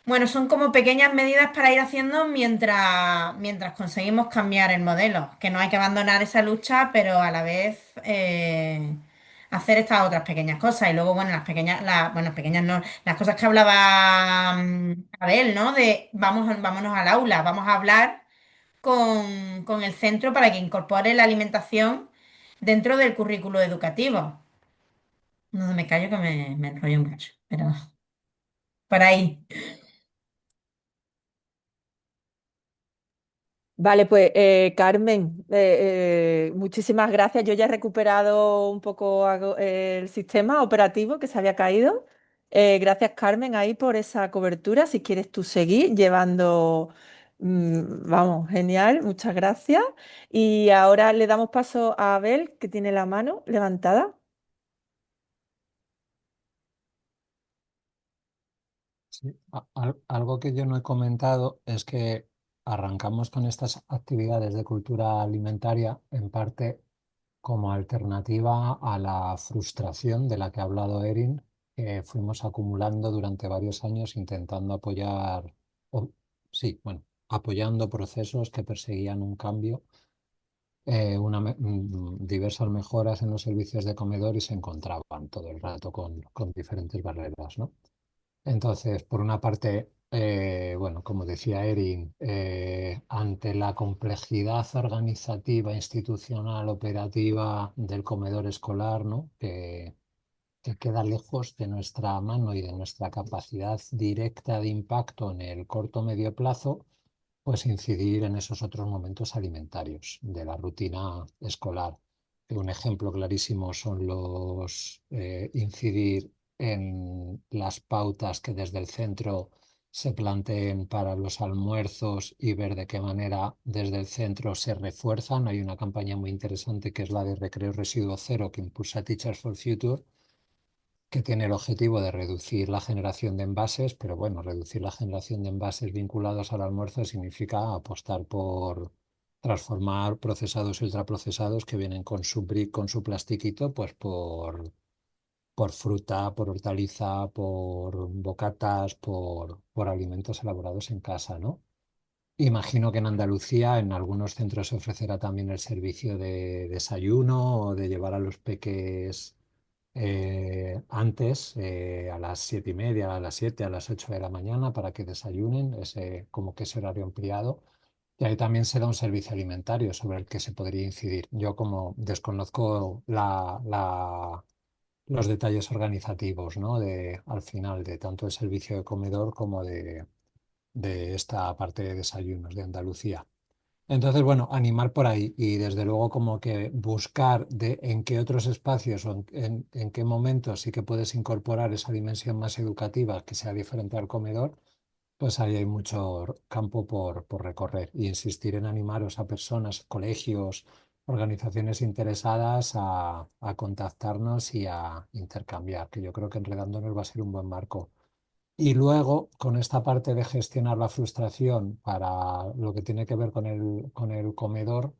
Bueno, son como pequeñas medidas para ir haciendo mientras conseguimos cambiar el modelo, que no hay que abandonar esa lucha, pero a la vez hacer estas otras pequeñas cosas. Y luego, bueno, bueno, pequeñas no, las cosas que hablaba Abel, ¿no? De vámonos al aula, vamos a hablar con el centro para que incorpore la alimentación dentro del currículo educativo. No me callo que me enrollo mucho, pero por ahí. Vale, pues Carmen, muchísimas gracias. Yo ya he recuperado un poco el sistema operativo que se había caído. Gracias, Carmen, ahí por esa cobertura. Si quieres tú seguir llevando, vamos, genial, muchas gracias. Y ahora le damos paso a Abel, que tiene la mano levantada. Sí, algo que yo no he comentado es que arrancamos con estas actividades de cultura alimentaria en parte como alternativa a la frustración de la que ha hablado Erin, que fuimos acumulando durante varios años intentando apoyar, o, sí, bueno, apoyando procesos que perseguían un cambio, diversas mejoras en los servicios de comedor y se encontraban todo el rato con diferentes barreras, ¿no? Entonces, por una parte, bueno, como decía Erin, ante la complejidad organizativa, institucional, operativa del comedor escolar, ¿no? Que queda lejos de nuestra mano y de nuestra capacidad directa de impacto en el corto o medio plazo, pues incidir en esos otros momentos alimentarios de la rutina escolar. Un ejemplo clarísimo son incidir en las pautas que desde el centro se planteen para los almuerzos y ver de qué manera desde el centro se refuerzan. Hay una campaña muy interesante que es la de Recreo Residuo Cero que impulsa Teachers for Future, que tiene el objetivo de reducir la generación de envases, pero bueno, reducir la generación de envases vinculados al almuerzo significa apostar por transformar procesados y ultraprocesados que vienen con su brick, con su plastiquito, pues por fruta, por hortaliza, por bocatas, por alimentos elaborados en casa, ¿no? Imagino que en Andalucía, en algunos centros se ofrecerá también el servicio de desayuno o de llevar a los peques antes, a las 7:30, a las 7, a las 8 de la mañana, para que desayunen, como que ese horario ampliado. Y ahí también se da un servicio alimentario sobre el que se podría incidir. Yo como desconozco los detalles organizativos, ¿no? Al final, de tanto el servicio de comedor como de esta parte de desayunos de Andalucía. Entonces, bueno, animar por ahí y desde luego como que buscar en qué otros espacios o en qué momentos sí que puedes incorporar esa dimensión más educativa que sea diferente al comedor, pues ahí hay mucho campo por recorrer y insistir en animaros a personas, colegios, organizaciones interesadas a contactarnos y a intercambiar, que yo creo que Enredándonos va a ser un buen marco. Y luego, con esta parte de gestionar la frustración para lo que tiene que ver con el comedor,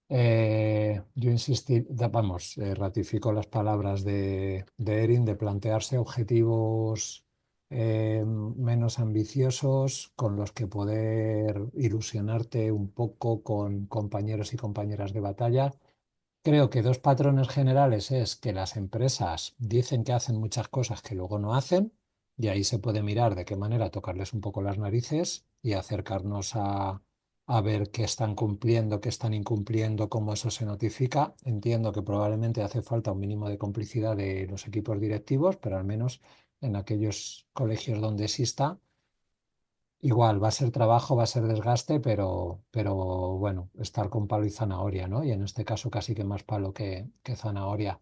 yo insistí, vamos, ratifico las palabras de Erin de plantearse objetivos menos ambiciosos con los que poder ilusionarte un poco con compañeros y compañeras de batalla. Creo que dos patrones generales es que las empresas dicen que hacen muchas cosas que luego no hacen, y ahí se puede mirar de qué manera tocarles un poco las narices y acercarnos a ver qué están cumpliendo, qué están incumpliendo, cómo eso se notifica. Entiendo que probablemente hace falta un mínimo de complicidad de los equipos directivos, pero al menos en aquellos colegios donde exista. Igual, va a ser trabajo, va a ser desgaste, pero bueno, estar con palo y zanahoria, ¿no? Y en este caso casi que más palo que zanahoria.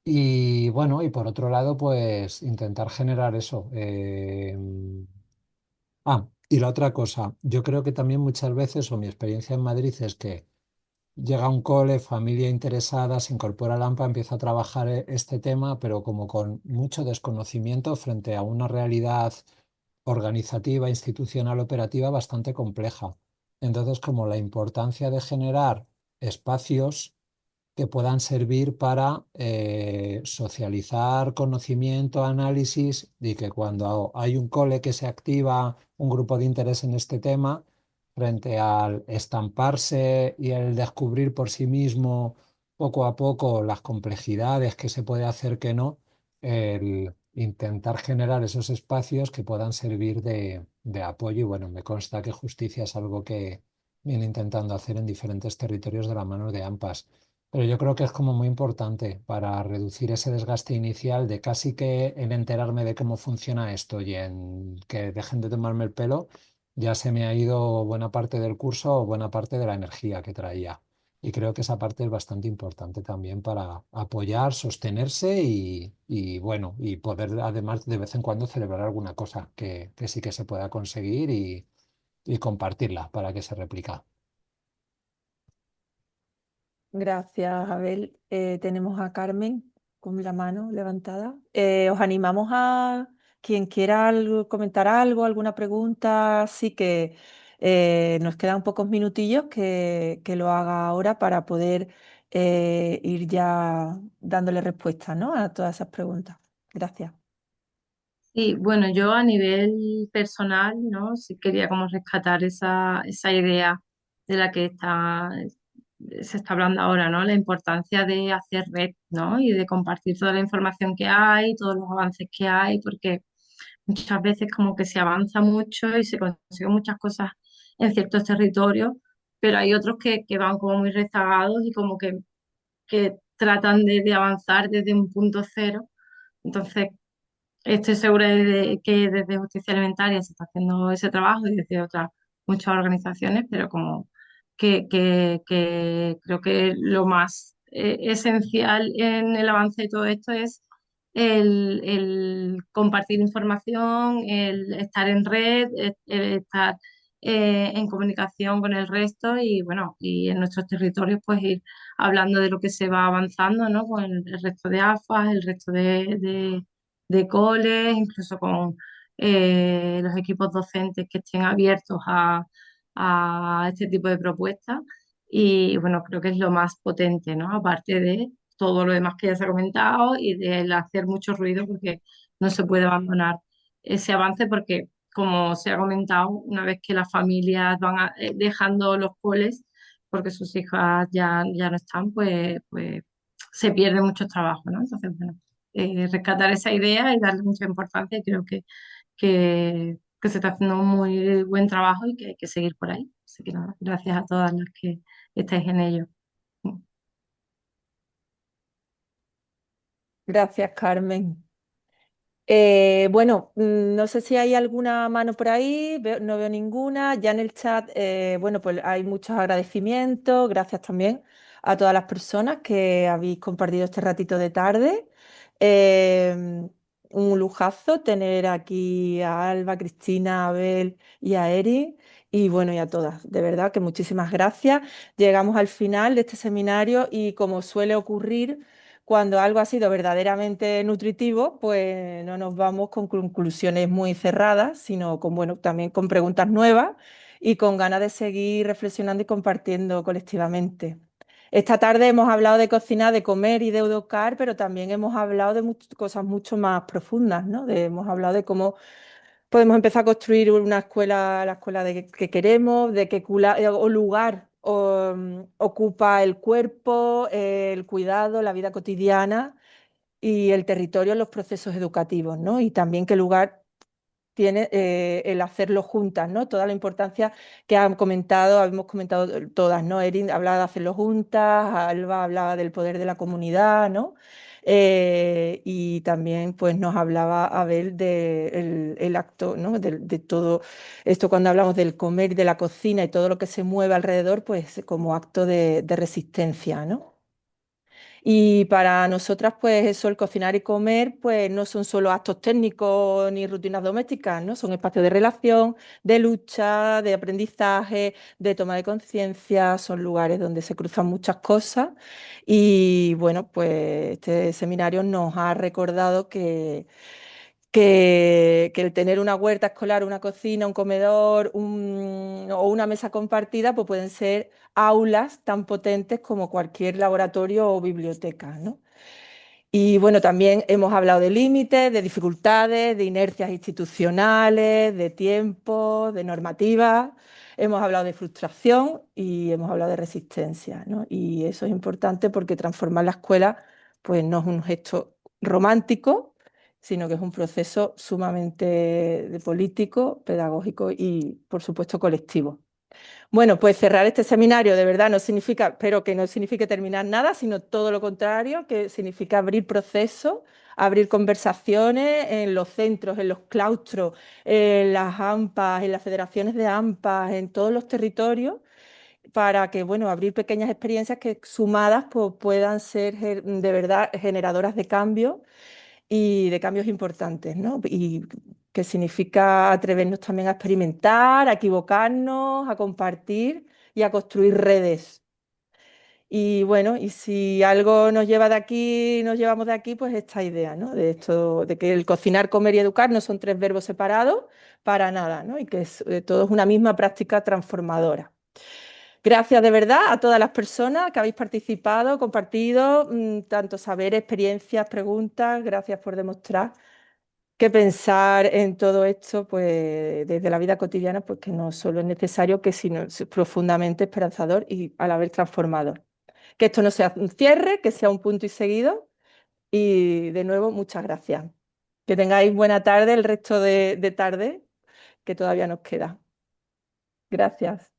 Y bueno, y por otro lado, pues intentar generar eso. Y la otra cosa, yo creo que también muchas veces, o mi experiencia en Madrid es que llega un cole, familia interesada, se incorpora a la AMPA, empieza a trabajar este tema, pero como con mucho desconocimiento frente a una realidad organizativa, institucional, operativa bastante compleja. Entonces, como la importancia de generar espacios que puedan servir para socializar conocimiento, análisis, y que cuando hay un cole que se activa, un grupo de interés en este tema, frente al estamparse y el descubrir por sí mismo poco a poco las complejidades que se puede hacer que no, el intentar generar esos espacios que puedan servir de apoyo. Y bueno, me consta que justicia es algo que viene intentando hacer en diferentes territorios de la mano de AMPAs. Pero yo creo que es como muy importante para reducir ese desgaste inicial de casi que en enterarme de cómo funciona esto y en que dejen de tomarme el pelo, ya se me ha ido buena parte del curso o buena parte de la energía que traía. Y creo que esa parte es bastante importante también para apoyar, sostenerse y bueno, y poder además de vez en cuando celebrar alguna cosa que sí que se pueda conseguir y compartirla para que se replique. Gracias, Abel. Tenemos a Carmen con la mano levantada. Os animamos a quien quiera comentar algo, alguna pregunta, así que nos quedan pocos minutillos que lo haga ahora para poder ir ya dándole respuesta, ¿no? A todas esas preguntas. Gracias. Sí, bueno, yo a nivel personal, ¿no? Sí quería como rescatar esa idea de la que se está hablando ahora, ¿no? La importancia de hacer red, ¿no? Y de compartir toda la información que hay, todos los avances que hay, porque muchas veces como que se avanza mucho y se consiguen muchas cosas en ciertos territorios, pero hay otros que van como muy rezagados y como que tratan de avanzar desde un punto cero. Entonces, estoy segura de que desde Justicia Alimentaria se está haciendo ese trabajo y desde otras muchas organizaciones, pero como que creo que lo más esencial en el avance de todo esto es el compartir información, el estar en red, el estar en comunicación con el resto y bueno, y en nuestros territorios pues ir hablando de lo que se va avanzando, ¿no? Con el resto de AFAS, el resto de coles, incluso con los equipos docentes que estén abiertos a este tipo de propuestas. Y bueno, creo que es lo más potente, ¿no? Aparte de todo lo demás que ya se ha comentado y de hacer mucho ruido, porque no se puede abandonar ese avance, porque como se ha comentado, una vez que las familias van dejando los coles, porque sus hijas ya no están, pues se pierde mucho trabajo, ¿no? Entonces, bueno, rescatar esa idea y darle mucha importancia. Y creo que se está haciendo un muy buen trabajo y que hay que seguir por ahí. Así que nada, gracias a todas las que estáis en ello. Gracias, Carmen. Bueno, no sé si hay alguna mano por ahí, no veo ninguna. Ya en el chat, bueno, pues hay muchos agradecimientos, gracias también a todas las personas que habéis compartido este ratito de tarde. Eh, un lujazo tener aquí a Alba, Cristina, Abel y a Eri. Y bueno, y a todas, de verdad que muchísimas gracias. Llegamos al final de este seminario y como suele ocurrir, cuando algo ha sido verdaderamente nutritivo, pues no nos vamos con conclusiones muy cerradas, sino con, bueno, también con preguntas nuevas y con ganas de seguir reflexionando y compartiendo colectivamente. Esta tarde hemos hablado de cocinar, de comer y de educar, pero también hemos hablado de cosas mucho más profundas, ¿no? Hemos hablado de cómo podemos empezar a construir una escuela, la escuela que queremos, de qué o lugar ocupa el cuerpo, el cuidado, la vida cotidiana y el territorio en los procesos educativos, ¿no? Y también qué lugar tiene el hacerlo juntas, ¿no? Toda la importancia que han comentado, habíamos comentado todas, ¿no? Erin hablaba de hacerlo juntas, Alba hablaba del poder de la comunidad, ¿no? Y también pues nos hablaba Abel del el acto, ¿no? De todo esto cuando hablamos del comer y de la cocina y todo lo que se mueve alrededor, pues como acto de resistencia, ¿no? Y para nosotras, pues eso, el cocinar y comer, pues no son solo actos técnicos ni rutinas domésticas, ¿no? Son espacios de relación, de lucha, de aprendizaje, de toma de conciencia, son lugares donde se cruzan muchas cosas. Y bueno, pues este seminario nos ha recordado que el tener una huerta escolar, una cocina, un comedor o una mesa compartida, pues pueden ser aulas tan potentes como cualquier laboratorio o biblioteca, ¿no? Y bueno, también hemos hablado de límites, de dificultades, de inercias institucionales, de tiempos, de normativas. Hemos hablado de frustración y hemos hablado de resistencia, ¿no? Y eso es importante porque transformar la escuela pues no es un gesto romántico, sino que es un proceso sumamente político, pedagógico y, por supuesto, colectivo. Bueno, pues cerrar este seminario de verdad no significa, pero que no signifique terminar nada, sino todo lo contrario, que significa abrir procesos, abrir conversaciones en los centros, en los claustros, en las AMPAs, en las federaciones de AMPAs, en todos los territorios, para que, bueno, abrir pequeñas experiencias que sumadas pues, puedan ser de verdad generadoras de cambio y de cambios importantes, ¿no? Y que significa atrevernos también a experimentar, a equivocarnos, a compartir y a construir redes. Y bueno, y si algo nos lleva de aquí, nos llevamos de aquí, pues esta idea, ¿no? De esto, de que el cocinar, comer y educar no son tres verbos separados para nada, ¿no? Y que todo es una misma práctica transformadora. Gracias de verdad a todas las personas que habéis participado, compartido, tanto saber, experiencias, preguntas. Gracias por demostrar que pensar en todo esto, pues desde la vida cotidiana, pues que no solo es necesario, que sino es profundamente esperanzador y a la vez transformador. Que esto no sea un cierre, que sea un punto y seguido. Y de nuevo, muchas gracias. Que tengáis buena tarde, el resto de tarde, que todavía nos queda. Gracias.